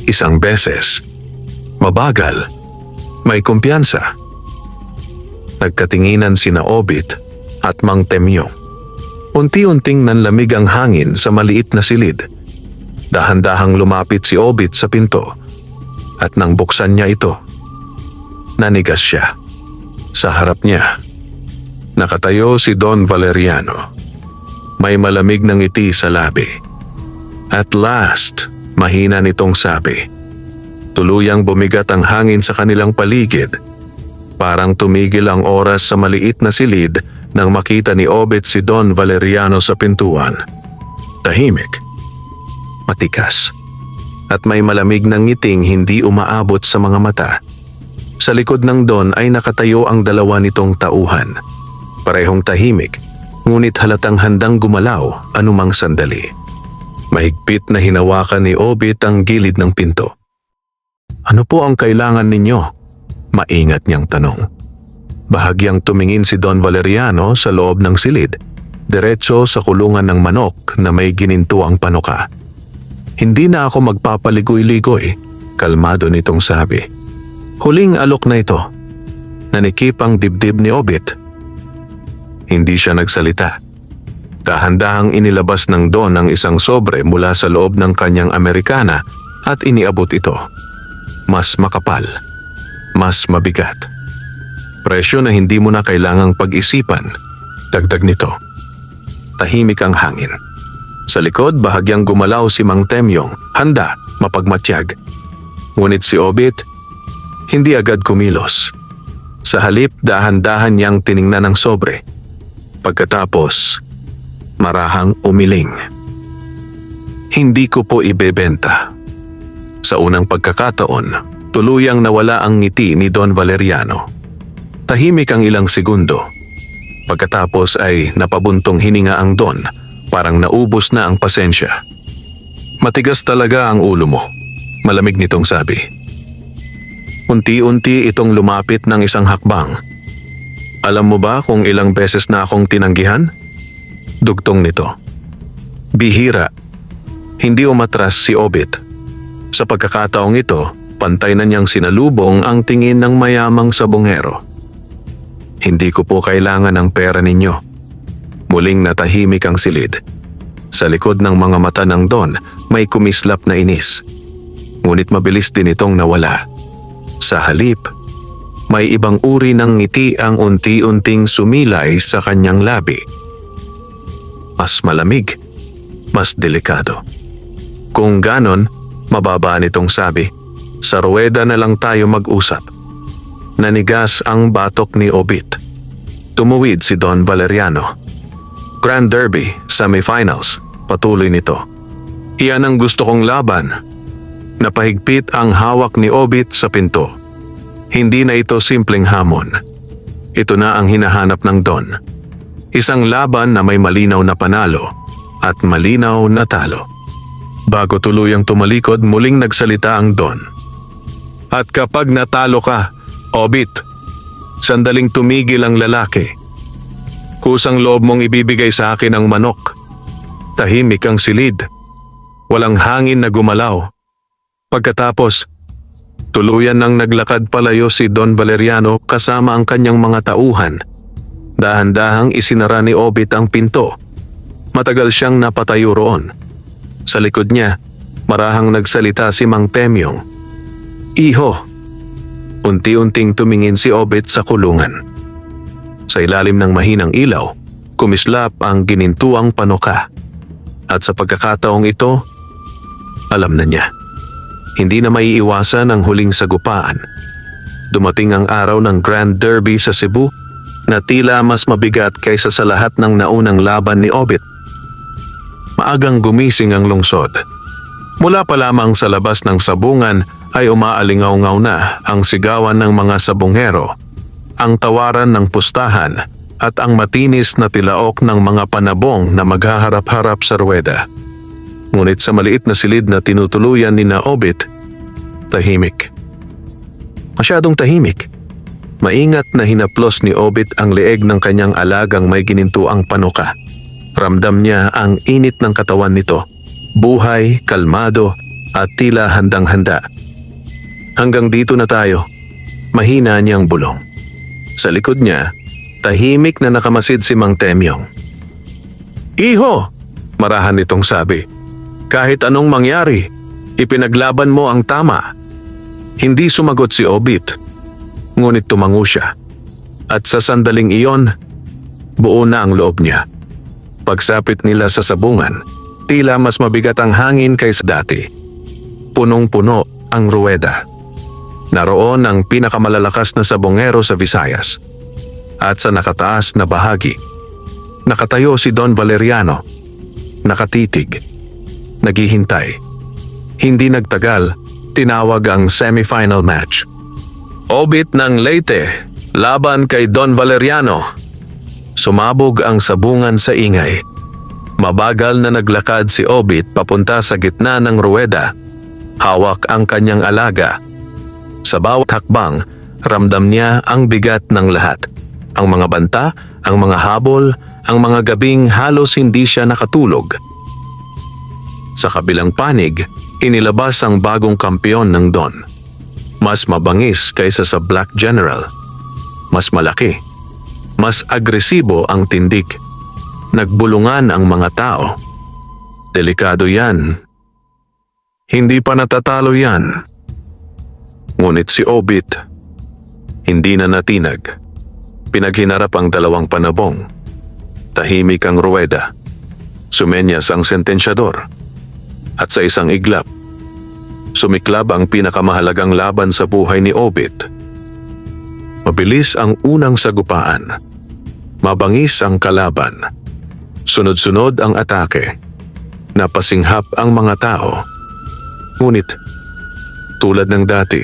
Isang beses. Mabagal. May kumpiyansa. Nagkatinginan sina Obit at Mang Temyo. Unti-unting nanlamig ang hangin sa maliit na silid. Dahan-dahang lumapit si Obit sa pinto at nang buksan niya ito, nanigas siya. Sa harap niya, nakatayo si Don Valeriano. May malamig na ngiti sa labi. At last, mahina nitong sabi. Tuluyang bumigat ang hangin sa kanilang paligid. Parang tumigil ang oras sa maliit na silid nang makita ni Obit si Don Valeriano sa pintuan. Tahimik, matikas, at may malamig na ngiting hindi umaabot sa mga mata. Sa likod ng Don ay nakatayo ang dalawa nitong tauhan. Parehong tahimik, ngunit halatang handang gumalaw anumang sandali. Mahigpit na hinawakan ni Obit ang gilid ng pinto. Ano po ang kailangan ninyo? Maingat niyang tanong. Bahagyang tumingin si Don Valeriano sa loob ng silid, diretso sa kulungan ng manok na may ginintuang panuka. Hindi na ako magpapaligoy-ligoy, kalmado nitong sabi. Huling alok na ito. Nanikip ang dibdib ni Obit. Hindi siya nagsalita. Dahan-dahang inilabas ng Don ang isang sobre mula sa loob ng kanyang Amerikana at iniabot ito. Mas makapal, mas mabigat. Presyo na hindi mo na kailangang pag-isipan, dagdag nito. Tahimik ang hangin. Sa likod, bahagyang gumalaw si Mang Temyong, handa, mapagmatyag. Ngunit si Obit, hindi agad kumilos. Sa halip, dahan-dahan niyang tiningnan ang sobre. Pagkatapos, marahang umiling. Hindi ko po ibebenta. Sa unang pagkakataon, tuluyang nawala ang ngiti ni Don Valeriano. Tahimik ang ilang segundo. Pagkatapos ay napabuntong hininga ang Don, parang naubos na ang pasensya. Matigas talaga ang ulo mo, malamig nitong sabi. Unti-unti itong lumapit ng isang hakbang. Alam mo ba kung ilang beses na akong tinanggihan? Dugtong nito. Bihira. Hindi umatras si Obit. Sa pagkakataong ito, pantay na niyang sinalubong ang tingin ng mayamang sabongero. Hindi ko po kailangan ng pera ninyo. Muling natahimik ang silid. Sa likod ng mga mata ng Don, may kumislap na inis. Ngunit mabilis din itong nawala. Sa halip, may ibang uri ng ngiti ang unti-unting sumilay sa kanyang labi. Mas malamig, mas delikado. Kung ganon, mababa nitong sabi, sa ruweda na lang tayo mag-usap. Nanigas ang batok ni Obit. Tumuwid si Don Valeriano. Grand Derby, semifinals, patuloy nito. Iyan ang gusto kong laban. Napahigpit ang hawak ni Obit sa pinto. Hindi na ito simpleng hamon. Ito na ang hinahanap ng Don. Isang laban na may malinaw na panalo at malinaw na talo. Bago tuluyang tumalikod, muling nagsalita ang Don. At kapag natalo ka, Obit, sandaling tumigil ang lalaki. Kusang loob mong ibibigay sa akin ang manok. Tahimik ang silid. Walang hangin na gumalaw. Pagkatapos, tuluyan nang naglakad palayo si Don Valeriano kasama ang kanyang mga tauhan. Dahan-dahang isinara ni Obit ang pinto. Matagal siyang napatayo roon. Sa likod niya, marahang nagsalita si Mang Temyong. Iho. Unti-unting tumingin si Obit sa kulungan. Sa ilalim ng mahinang ilaw, kumislap ang ginintuang panuka. At sa pagkakataong ito, alam na niya. Hindi na maiiwasan ang huling sagupaan. Dumating ang araw ng Grand Derby sa Cebu na tila mas mabigat kaysa sa lahat ng naunang laban ni Obit. Maagang gumising ang lungsod. Mula pa lamang sa labas ng sabungan ay umaalingaw-ngaw na ang sigawan ng mga sabungero, ang tawaran ng pustahan at ang matinis na tilaok ng mga panabong na maghaharap-harap sa ruweda. Ngunit sa maliit na silid na tinutuluyan ni na Obit, tahimik. Masyadong tahimik. Maingat na hinaplos ni Obit ang leeg ng kanyang alagang may ginintuang panuka. Ramdam niya ang init ng katawan nito. Buhay, kalmado at tila handang-handa. Hanggang dito na tayo. Mahina niyang bulong. Sa likod niya, tahimik na nakamasid si Mang Temyong. "Iho!" marahan nitong sabi. "Kahit anong mangyari, ipinaglaban mo ang tama." Hindi sumagot si Obit, ngunit tumango siya. At sa sandaling iyon, buo na ang loob niya. Pagsapit nila sa sabungan, tila mas mabigat ang hangin kaysa dati. Punong-puno ang ruweda. Naroon ang pinakamalalakas na sabongero sa Visayas. At sa nakataas na bahagi, nakatayo si Don Valeriano, nakatitig, naghihintay. Hindi nagtagal, tinawag ang semifinal match. Obit ng Leyte, laban kay Don Valeriano. Sumabog ang sabungan sa ingay. Mabagal na naglakad si Obit papunta sa gitna ng ruweda. Hawak ang kanyang alaga. Sa bawat hakbang, ramdam niya ang bigat ng lahat. Ang mga banta, ang mga habol, ang mga gabing halos hindi siya nakatulog. Sa kabilang panig, inilabas ang bagong kampeon ng Don. Mas mabangis kaysa sa Black General. Mas malaki. Mas agresibo ang tindig. Nagbulungan ang mga tao. Delikado yan. Hindi pa natatalo yan. Ngunit si Obit, hindi na natinag. Pinaghinarap ang dalawang panabong. Tahimik ang ruweda. Sumenyas ang sentensyador. At sa isang iglap, sumiklab ang pinakamahalagang laban sa buhay ni Obit. Mabilis ang unang sagupaan. Mabangis ang kalaban. Sunod-sunod ang atake. Napasinghap ang mga tao. Ngunit, tulad ng dati,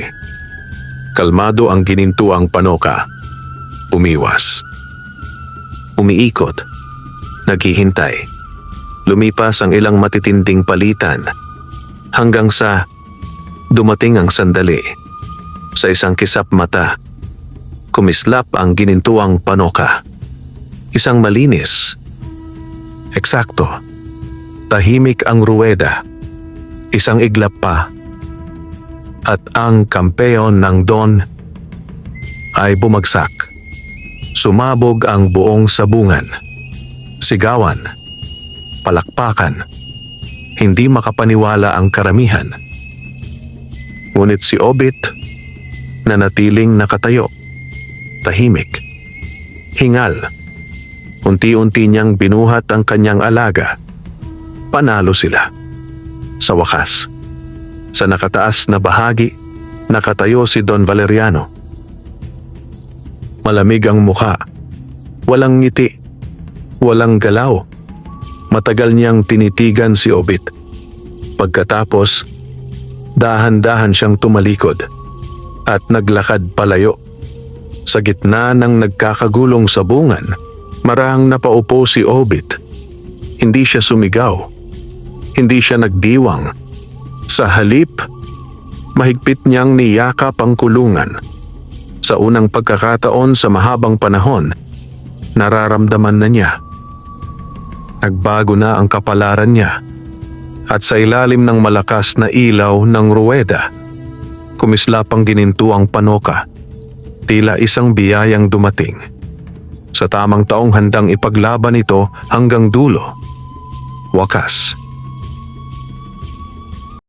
kalmado ang ginintuang panoka. Umiwas. Umiikot. Naghihintay. Lumipas ang ilang matitinding palitan hanggang sa dumating ang sandali. Sa isang kisap mata, kumislap ang ginintuang panoka. Isang malinis. Eksakto. Tahimik ang ruweda. Isang iglap pa. At ang kampeon ng Don ay bumagsak. Sumabog ang buong sabungan. Sigawan. Palakpakan. Hindi makapaniwala ang karamihan. Ngunit si Obit, nanatiling nakatayo. Tahimik. Hingal. Unti-unti niyang binuhat ang kanyang alaga. Panalo sila. Sa wakas, sa nakataas na bahagi, nakatayo si Don Valeriano. Malamig ang mukha. Walang ngiti. Walang galaw. Matagal niyang tinitigan si Obit. Pagkatapos, dahan-dahan siyang tumalikod at naglakad palayo. Sa gitna ng nagkakagulong sabungan, marahang napaupo si Obit. Hindi siya sumigaw. Hindi siya nagdiwang. Sa halip, mahigpit niyang niyakap ang kulungan. Sa unang pagkakataon sa mahabang panahon, nararamdaman na niya. Nagbago na ang kapalaran niya at sa ilalim ng malakas na ilaw ng ruweda, kumislap ang ginintuang panoka. Tila isang biyayang dumating. Sa tamang taong handang ipaglaban ito hanggang dulo. Wakas.